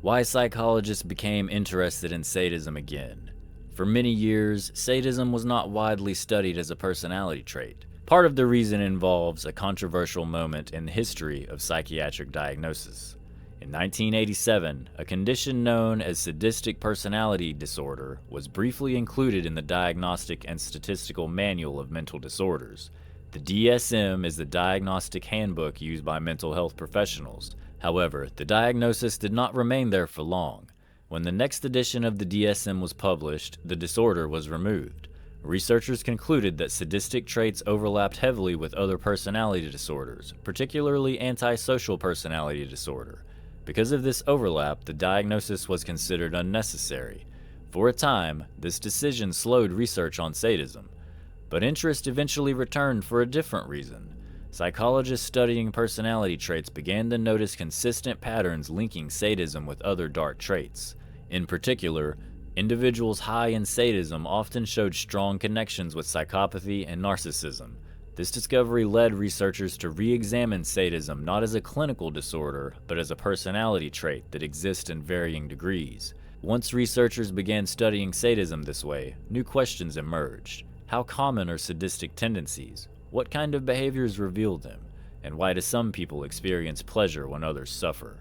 Why psychologists became interested in sadism again. For many years, sadism was not widely studied as a personality trait. Part of the reason involves a controversial moment in the history of psychiatric diagnosis. In 1987, a condition known as sadistic personality disorder was briefly included in the Diagnostic and Statistical Manual of Mental Disorders. The DSM is the diagnostic handbook used by mental health professionals. However, the diagnosis did not remain there for long. When the next edition of the DSM was published, the disorder was removed. Researchers concluded that sadistic traits overlapped heavily with other personality disorders, particularly antisocial personality disorder. Because of this overlap, the diagnosis was considered unnecessary. For a time, this decision slowed research on sadism. But interest eventually returned for a different reason. Psychologists studying personality traits began to notice consistent patterns linking sadism with other dark traits. In particular, individuals high in sadism often showed strong connections with psychopathy and narcissism. This discovery led researchers to re-examine sadism not as a clinical disorder, but as a personality trait that exists in varying degrees. Once researchers began studying sadism this way, new questions emerged. How common are sadistic tendencies? What kind of behaviors reveal them? And why do some people experience pleasure when others suffer?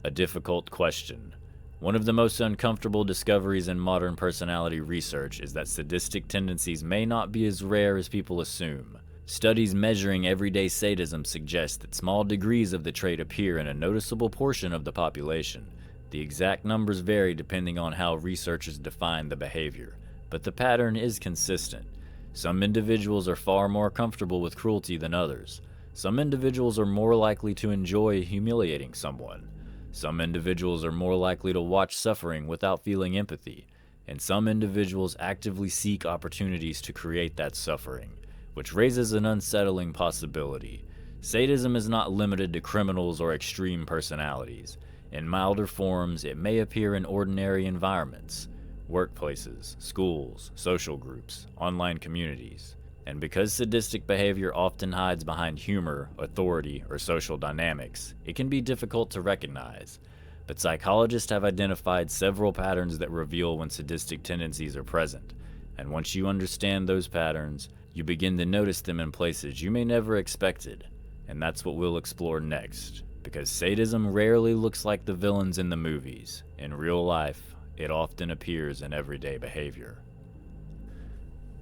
A difficult question. One of the most uncomfortable discoveries in modern personality research is that sadistic tendencies may not be as rare as people assume. Studies measuring everyday sadism suggest that small degrees of the trait appear in a noticeable portion of the population. The exact numbers vary depending on how researchers define the behavior, but the pattern is consistent. Some individuals are far more comfortable with cruelty than others. Some individuals are more likely to enjoy humiliating someone. Some individuals are more likely to watch suffering without feeling empathy, and some individuals actively seek opportunities to create that suffering, which raises an unsettling possibility. Sadism is not limited to criminals or extreme personalities. In milder forms, it may appear in ordinary environments, workplaces, schools, social groups, online communities. And because sadistic behavior often hides behind humor, authority, or social dynamics, it can be difficult to recognize. But psychologists have identified several patterns that reveal when sadistic tendencies are present. And once you understand those patterns, you begin to notice them in places you may never expected. And that's what we'll explore next. Because sadism rarely looks like the villains in the movies. In real life, it often appears in everyday behavior.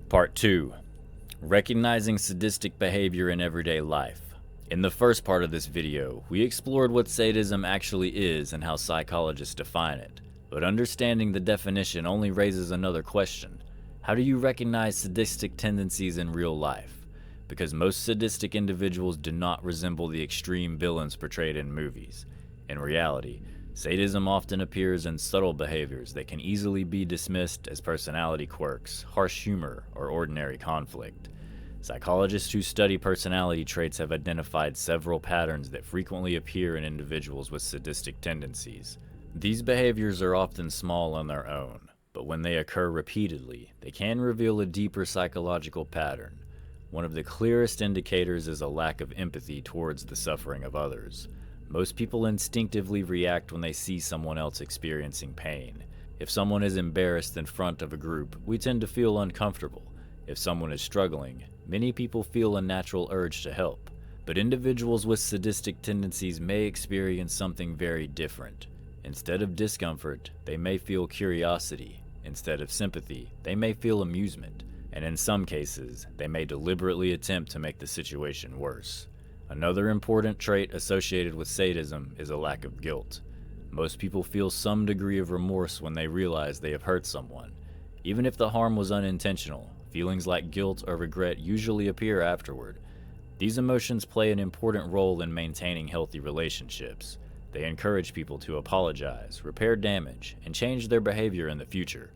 Part 2. Recognizing sadistic behavior in everyday life. In the first part of this video, we explored what sadism actually is and how psychologists define it. But understanding the definition only raises another question. How do you recognize sadistic tendencies in real life? Because most sadistic individuals do not resemble the extreme villains portrayed in movies. In reality, sadism often appears in subtle behaviors that can easily be dismissed as personality quirks, harsh humor, or ordinary conflict. Psychologists who study personality traits have identified several patterns that frequently appear in individuals with sadistic tendencies. These behaviors are often small on their own, but when they occur repeatedly, they can reveal a deeper psychological pattern. One of the clearest indicators is a lack of empathy towards the suffering of others. Most people instinctively react when they see someone else experiencing pain. If someone is embarrassed in front of a group, we tend to feel uncomfortable. If someone is struggling, many people feel a natural urge to help. But individuals with sadistic tendencies may experience something very different. Instead of discomfort, they may feel curiosity. Instead of sympathy, they may feel amusement. And in some cases, they may deliberately attempt to make the situation worse. Another important trait associated with sadism is a lack of guilt. Most people feel some degree of remorse when they realize they have hurt someone. Even if the harm was unintentional, feelings like guilt or regret usually appear afterward. These emotions play an important role in maintaining healthy relationships. They encourage people to apologize, repair damage, and change their behavior in the future.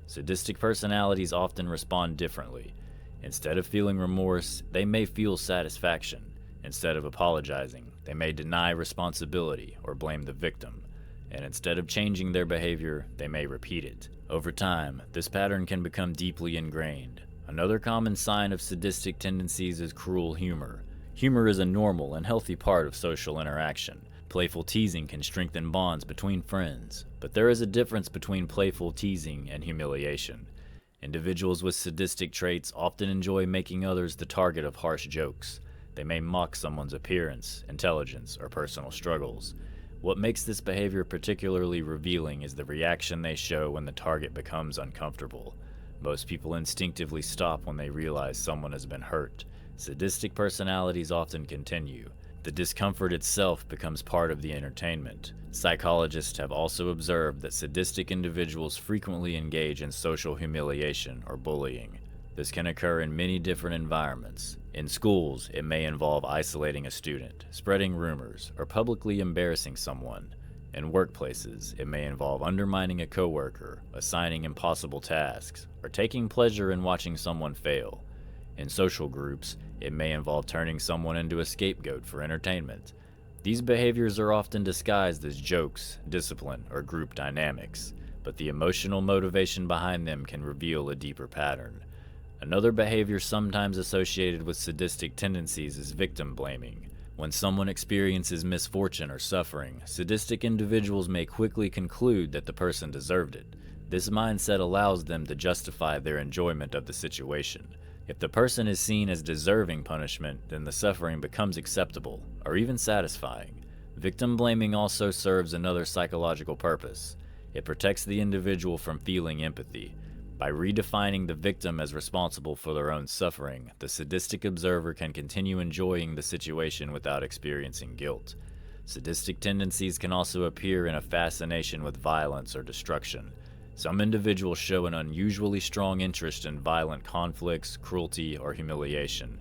Sadistic personalities often respond differently. Instead of feeling remorse, they may feel satisfaction. Instead of apologizing, they may deny responsibility or blame the victim. And instead of changing their behavior, they may repeat it. Over time, this pattern can become deeply ingrained. Another common sign of sadistic tendencies is cruel humor. Humor is a normal and healthy part of social interaction. Playful teasing can strengthen bonds between friends, but there is a difference between playful teasing and humiliation. Individuals with sadistic traits often enjoy making others the target of harsh jokes. They may mock someone's appearance, intelligence, or personal struggles. What makes this behavior particularly revealing is the reaction they show when the target becomes uncomfortable. Most people instinctively stop when they realize someone has been hurt. Sadistic personalities often continue. The discomfort itself becomes part of the entertainment. Psychologists have also observed that sadistic individuals frequently engage in social humiliation or bullying. This can occur in many different environments. In schools, it may involve isolating a student, spreading rumors, or publicly embarrassing someone. In workplaces, it may involve undermining a coworker, assigning impossible tasks, or taking pleasure in watching someone fail. In social groups, it may involve turning someone into a scapegoat for entertainment. These behaviors are often disguised as jokes, discipline, or group dynamics, but the emotional motivation behind them can reveal a deeper pattern. Another behavior sometimes associated with sadistic tendencies is victim blaming. When someone experiences misfortune or suffering, sadistic individuals may quickly conclude that the person deserved it. This mindset allows them to justify their enjoyment of the situation. If the person is seen as deserving punishment, then the suffering becomes acceptable, or even satisfying. Victim blaming also serves another psychological purpose. It protects the individual from feeling empathy. By redefining the victim as responsible for their own suffering, the sadistic observer can continue enjoying the situation without experiencing guilt. Sadistic tendencies can also appear in a fascination with violence or destruction. Some individuals show an unusually strong interest in violent conflicts, cruelty, or humiliation.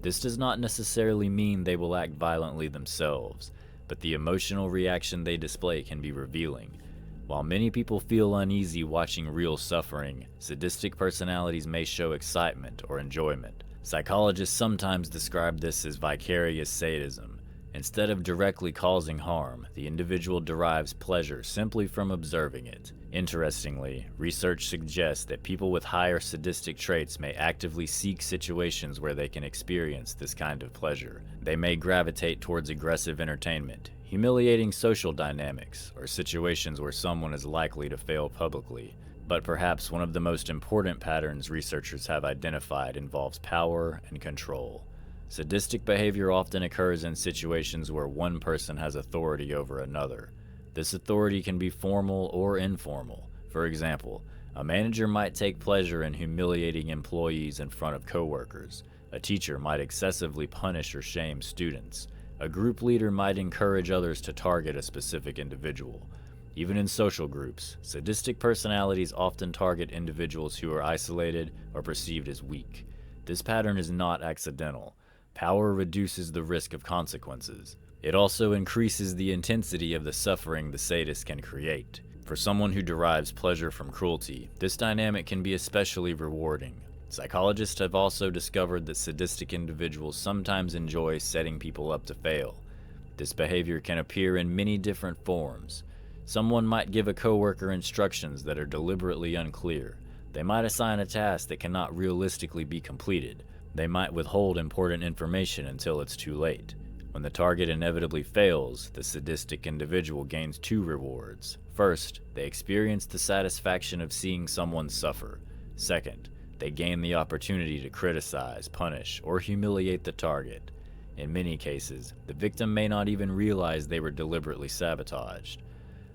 This does not necessarily mean they will act violently themselves, but the emotional reaction they display can be revealing. While many people feel uneasy watching real suffering, sadistic personalities may show excitement or enjoyment. Psychologists sometimes describe this as vicarious sadism. Instead of directly causing harm, the individual derives pleasure simply from observing it. Interestingly, research suggests that people with higher sadistic traits may actively seek situations where they can experience this kind of pleasure. They may gravitate towards aggressive entertainment, humiliating social dynamics, or situations where someone is likely to fail publicly. But perhaps one of the most important patterns researchers have identified involves power and control. Sadistic behavior often occurs in situations where one person has authority over another. This authority can be formal or informal. For example, a manager might take pleasure in humiliating employees in front of coworkers. A teacher might excessively punish or shame students. A group leader might encourage others to target a specific individual. Even in social groups, sadistic personalities often target individuals who are isolated or perceived as weak. This pattern is not accidental. Power reduces the risk of consequences. It also increases the intensity of the suffering the sadist can create. For someone who derives pleasure from cruelty, this dynamic can be especially rewarding. Psychologists have also discovered that sadistic individuals sometimes enjoy setting people up to fail. This behavior can appear in many different forms. Someone might give a coworker instructions that are deliberately unclear. They might assign a task that cannot realistically be completed. They might withhold important information until it's too late. When the target inevitably fails, the sadistic individual gains two rewards. First, they experience the satisfaction of seeing someone suffer. Second, they gain the opportunity to criticize, punish, or humiliate the target. In many cases, the victim may not even realize they were deliberately sabotaged.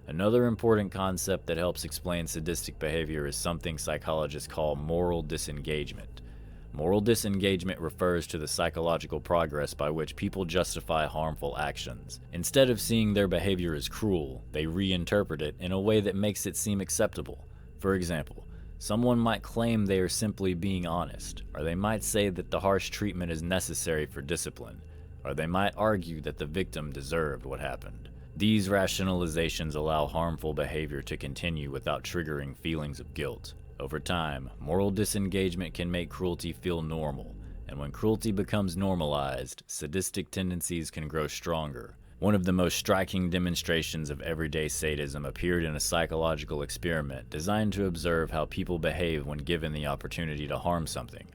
Another important concept that helps explain sadistic behavior is something psychologists call moral disengagement. Moral disengagement refers to the psychological progress by which people justify harmful actions. Instead of seeing their behavior as cruel, they reinterpret it in a way that makes it seem acceptable. For example, someone might claim they are simply being honest, or they might say that the harsh treatment is necessary for discipline, or they might argue that the victim deserved what happened. These rationalizations allow harmful behavior to continue without triggering feelings of guilt. Over time, moral disengagement can make cruelty feel normal, and when cruelty becomes normalized, sadistic tendencies can grow stronger. One of the most striking demonstrations of everyday sadism appeared in a psychological experiment designed to observe how people behave when given the opportunity to harm something.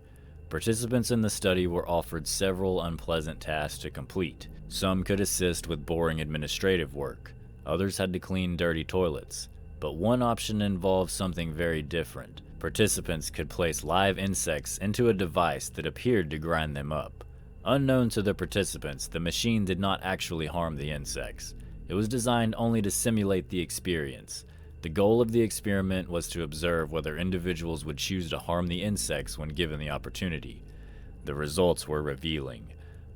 Participants in the study were offered several unpleasant tasks to complete. Some could assist with boring administrative work. Others had to clean dirty toilets. But one option involved something very different. Participants could place live insects into a device that appeared to grind them up. Unknown to the participants, the machine did not actually harm the insects. It was designed only to simulate the experience. The goal of the experiment was to observe whether individuals would choose to harm the insects when given the opportunity. The results were revealing.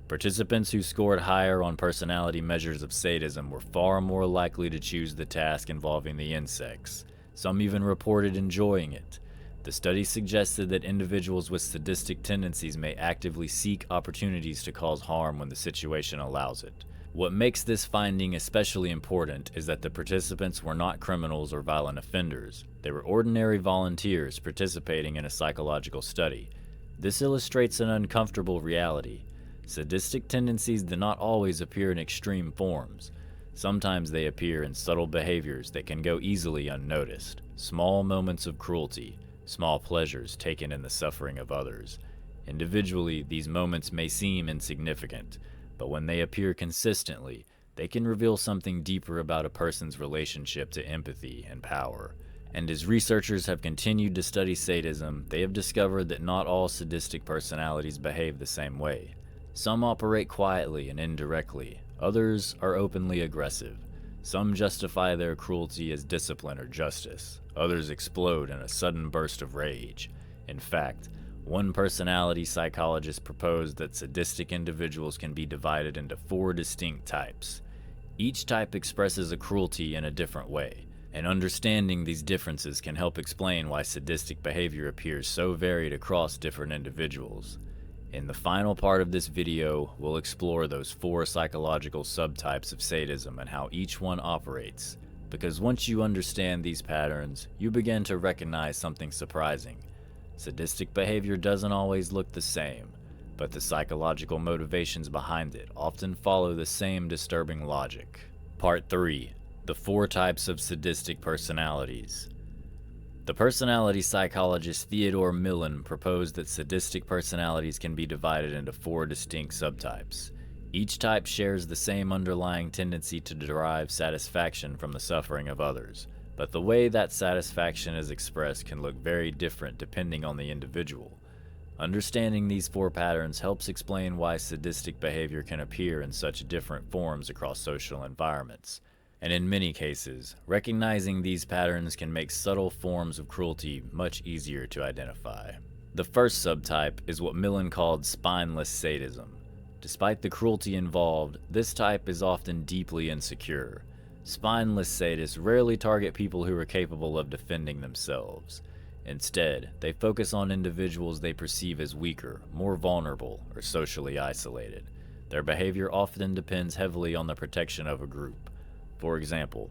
Participants who scored higher on personality measures of sadism were far more likely to choose the task involving the insects. Some even reported enjoying it. The study suggested that individuals with sadistic tendencies may actively seek opportunities to cause harm when the situation allows it. What makes this finding especially important is that the participants were not criminals or violent offenders. They were ordinary volunteers participating in a psychological study. This illustrates an uncomfortable reality. Sadistic tendencies do not always appear in extreme forms. Sometimes they appear in subtle behaviors that can go easily unnoticed. Small moments of cruelty, small pleasures taken in the suffering of others. Individually, these moments may seem insignificant, but when they appear consistently, they can reveal something deeper about a person's relationship to empathy and power. And as researchers have continued to study sadism, they have discovered that not all sadistic personalities behave the same way. Some operate quietly and indirectly, others are openly aggressive. Some justify their cruelty as discipline or justice, others explode in a sudden burst of rage. In fact, one personality psychologist proposed that sadistic individuals can be divided into 4 distinct types. Each type expresses a cruelty in a different way, and understanding these differences can help explain why sadistic behavior appears so varied across different individuals. In the final part of this video, we'll explore those 4 psychological subtypes of sadism and how each one operates, because once you understand these patterns, you begin to recognize something surprising. Sadistic behavior doesn't always look the same, but the psychological motivations behind it often follow the same disturbing logic. Part 3. The 4 types of sadistic personalities. The personality psychologist Theodore Millon proposed that sadistic personalities can be divided into 4 distinct subtypes. Each type shares the same underlying tendency to derive satisfaction from the suffering of others, but the way that satisfaction is expressed can look very different depending on the individual. Understanding these 4 patterns helps explain why sadistic behavior can appear in such different forms across social environments. And in many cases, recognizing these patterns can make subtle forms of cruelty much easier to identify. The first subtype is what Millon called spineless sadism. Despite the cruelty involved, this type is often deeply insecure. Spineless sadists rarely target people who are capable of defending themselves. Instead, they focus on individuals they perceive as weaker, more vulnerable, or socially isolated. Their behavior often depends heavily on the protection of a group. For example,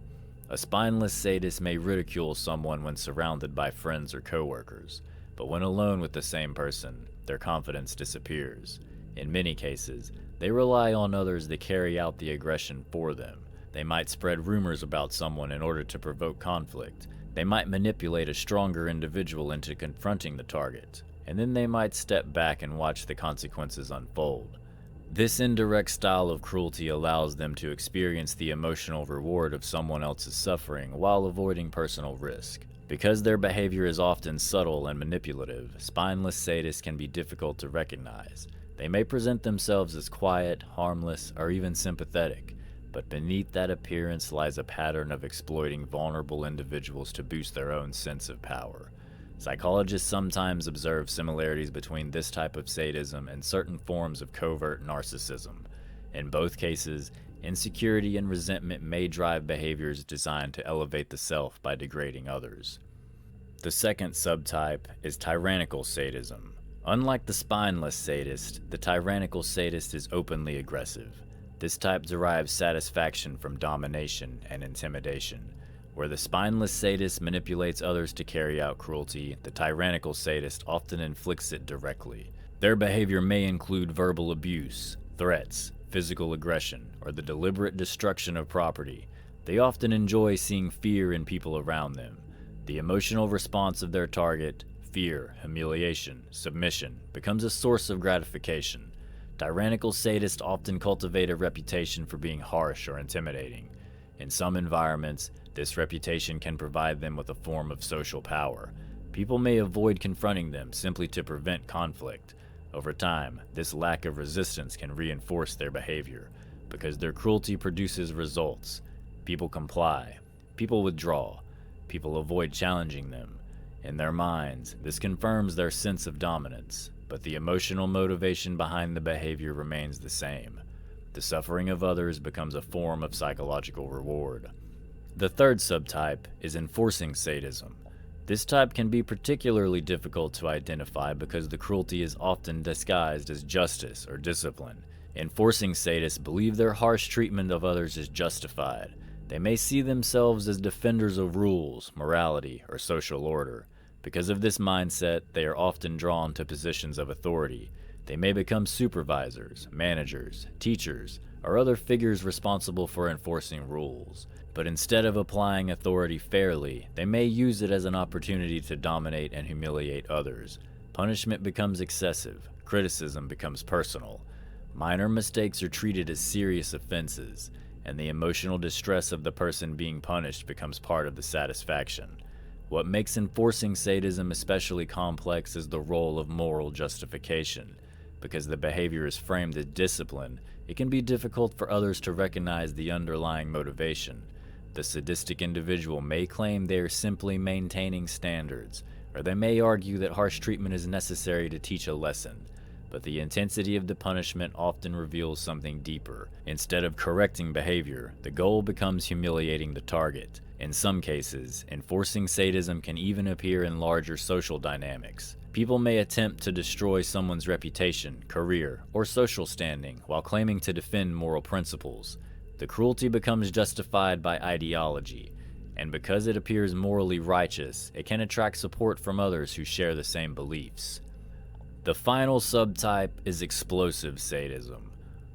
a spineless sadist may ridicule someone when surrounded by friends or coworkers, but when alone with the same person, their confidence disappears. In many cases, they rely on others to carry out the aggression for them. They might spread rumors about someone in order to provoke conflict. They might manipulate a stronger individual into confronting the target, and then they might step back and watch the consequences unfold. This indirect style of cruelty allows them to experience the emotional reward of someone else's suffering while avoiding personal risk. Because their behavior is often subtle and manipulative, spineless sadists can be difficult to recognize. They may present themselves as quiet, harmless, or even sympathetic, but beneath that appearance lies a pattern of exploiting vulnerable individuals to boost their own sense of power. Psychologists sometimes observe similarities between this type of sadism and certain forms of covert narcissism. In both cases, insecurity and resentment may drive behaviors designed to elevate the self by degrading others. The second subtype is tyrannical sadism. Unlike the spineless sadist, the tyrannical sadist is openly aggressive. This type derives satisfaction from domination and intimidation. Where the spineless sadist manipulates others to carry out cruelty, the tyrannical sadist often inflicts it directly. Their behavior may include verbal abuse, threats, physical aggression, or the deliberate destruction of property. They often enjoy seeing fear in people around them. The emotional response of their target, fear, humiliation, submission, becomes a source of gratification. Tyrannical sadists often cultivate a reputation for being harsh or intimidating. In some environments, this reputation can provide them with a form of social power. People may avoid confronting them simply to prevent conflict. Over time, this lack of resistance can reinforce their behavior. Because their cruelty produces results, people comply, people withdraw, people avoid challenging them. In their minds, this confirms their sense of dominance, but the emotional motivation behind the behavior remains the same. The suffering of others becomes a form of psychological reward. The third subtype is enforcing sadism. This type can be particularly difficult to identify because the cruelty is often disguised as justice or discipline. Enforcing sadists believe their harsh treatment of others is justified. They may see themselves as defenders of rules, morality, or social order. Because of this mindset, they are often drawn to positions of authority. They may become supervisors, managers, teachers, or other figures responsible for enforcing rules. But instead of applying authority fairly, they may use it as an opportunity to dominate and humiliate others. Punishment becomes excessive, criticism becomes personal. Minor mistakes are treated as serious offenses, and the emotional distress of the person being punished becomes part of the satisfaction. What makes enforcing sadism especially complex is the role of moral justification. Because the behavior is framed as discipline, it can be difficult for others to recognize the underlying motivation. The sadistic individual may claim they are simply maintaining standards, or they may argue that harsh treatment is necessary to teach a lesson. But the intensity of the punishment often reveals something deeper. Instead of correcting behavior, the goal becomes humiliating the target. In some cases, enforcing sadism can even appear in larger social dynamics. People may attempt to destroy someone's reputation, career, or social standing while claiming to defend moral principles. The cruelty becomes justified by ideology, and because it appears morally righteous, it can attract support from others who share the same beliefs. The final subtype is explosive sadism.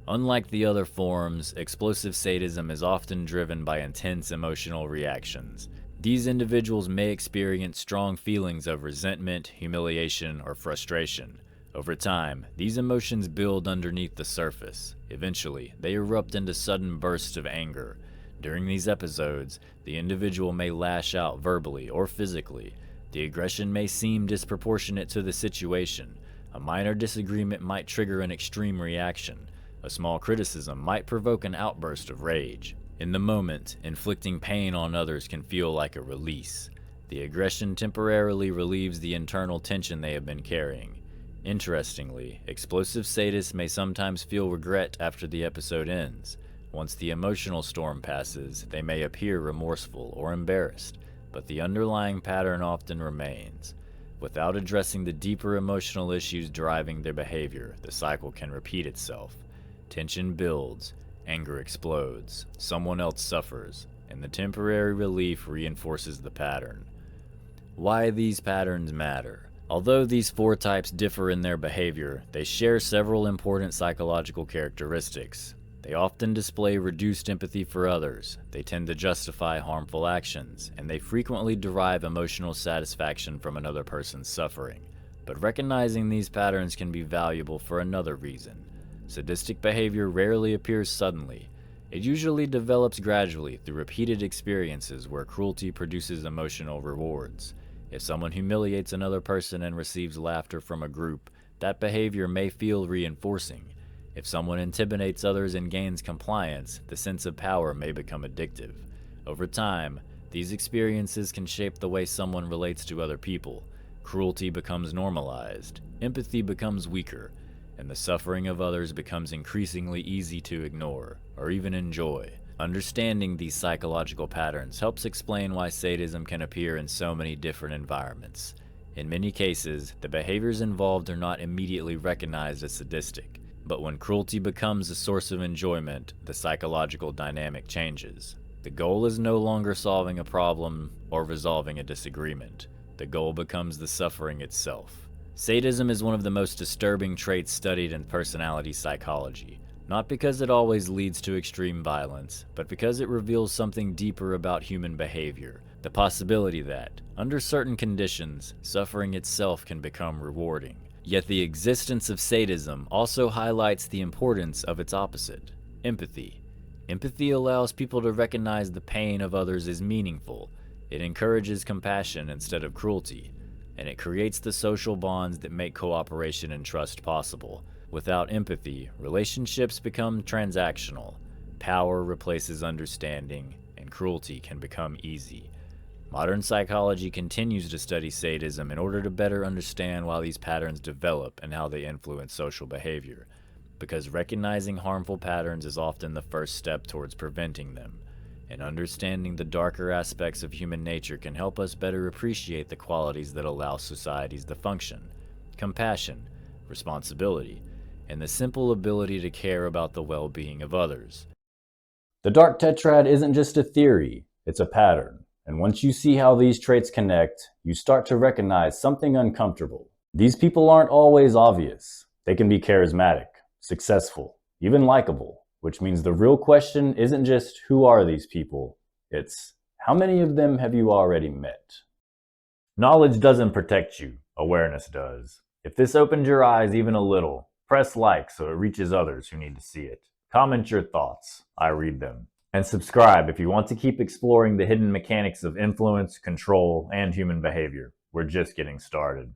Unlike the other forms, explosive sadism is often driven by intense emotional reactions. These individuals may experience strong feelings of resentment, humiliation, or frustration. Over time, these emotions build underneath the surface. Eventually, they erupt into sudden bursts of anger. During these episodes, the individual may lash out verbally or physically. The aggression may seem disproportionate to the situation. A minor disagreement might trigger an extreme reaction. A small criticism might provoke an outburst of rage. In the moment, inflicting pain on others can feel like a release. The aggression temporarily relieves the internal tension they have been carrying. Interestingly, explosive sadists may sometimes feel regret after the episode ends. Once the emotional storm passes, they may appear remorseful or embarrassed, but the underlying pattern often remains. Without addressing the deeper emotional issues driving their behavior, the cycle can repeat itself. Tension builds, anger explodes, someone else suffers, and the temporary relief reinforces the pattern. Why these patterns matter? Although these four types differ in their behavior, they share several important psychological characteristics. They often display reduced empathy for others, they tend to justify harmful actions, and they frequently derive emotional satisfaction from another person's suffering. But recognizing these patterns can be valuable for another reason. Sadistic behavior rarely appears suddenly. It usually develops gradually through repeated experiences where cruelty produces emotional rewards. If someone humiliates another person and receives laughter from a group, that behavior may feel reinforcing. If someone intimidates others and gains compliance, the sense of power may become addictive. Over time, these experiences can shape the way someone relates to other people. Cruelty becomes normalized, empathy becomes weaker, and the suffering of others becomes increasingly easy to ignore, or even enjoy. Understanding these psychological patterns helps explain why sadism can appear in so many different environments. In many cases, the behaviors involved are not immediately recognized as sadistic. But when cruelty becomes a source of enjoyment, the psychological dynamic changes. The goal is no longer solving a problem or resolving a disagreement. The goal becomes the suffering itself. Sadism is one of the most disturbing traits studied in personality psychology, not because it always leads to extreme violence, but because it reveals something deeper about human behavior, the possibility that, under certain conditions, suffering itself can become rewarding. Yet the existence of sadism also highlights the importance of its opposite, empathy. Empathy allows people to recognize the pain of others as meaningful. It encourages compassion instead of cruelty, and it creates the social bonds that make cooperation and trust possible. Without empathy, relationships become transactional, power replaces understanding, and cruelty can become easy. Modern psychology continues to study sadism in order to better understand why these patterns develop and how they influence social behavior, because recognizing harmful patterns is often the first step towards preventing them, and understanding the darker aspects of human nature can help us better appreciate the qualities that allow societies to function: compassion, responsibility, and the simple ability to care about the well-being of others. The Dark Tetrad isn't just a theory, it's a pattern. And once you see how these traits connect, you start to recognize something uncomfortable. These people aren't always obvious. They can be charismatic, successful, even likable, which means the real question isn't just who are these people, it's how many of them have you already met? Knowledge doesn't protect you, awareness does. If this opened your eyes even a little, press like so it reaches others who need to see it. Comment your thoughts, I read them. And subscribe if you want to keep exploring the hidden mechanics of influence, control, and human behavior. We're just getting started.